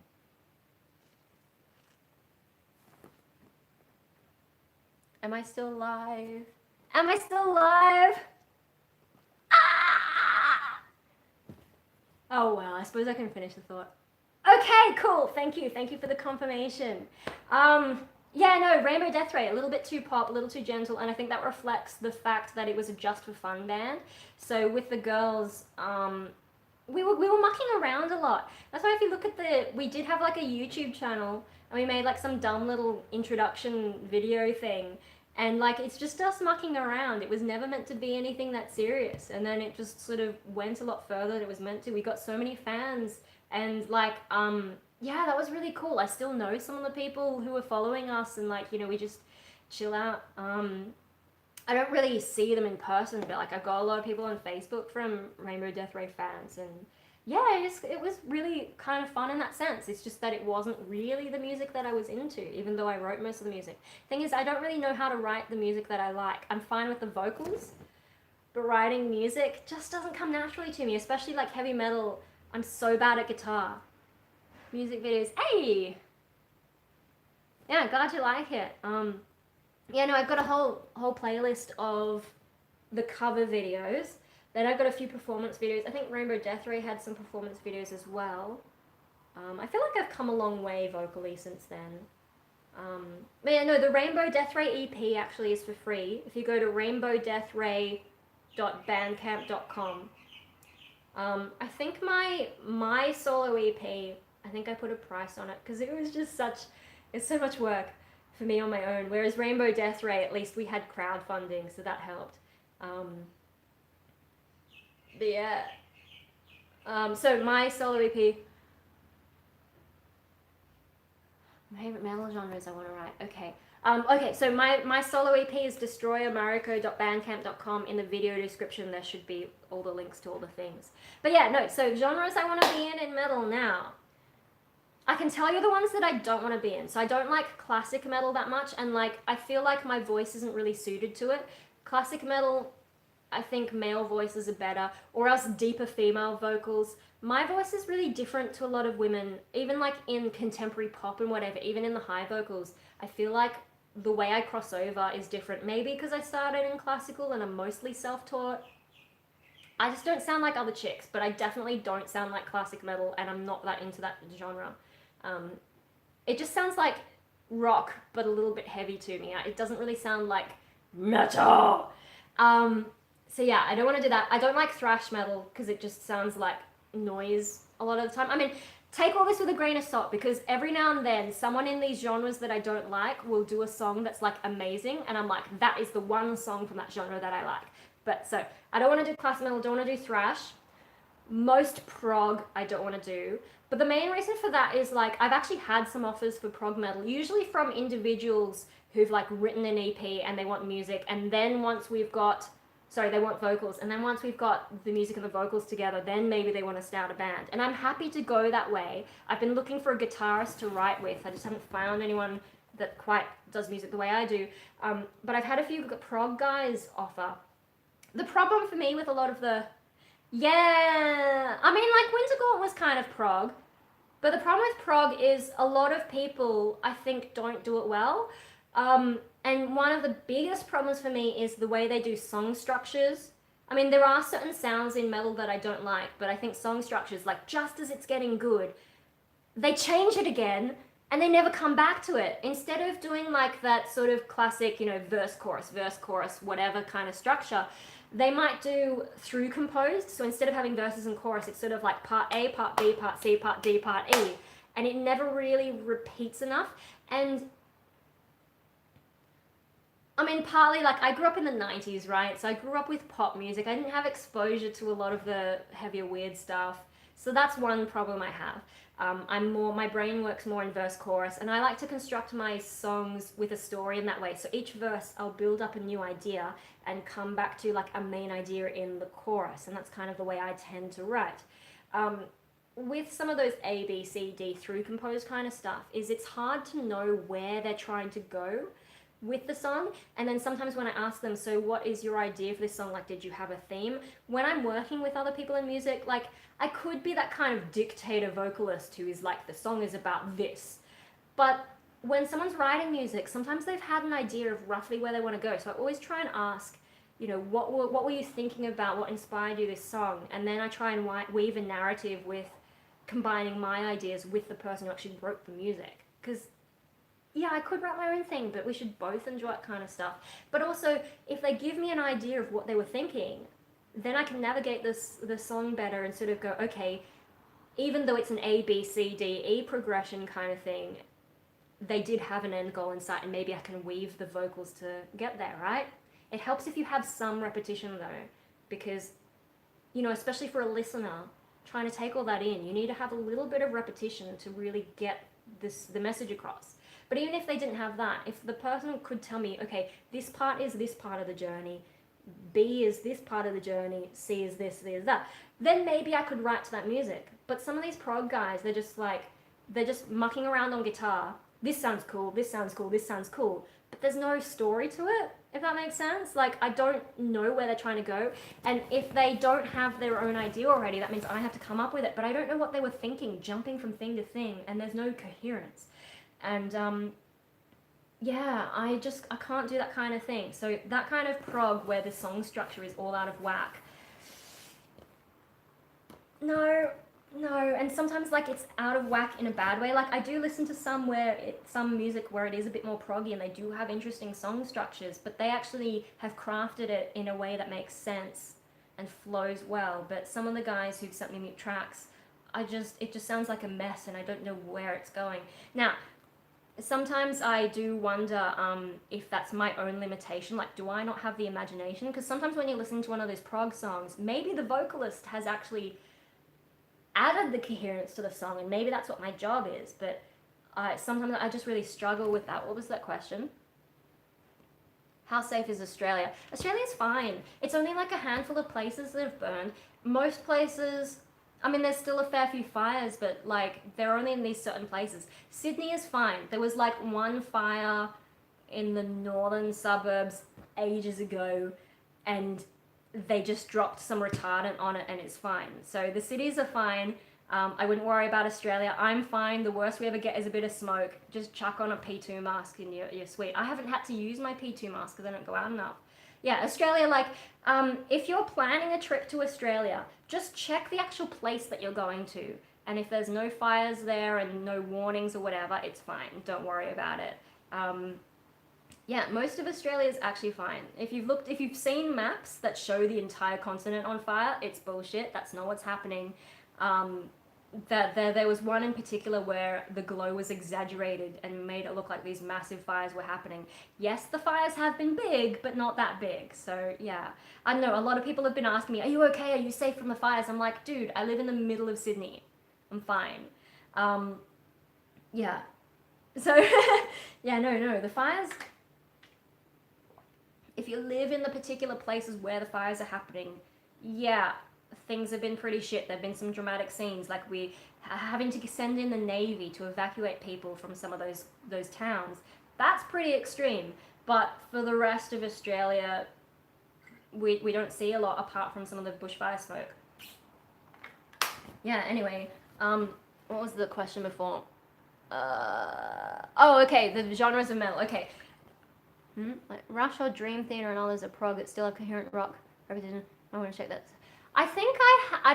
Am I still live? Am I still live? Ah! Oh well, I suppose I can finish the thought. Okay, cool. Thank you for the confirmation. Yeah, no, Rainbow Death Ray, a little bit too pop, a little too gentle, and I think that reflects the fact that it was a just for fun band. So with the girls, we were mucking around a lot. That's why if you look at we did have like a YouTube channel, and we made like some dumb little introduction video thing, and like it's just us mucking around. It was never meant to be anything that serious, and then it just sort of went a lot further than it was meant to. We got so many fans, and like yeah, that was really cool. I still know some of the people who were following us, and like, you know, we just chill out. I don't really see them in person, but like I've got a lot of people on Facebook from Rainbow Death Ray fans, and yeah, it was really kind of fun in that sense. It's just that it wasn't really the music that I was into, even though I wrote most of the music. Thing is, I don't really know how to write the music that I like. I'm fine with the vocals, but writing music just doesn't come naturally to me, especially like heavy metal. I'm so bad at guitar. Music videos, hey! Yeah, glad you like it. Yeah, no, I've got a whole playlist of the cover videos. Then I've got a few performance videos. I think Rainbow Death Ray had some performance videos as well. I feel like I've come a long way vocally since then. But yeah, no, the Rainbow Death Ray EP actually is for free. If you go to rainbowdeathray.bandcamp.com. I think my solo EP, I think I put a price on it because it was just it's so much work for me on my own. Whereas Rainbow Death Ray, at least we had crowdfunding, so that helped. But yeah. So my solo EP. My favorite metal genres I want to write. Okay. Okay, so my solo EP is destroyermariko.bandcamp.com. In the video description, there should be all the links to all the things. But yeah, no, so genres I want to be in metal now. I can tell you the ones that I don't want to be in. So I don't like classic metal that much, and like I feel like my voice isn't really suited to it. Classic metal, I think male voices are better, or else deeper female vocals. My voice is really different to a lot of women, even like in contemporary pop and whatever, even in the high vocals. I feel like the way I cross over is different. Maybe because I started in classical and I'm mostly self-taught. I just don't sound like other chicks, but I definitely don't sound like classic metal, and I'm not that into that genre. Um, it just sounds like rock, but a little bit heavy to me. It doesn't really sound like metal. So yeah, I don't want to do that. I don't like thrash metal because it just sounds like noise a lot of the time. I mean, take all this with a grain of salt, because every now and then someone in these genres that I don't like will do a song that's like amazing, and I'm like, that is the one song from that genre that I like. But so I don't want to do classic metal, don't want to do thrash. Most prog I don't want to do. But the main reason for that is like I've actually had some offers for prog metal, usually from individuals who've like written an EP and they want music, and then once we've got they want vocals, and then once we've got the music and the vocals together, then maybe they want to start a band. And I'm happy to go that way. I've been looking for a guitarist to write with. I just haven't found anyone that quite does music the way I do. But I've had a few prog guys offer. The problem for me with a lot of the yeah, I mean, like Winter Gaunt was kind of prog, but the problem with prog is a lot of people, I think, don't do it well. And one of the biggest problems for me is the way they do song structures. I mean, there are certain sounds in metal that I don't like, but I think song structures, like just as it's getting good, they change it again and they never come back to it. Instead of doing like that sort of classic, verse, chorus, whatever kind of structure, they might do through composed. So instead of having verses and chorus, it's sort of like part A, part B, part C, part D, part E. And it never really repeats enough. And I mean, partly like I grew up in the 90s, right? So I grew up with pop music. I didn't have exposure to a lot of the heavier, weird stuff. So that's one problem I have. My brain works more in verse chorus, and I like to construct my songs with a story in that way. So each verse I'll build up a new idea and come back to like a main idea in the chorus, and that's kind of the way I tend to write. With some of those A, B, C, D through composed kind of stuff, it's hard to know where they're trying to go with the song. And then sometimes when I ask them, so what is your idea for this song? Like, did you have a theme? When I'm working with other people in music, like I could be that kind of dictator vocalist who is like, the song is about this. But when someone's writing music, sometimes they've had an idea of roughly where they want to go. So I always try and ask, what were you thinking about? What inspired you this song? And then I try and weave a narrative with combining my ideas with the person who actually wrote the music. Because yeah, I could write my own thing, but we should both enjoy that kind of stuff. But also, if they give me an idea of what they were thinking, then I can navigate the song better and sort of go, okay, even though it's an A, B, C, D, E progression kind of thing, they did have an end goal in sight, and maybe I can weave the vocals to get there, right? It helps if you have some repetition though, because, especially for a listener, trying to take all that in, you need to have a little bit of repetition to really get the message across. But even if they didn't have that, if the person could tell me, okay, this part is this part of the journey, B is this part of the journey, C is this, that, then maybe I could write to that music. But some of these prog guys, they're just mucking around on guitar. This sounds cool, this sounds cool, this sounds cool. But there's no story to it, if that makes sense. Like, I don't know where they're trying to go. And if they don't have their own idea already, that means I have to come up with it. But I don't know what they were thinking, jumping from thing to thing, and there's no coherence. And yeah, I can't do that kind of thing. So that kind of prog where the song structure is all out of whack. No, and sometimes like it's out of whack in a bad way. Like I do listen to some music where it is a bit more proggy and they do have interesting song structures, but they actually have crafted it in a way that makes sense and flows well. But some of the guys who've sent me tracks, it just sounds like a mess and I don't know where it's going. Now, sometimes I do wonder if that's my own limitation. Like, do I not have the imagination? Because sometimes when you listen to one of those prog songs, maybe the vocalist has actually added the coherence to the song, and maybe that's what my job is. But sometimes I just really struggle with that. What was that question? How safe is Australia? Australia's fine. It's only like a handful of places that have burned. Most places, I mean, there's still a fair few fires, but like they're only in these certain places. Sydney is fine. There was like one fire in the northern suburbs ages ago, and they just dropped some retardant on it and it's fine. So the cities are fine. I wouldn't worry about Australia. I'm fine. The worst we ever get is a bit of smoke. Just chuck on a P2 mask and you're sweet. I haven't had to use my P2 mask because I don't go out enough. Yeah, Australia, like, if you're planning a trip to Australia, just check the actual place that you're going to. And if there's no fires there and no warnings or whatever, it's fine. Don't worry about it. Yeah, most of Australia is actually fine. If you've seen maps that show the entire continent on fire, it's bullshit. That's not what's happening. There was one in particular where the glow was exaggerated and made it look like these massive fires were happening. Yes, the fires have been big, but not that big. So yeah, I don't know. A lot of people have been asking me, "Are you okay? Are you safe from the fires?" I'm like, dude, I live in the middle of Sydney. I'm fine. Yeah. So yeah, no, the fires. If you live in the particular places where the fires are happening, yeah, things have been pretty shit. There have been some dramatic scenes, like we having to send in the Navy to evacuate people from some of those towns. That's pretty extreme. But for the rest of Australia, we don't see a lot apart from some of the bushfire smoke. Yeah, anyway, what was the question before? Oh, okay, the genres of metal. Okay. Like Rush or Dream Theater and others are prog that still have coherent rock repetition. I want to check that. I think I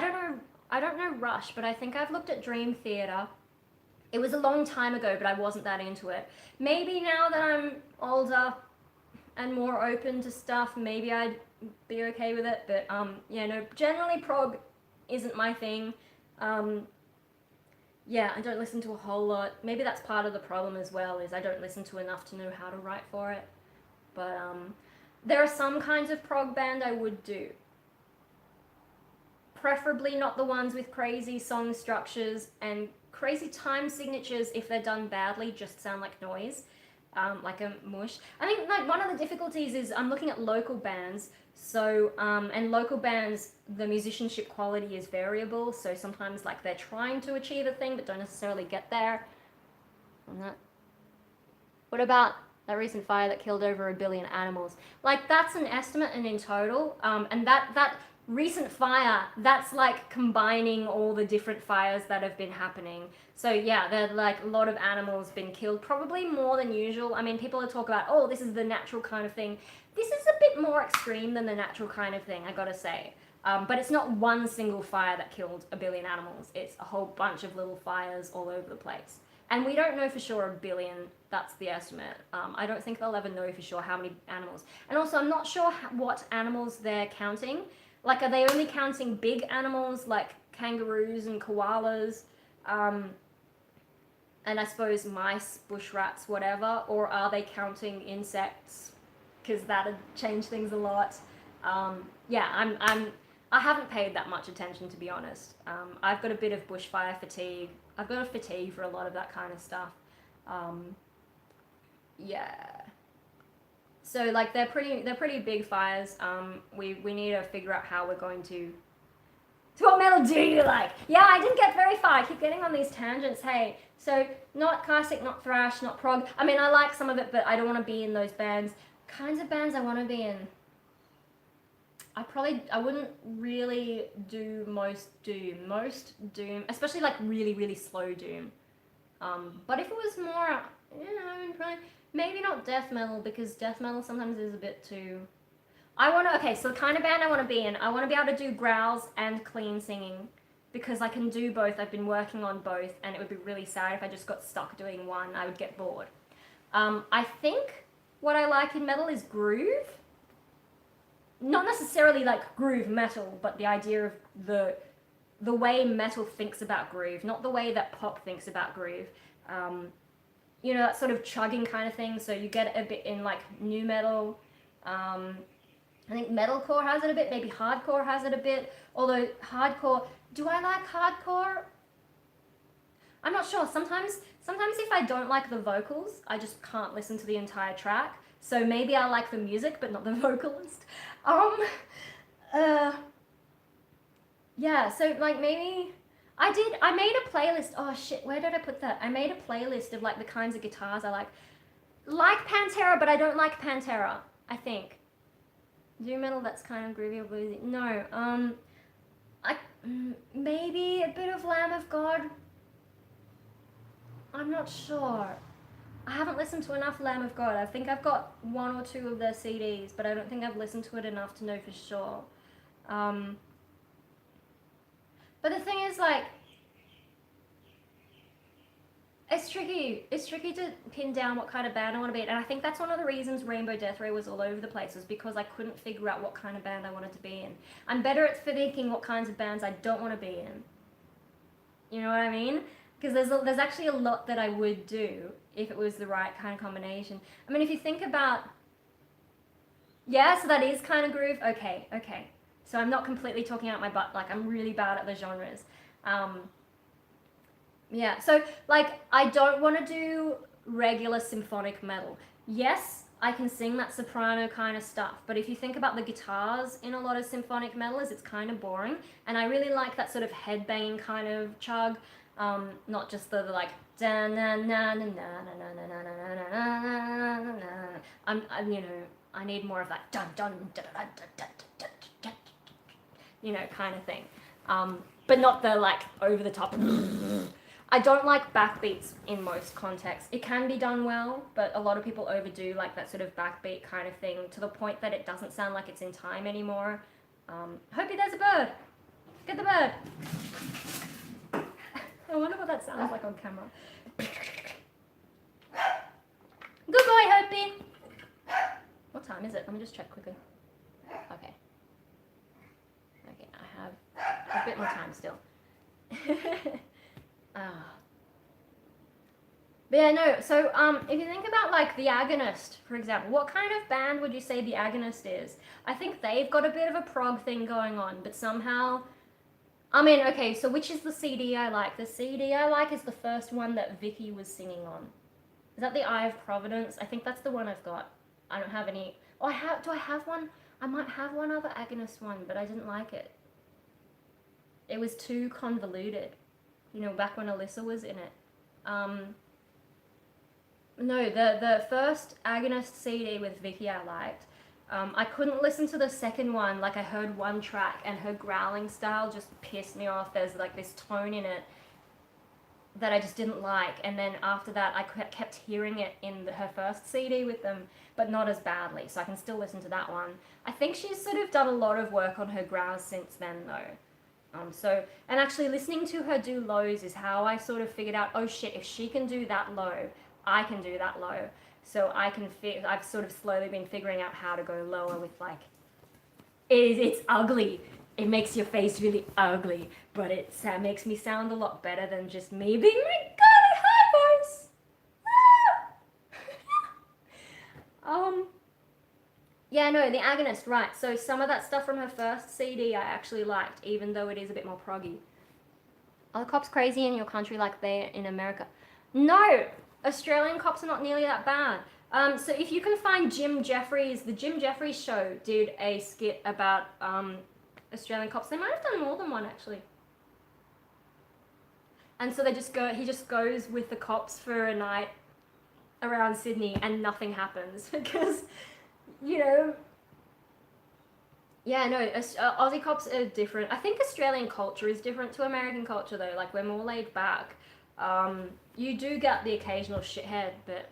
don't know Rush, but I think I've looked at Dream Theater. It was a long time ago, but I wasn't that into it. Maybe now that I'm older and more open to stuff, maybe I'd be okay with it. But yeah, no, generally prog isn't my thing. Yeah, I don't listen to a whole lot. Maybe that's part of the problem as well, is I don't listen to enough to know how to write for it. But there are some kinds of prog band I would do. Preferably not the ones with crazy song structures and crazy time signatures. If they're done badly, just sound like noise, like a mush. I think like one of the difficulties is I'm looking at local bands. So and local bands, the musicianship quality is variable. So sometimes like they're trying to achieve a thing but don't necessarily get there. What about that recent fire that killed over 1 billion animals? Like that's an estimate and in total, and that recent fire, that's like combining all the different fires that have been happening. So yeah, there's like a lot of animals been killed, probably more than usual. I mean, people talk about, oh, this is the natural kind of thing. This is a bit more extreme than the natural kind of thing, I gotta say. But it's not one single fire that killed 1 billion animals. It's a whole bunch of little fires all over the place. And we don't know for sure 1 billion, that's the estimate. I don't think they'll ever know for sure how many animals. And also, I'm not sure what animals they're counting. Like, are they only counting big animals like kangaroos and koalas? And I suppose mice, bush rats, whatever? Or are they counting insects? Because that'd change things a lot. Yeah, I haven't paid that much attention, to be honest. I've got a bit of bushfire fatigue. I've got a fatigue for a lot of that kind of stuff. Yeah. So like they're pretty big fires. We need to figure out how we're going to. So what metal do you like? Yeah, I didn't get very far. I keep getting on these tangents. Hey, so not classic, not thrash, not prog. I mean, I like some of it, but I don't want to be in those bands. Kinds of bands I want to be in. I wouldn't really do most doom, especially like really, really slow doom. But if it was more, maybe not death metal, because death metal sometimes is a bit too. Okay, so the kind of band I want to be in, I want to be able to do growls and clean singing, because I can do both. I've been working on both, and it would be really sad if I just got stuck doing one. I would get bored. I think what I like in metal is groove. Not necessarily like groove metal, but the idea of the way metal thinks about groove, not the way that pop thinks about groove. That sort of chugging kind of thing. So you get it a bit in like new metal. I think metalcore has it a bit, maybe hardcore has it a bit. Although hardcore, do I like hardcore? I'm not sure. Sometimes if I don't like the vocals, I just can't listen to the entire track. So maybe I like the music, but not the vocalist. Yeah, so like maybe I made a playlist. Oh shit, where did I put that? I made a playlist of like the kinds of guitars I like. Like Pantera, but I don't like Pantera, I think. Doom metal that's kind of groovy or bluesy. No, maybe a bit of Lamb of God. I'm not sure. I haven't listened to enough Lamb of God. I think I've got 1 or 2 of their CDs, but I don't think I've listened to it enough to know for sure. But the thing is, like, it's tricky. It's tricky to pin down what kind of band I want to be in. And I think that's one of the reasons Rainbow Death Ray was all over the place, was because I couldn't figure out what kind of band I wanted to be in. I'm better at thinking what kinds of bands I don't want to be in. You know what I mean? Because there's actually a lot that I would do if it was the right kind of combination. I mean, if you think about... Yeah, so that is kind of groove. Okay. So I'm not completely talking out my butt. Like, I'm really bad at the genres. Yeah, so, like, I don't want to do regular symphonic metal. Yes, I can sing that soprano kind of stuff, but if you think about the guitars in a lot of symphonic metalers, it's kind of boring, and I really like that sort of headbanging kind of chug, not just the like da na na na na na na na na na na na. I'm you know, I need more of that dun dun dun dun dun dun dun dun, you know, kind of thing, but not the like over the top. I don't like backbeats in most contexts. It can be done well, but a lot of people overdo like that sort of backbeat kind of thing to the point that it doesn't sound like it's in time anymore. Hopey, there's a bird. Get the bird. I wonder what that sounds like on camera. Good boy, Hopey. What time is it? Let me just check quickly. Okay. Okay, I have a bit more time still. But yeah, no, so if you think about like The Agonist, for example, what kind of band would you say The Agonist is? I think they've got a bit of a prog thing going on, but somehow, I mean, okay, so which is the CD I like? The CD I like is the first one that Vicky was singing on. Is that the Eye of Providence? I think that's the one I've got. I don't have any, oh, do I have one? I might have one other Agonist one, but I didn't like it. It was too convoluted. You know, back when Alyssa was in it. No, the first Agonist CD with Vicky I liked. I couldn't listen to the second one. Like, I heard one track and her growling style just pissed me off. There's like this tone in it that I just didn't like. And then after that, I kept hearing it in her first CD with them, but not as badly. So I can still listen to that one. I think she's sort of done a lot of work on her growls since then, though. And actually listening to her do lows is how I sort of figured out, oh shit, if she can do that low, I can do that low. So I've sort of slowly been figuring out how to go lower with like, it's ugly. It makes your face really ugly, but it makes me sound a lot better than just me being my golly high voice. Yeah, no, The Agonist, right. So some of that stuff from her first CD I actually liked, even though it is a bit more proggy. Are the cops crazy in your country like they're in America? No! Australian cops are not nearly that bad. So if you can find Jim Jeffries, the Jim Jeffries show did a skit about Australian cops. They might have done more than one, actually. And so he just goes with the cops for a night around Sydney and nothing happens because... You know, yeah, no, Aussie cops are different. I think Australian culture is different to American culture, though. Like, we're more laid back. You do get the occasional shithead, but,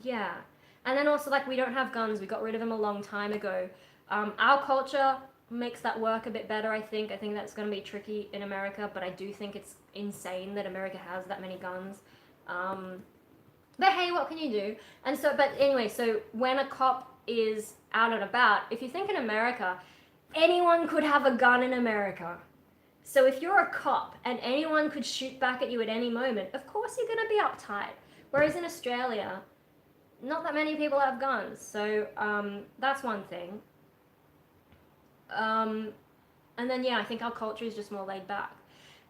yeah. And then also, like, we don't have guns. We got rid of them a long time ago. Our culture makes that work a bit better, I think. I think that's going to be tricky in America, but I do think it's insane that America has that many guns. But hey, what can you do? And so, but anyway, so when a cop is out and about, if you think in America, anyone could have a gun in America. So if you're a cop and anyone could shoot back at you at any moment, of course you're going to be uptight. Whereas in Australia, not that many people have guns. So that's one thing. And then, yeah, I think our culture is just more laid back.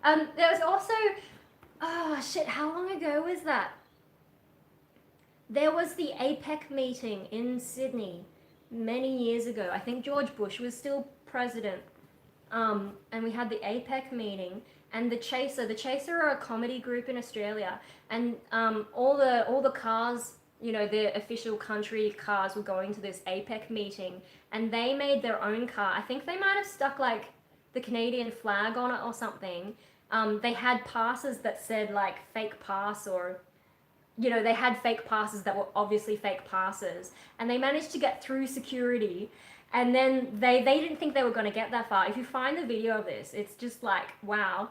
There was also, oh shit, how long ago was that? There was the APEC meeting in Sydney many years ago. I think George Bush was still president. And we had the APEC meeting, and the Chaser are a comedy group in Australia, and all the cars, you know, the official country cars were going to this APEC meeting, and they made their own car. I think they might have stuck like the Canadian flag on it or something. They had passes that said like fake pass, or you know, they had fake passes that were obviously fake passes, and they managed to get through security. And then they didn't think they were going to get that far. If you find the video of this, it's just like, wow.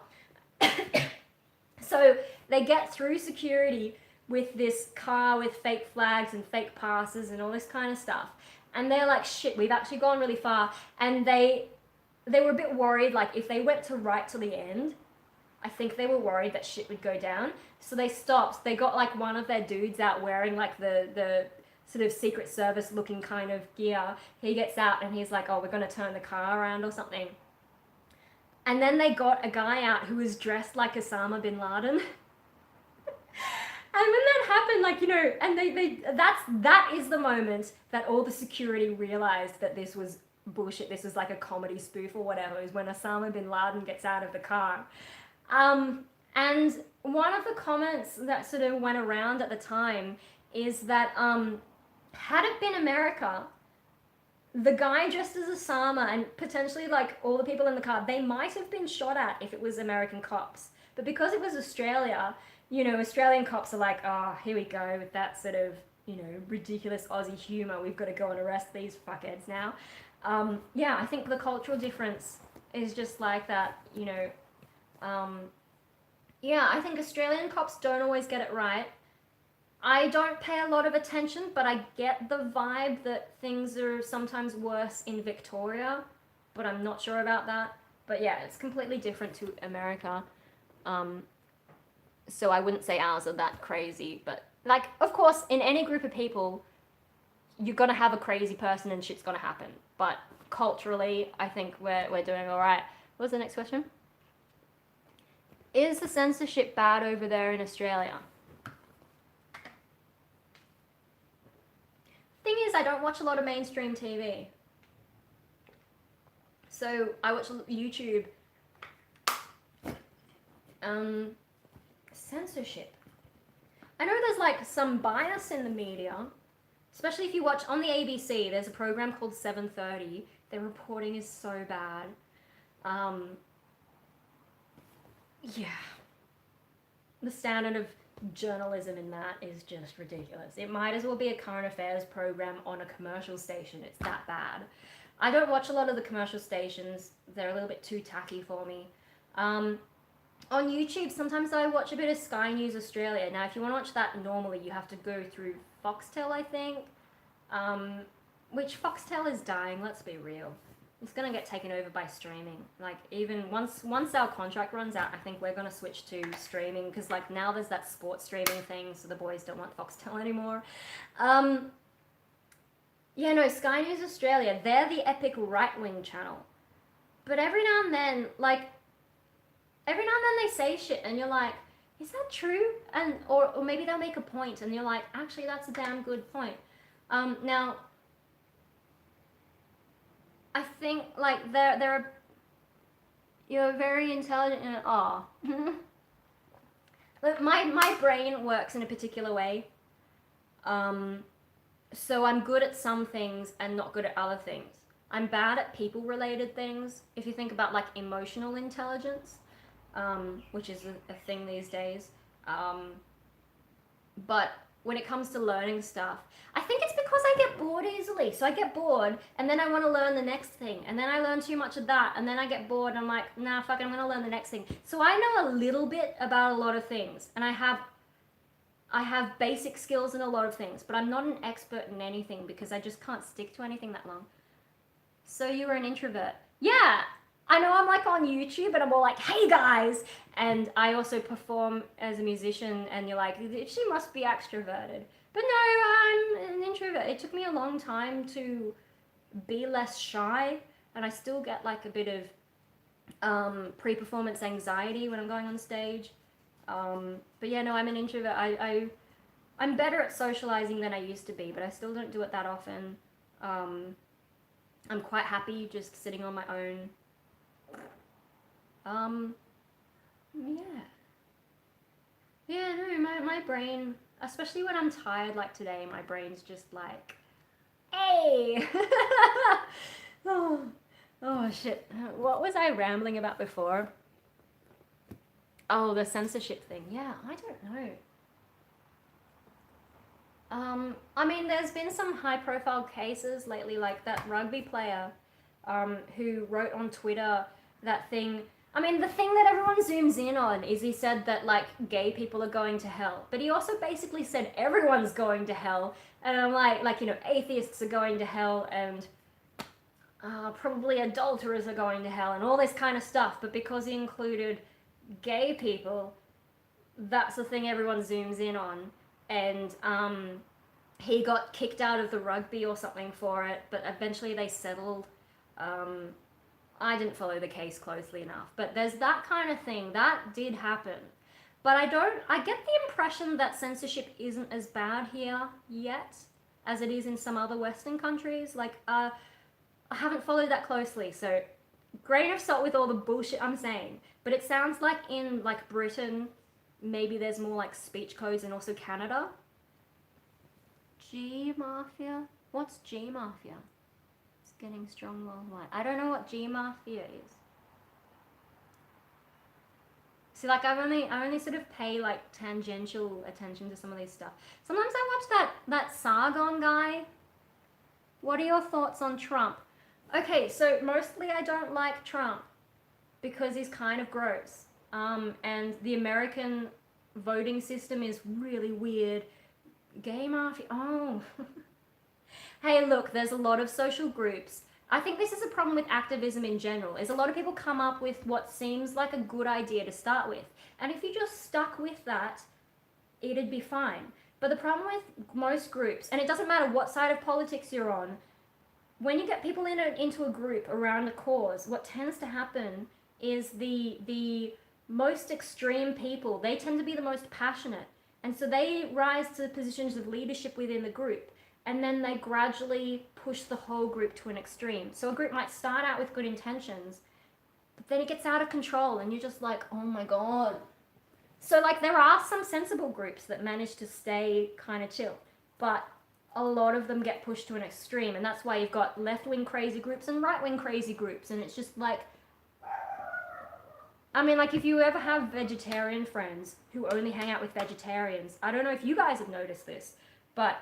So they get through security with this car with fake flags and fake passes and all this kind of stuff. And they're like, shit, we've actually gone really far. And they were a bit worried, like if they went to right to the end, I think they were worried that shit would go down. So they stopped. They got like one of their dudes out wearing like the sort of Secret Service looking kind of gear. He gets out and he's like, oh, we're going to turn the car around or something. And then they got a guy out who was dressed like Osama bin Laden. And when that happened, like, you know, and that is the moment that all the security realized that this was bullshit. This was like a comedy spoof or whatever, is when Osama bin Laden gets out of the car. And one of the comments that sort of went around at the time is that, had it been America, the guy dressed as Osama and potentially like all the people in the car, they might have been shot at if it was American cops. But because it was Australia, you know, Australian cops are like, oh, here we go with that sort of, you know, ridiculous Aussie humor. We've got to go and arrest these fuckheads now. Yeah, I think the cultural difference is just like that, you know. Yeah, I think Australian cops don't always get it right. I don't pay a lot of attention, but I get the vibe that things are sometimes worse in Victoria, but I'm not sure about that. But yeah, it's completely different to America. So I wouldn't say ours are that crazy, but like, of course, in any group of people, you're gonna have a crazy person and shit's gonna happen. But culturally, I think we're doing all right. What was the next question? Is the censorship bad over there in Australia? Thing is, I don't watch a lot of mainstream TV. So I watch YouTube. Censorship. I know there's like some bias in the media, especially if you watch on the ABC, there's a program called 7:30. Their reporting is so bad. Yeah. The standard of journalism in that is just ridiculous. It might as well be a current affairs program on a commercial station. It's that bad. I don't watch a lot of the commercial stations. They're a little bit too tacky for me. On YouTube, sometimes I watch a bit of Sky News Australia. Now, if you want to watch that normally, you have to go through Foxtel, I think. Which Foxtel is dying, let's be real. It's going to get taken over by streaming. Like, even once our contract runs out, I think we're going to switch to streaming, because like now there's that sports streaming thing, so the boys don't want Foxtel anymore. Yeah, no, Sky News Australia, they're the epic right-wing channel. But every now and then they say shit and you're like, is that true? And or maybe they'll make a point and you're like, actually that's a damn good point. Now I think like they're you're very intelligent and Look, my brain works in a particular way. So I'm good at some things and not good at other things. I'm bad at people-related things. If you think about like emotional intelligence, which is a thing these days. But when it comes to learning stuff, I think it's because I get bored easily. So I get bored and then I want to learn the next thing. And then I learn too much of that. And then I get bored and I'm like, nah, fuck it, I'm going to learn the next thing. So I know a little bit about a lot of things. And I have basic skills in a lot of things. But I'm not an expert in anything because I just can't stick to anything that long. So you were an introvert. Yeah, I know I'm like on YouTube and I'm all like, hey guys. And I also perform as a musician and you're like, she must be extroverted. But no, I'm an introvert. It took me a long time to be less shy. And I still get like a bit of pre-performance anxiety when I'm going on stage. But yeah, no, I'm an introvert. I'm better at socializing than I used to be, but I still don't do it that often. I'm quite happy just sitting on my own. Yeah. Yeah, no, my brain, especially when I'm tired like today, my brain's just like, hey! oh, oh, shit. What was I rambling about before? Oh, the censorship thing. Yeah, I don't know. I mean, there's been some high-profile cases lately, like that rugby player who wrote on Twitter that thing. I mean, the thing that everyone zooms in on is he said that, like, gay people are going to hell. But he also basically said everyone's going to hell. And I'm like, you know, atheists are going to hell and probably adulterers are going to hell and all this kind of stuff. But because he included gay people, that's the thing everyone zooms in on. And he got kicked out of the rugby or something for it, but eventually they settled. I didn't follow the case closely enough, but there's that kind of thing that did happen. But I get the impression that censorship isn't as bad here yet as it is in some other Western countries. Like, I haven't followed that closely, so grain of salt with all the bullshit I'm saying. But it sounds like in, like, Britain, maybe there's more, like, speech codes, and also Canada. G Mafia? What's G Mafia? It's getting strong worldwide. I don't know what G Mafia is. See, like, I only sort of pay, like, tangential attention to some of this stuff. Sometimes I watch that Sargon guy. What are your thoughts on Trump? Okay, so mostly I don't like Trump because he's kind of gross. And the American voting system is really weird. Gay mafia. Oh. Hey, look, there's a lot of social groups. I think this is a problem with activism in general, is a lot of people come up with what seems like a good idea to start with. And if you just stuck with that, it'd be fine. But the problem with most groups, and it doesn't matter what side of politics you're on, when you get people into a group around a cause, what tends to happen is the most extreme people, they tend to be the most passionate. And so they rise to positions of leadership within the group. And then they gradually push the whole group to an extreme. So a group might start out with good intentions, but then it gets out of control and you're just like, oh my God. So, like, there are some sensible groups that manage to stay kind of chill, but a lot of them get pushed to an extreme. And that's why you've got left-wing crazy groups and right-wing crazy groups. And it's just like, I mean, like, if you ever have vegetarian friends who only hang out with vegetarians, I don't know if you guys have noticed this, but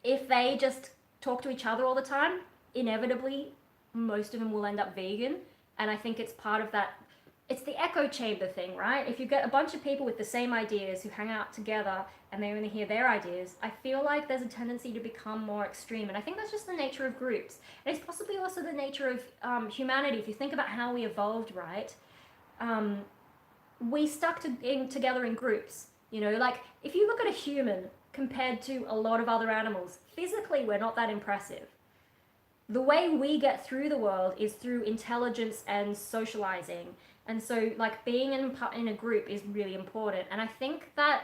if they just talk to each other all the time, inevitably, most of them will end up vegan. And I think it's part of that, it's the echo chamber thing, right? If you get a bunch of people with the same ideas who hang out together and they only hear their ideas, I feel like there's a tendency to become more extreme. And I think that's just the nature of groups. And it's possibly also the nature of humanity. If you think about how we evolved, right? We stuck together in groups. You know, like, if you look at a human compared to a lot of other animals, physically we're not that impressive. The way we get through the world is through intelligence and socializing. And so, like, being in a group is really important. And I think that,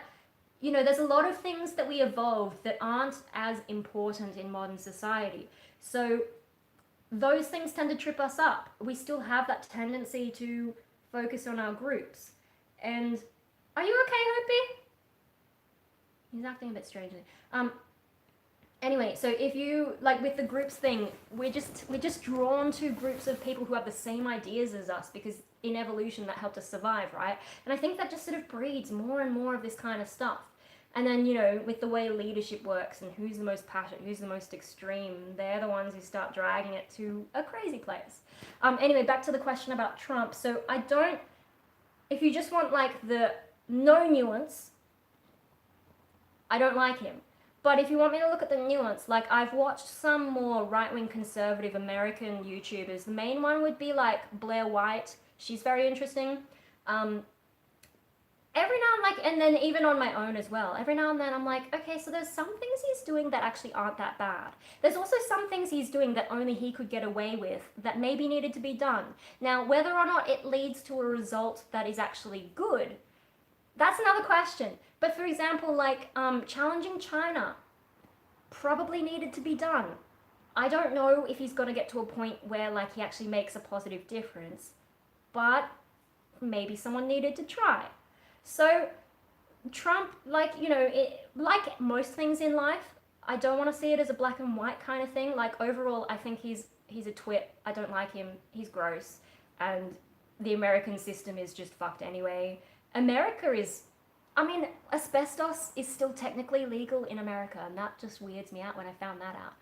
you know, there's a lot of things that we evolved that aren't as important in modern society. So those things tend to trip us up. We still have that tendency to focus on our groups. And are you okay, Hoopy? He's acting a bit strangely. Anyway, so if you, like, with the groups thing, we're just drawn to groups of people who have the same ideas as us because in evolution that helped us survive, right? And I think that just sort of breeds more and more of this kind of stuff. And then, you know, with the way leadership works and who's the most passionate, who's the most extreme, they're the ones who start dragging it to a crazy place. Anyway, back to the question about Trump. So if you just want, like, the no nuance, I don't like him. But if you want me to look at the nuance, like, I've watched some more right-wing conservative American YouTubers. The main one would be, like, Blair White. She's very interesting. Every now and, like, and then even on my own as well, every now and then I'm like, okay, so there's some things he's doing that actually aren't that bad. There's also some things he's doing that only he could get away with that maybe needed to be done. Now, whether or not it leads to a result that is actually good, That's another question. But for example, like challenging China probably needed to be done. I don't know if he's going to get to a point where like he actually makes a positive difference, but maybe someone needed to try. So Trump, like, you know, like most things in life, I don't want to see it as a black and white kind of thing. Like overall, I think he's a twit. I don't like him. He's gross, and the American system is just fucked anyway. America is, I mean, asbestos is still technically legal in America, and that just weirds me out when I found that out.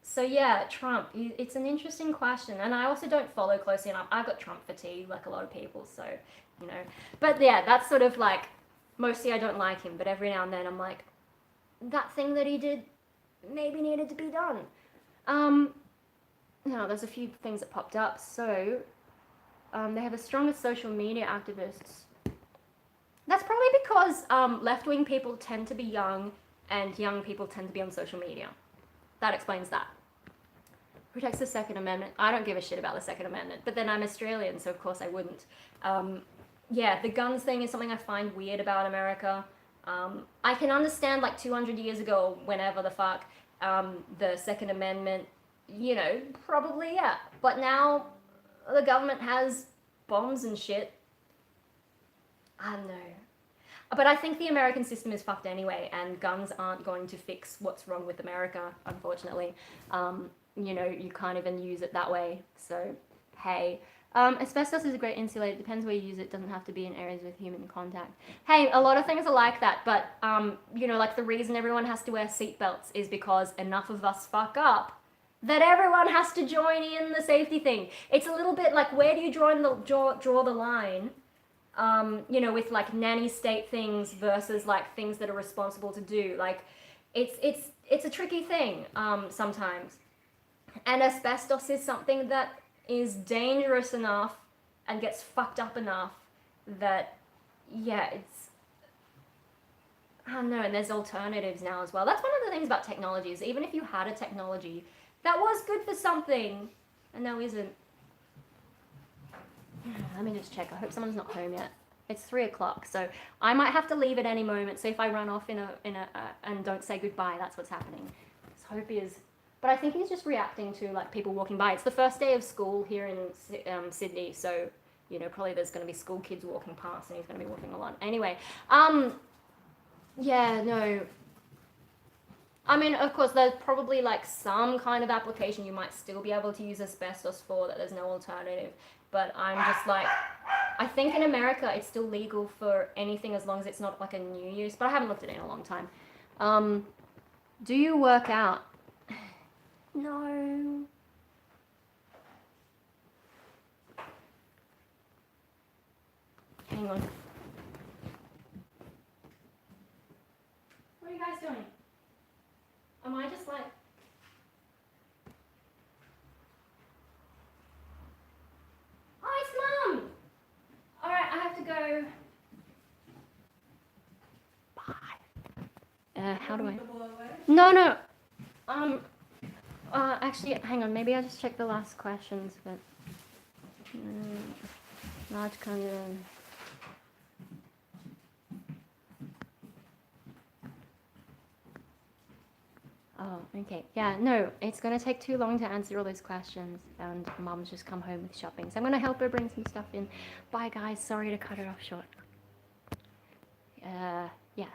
So yeah, Trump, it's an interesting question, and I also don't follow closely enough. I've got Trump fatigue, like a lot of people, so, you know. But yeah, that's sort of like, mostly I don't like him, but every now and then I'm like, that thing that he did maybe needed to be done. Now, there's a few things that popped up. So, they have the strongest social media activists. That's probably because left-wing people tend to be young, and young people tend to be on social media. That explains that. Protects the Second Amendment. I don't give a shit about the Second Amendment, but then I'm Australian, so of course I wouldn't. Yeah, the guns thing is something I find weird about America. I can understand like 200 years ago, whenever the fuck, the Second Amendment, you know, probably, yeah. But now the government has bombs and shit. I don't know. But I think the American system is fucked anyway, and guns aren't going to fix what's wrong with America, unfortunately. You know, you can't even use it that way, so hey. Asbestos is a great insulator. It depends where you use it. It doesn't have to be in areas with human contact. Hey, a lot of things are like that, but, you know, like the reason everyone has to wear seatbelts is because enough of us fuck up that everyone has to join in the safety thing. It's a little bit like, where do you draw the line, you know, with like nanny state things versus like things that are responsible to do. Like, it's a tricky thing, sometimes. And asbestos is something that is dangerous enough and gets fucked up enough that, yeah, it's, I don't know, and there's alternatives now as well. That's one of the things about technology is even if you had a technology that was good for something and now isn't. Let me just check. I hope someone's not home yet. It's 3 o'clock, so I might have to leave at any moment. So if I run off and don't say goodbye, that's what's happening. Let's hope he is. But I think he's just reacting to like people walking by. It's the first day of school here in Sydney, so you know probably there's going to be school kids walking past, and he's going to be walking a lot. Anyway, yeah, no. I mean, of course, there's probably like some kind of application you might still be able to use asbestos for that there's no alternative. But I'm just like, I think in America it's still legal for anything as long as it's not like a new use. But I haven't looked at it in a long time. Do you work out? No. Hang on. What are you guys doing? Am I just like... Oh, it's Mum! Alright, I have to go. Bye. How do I... No. Actually, hang on. Maybe I'll just check the last questions, but... large kind of... Oh, okay. Yeah, no, it's going to take too long to answer all those questions, and Mum's just come home with shopping, so I'm going to help her bring some stuff in. Bye, guys. Sorry to cut it off short.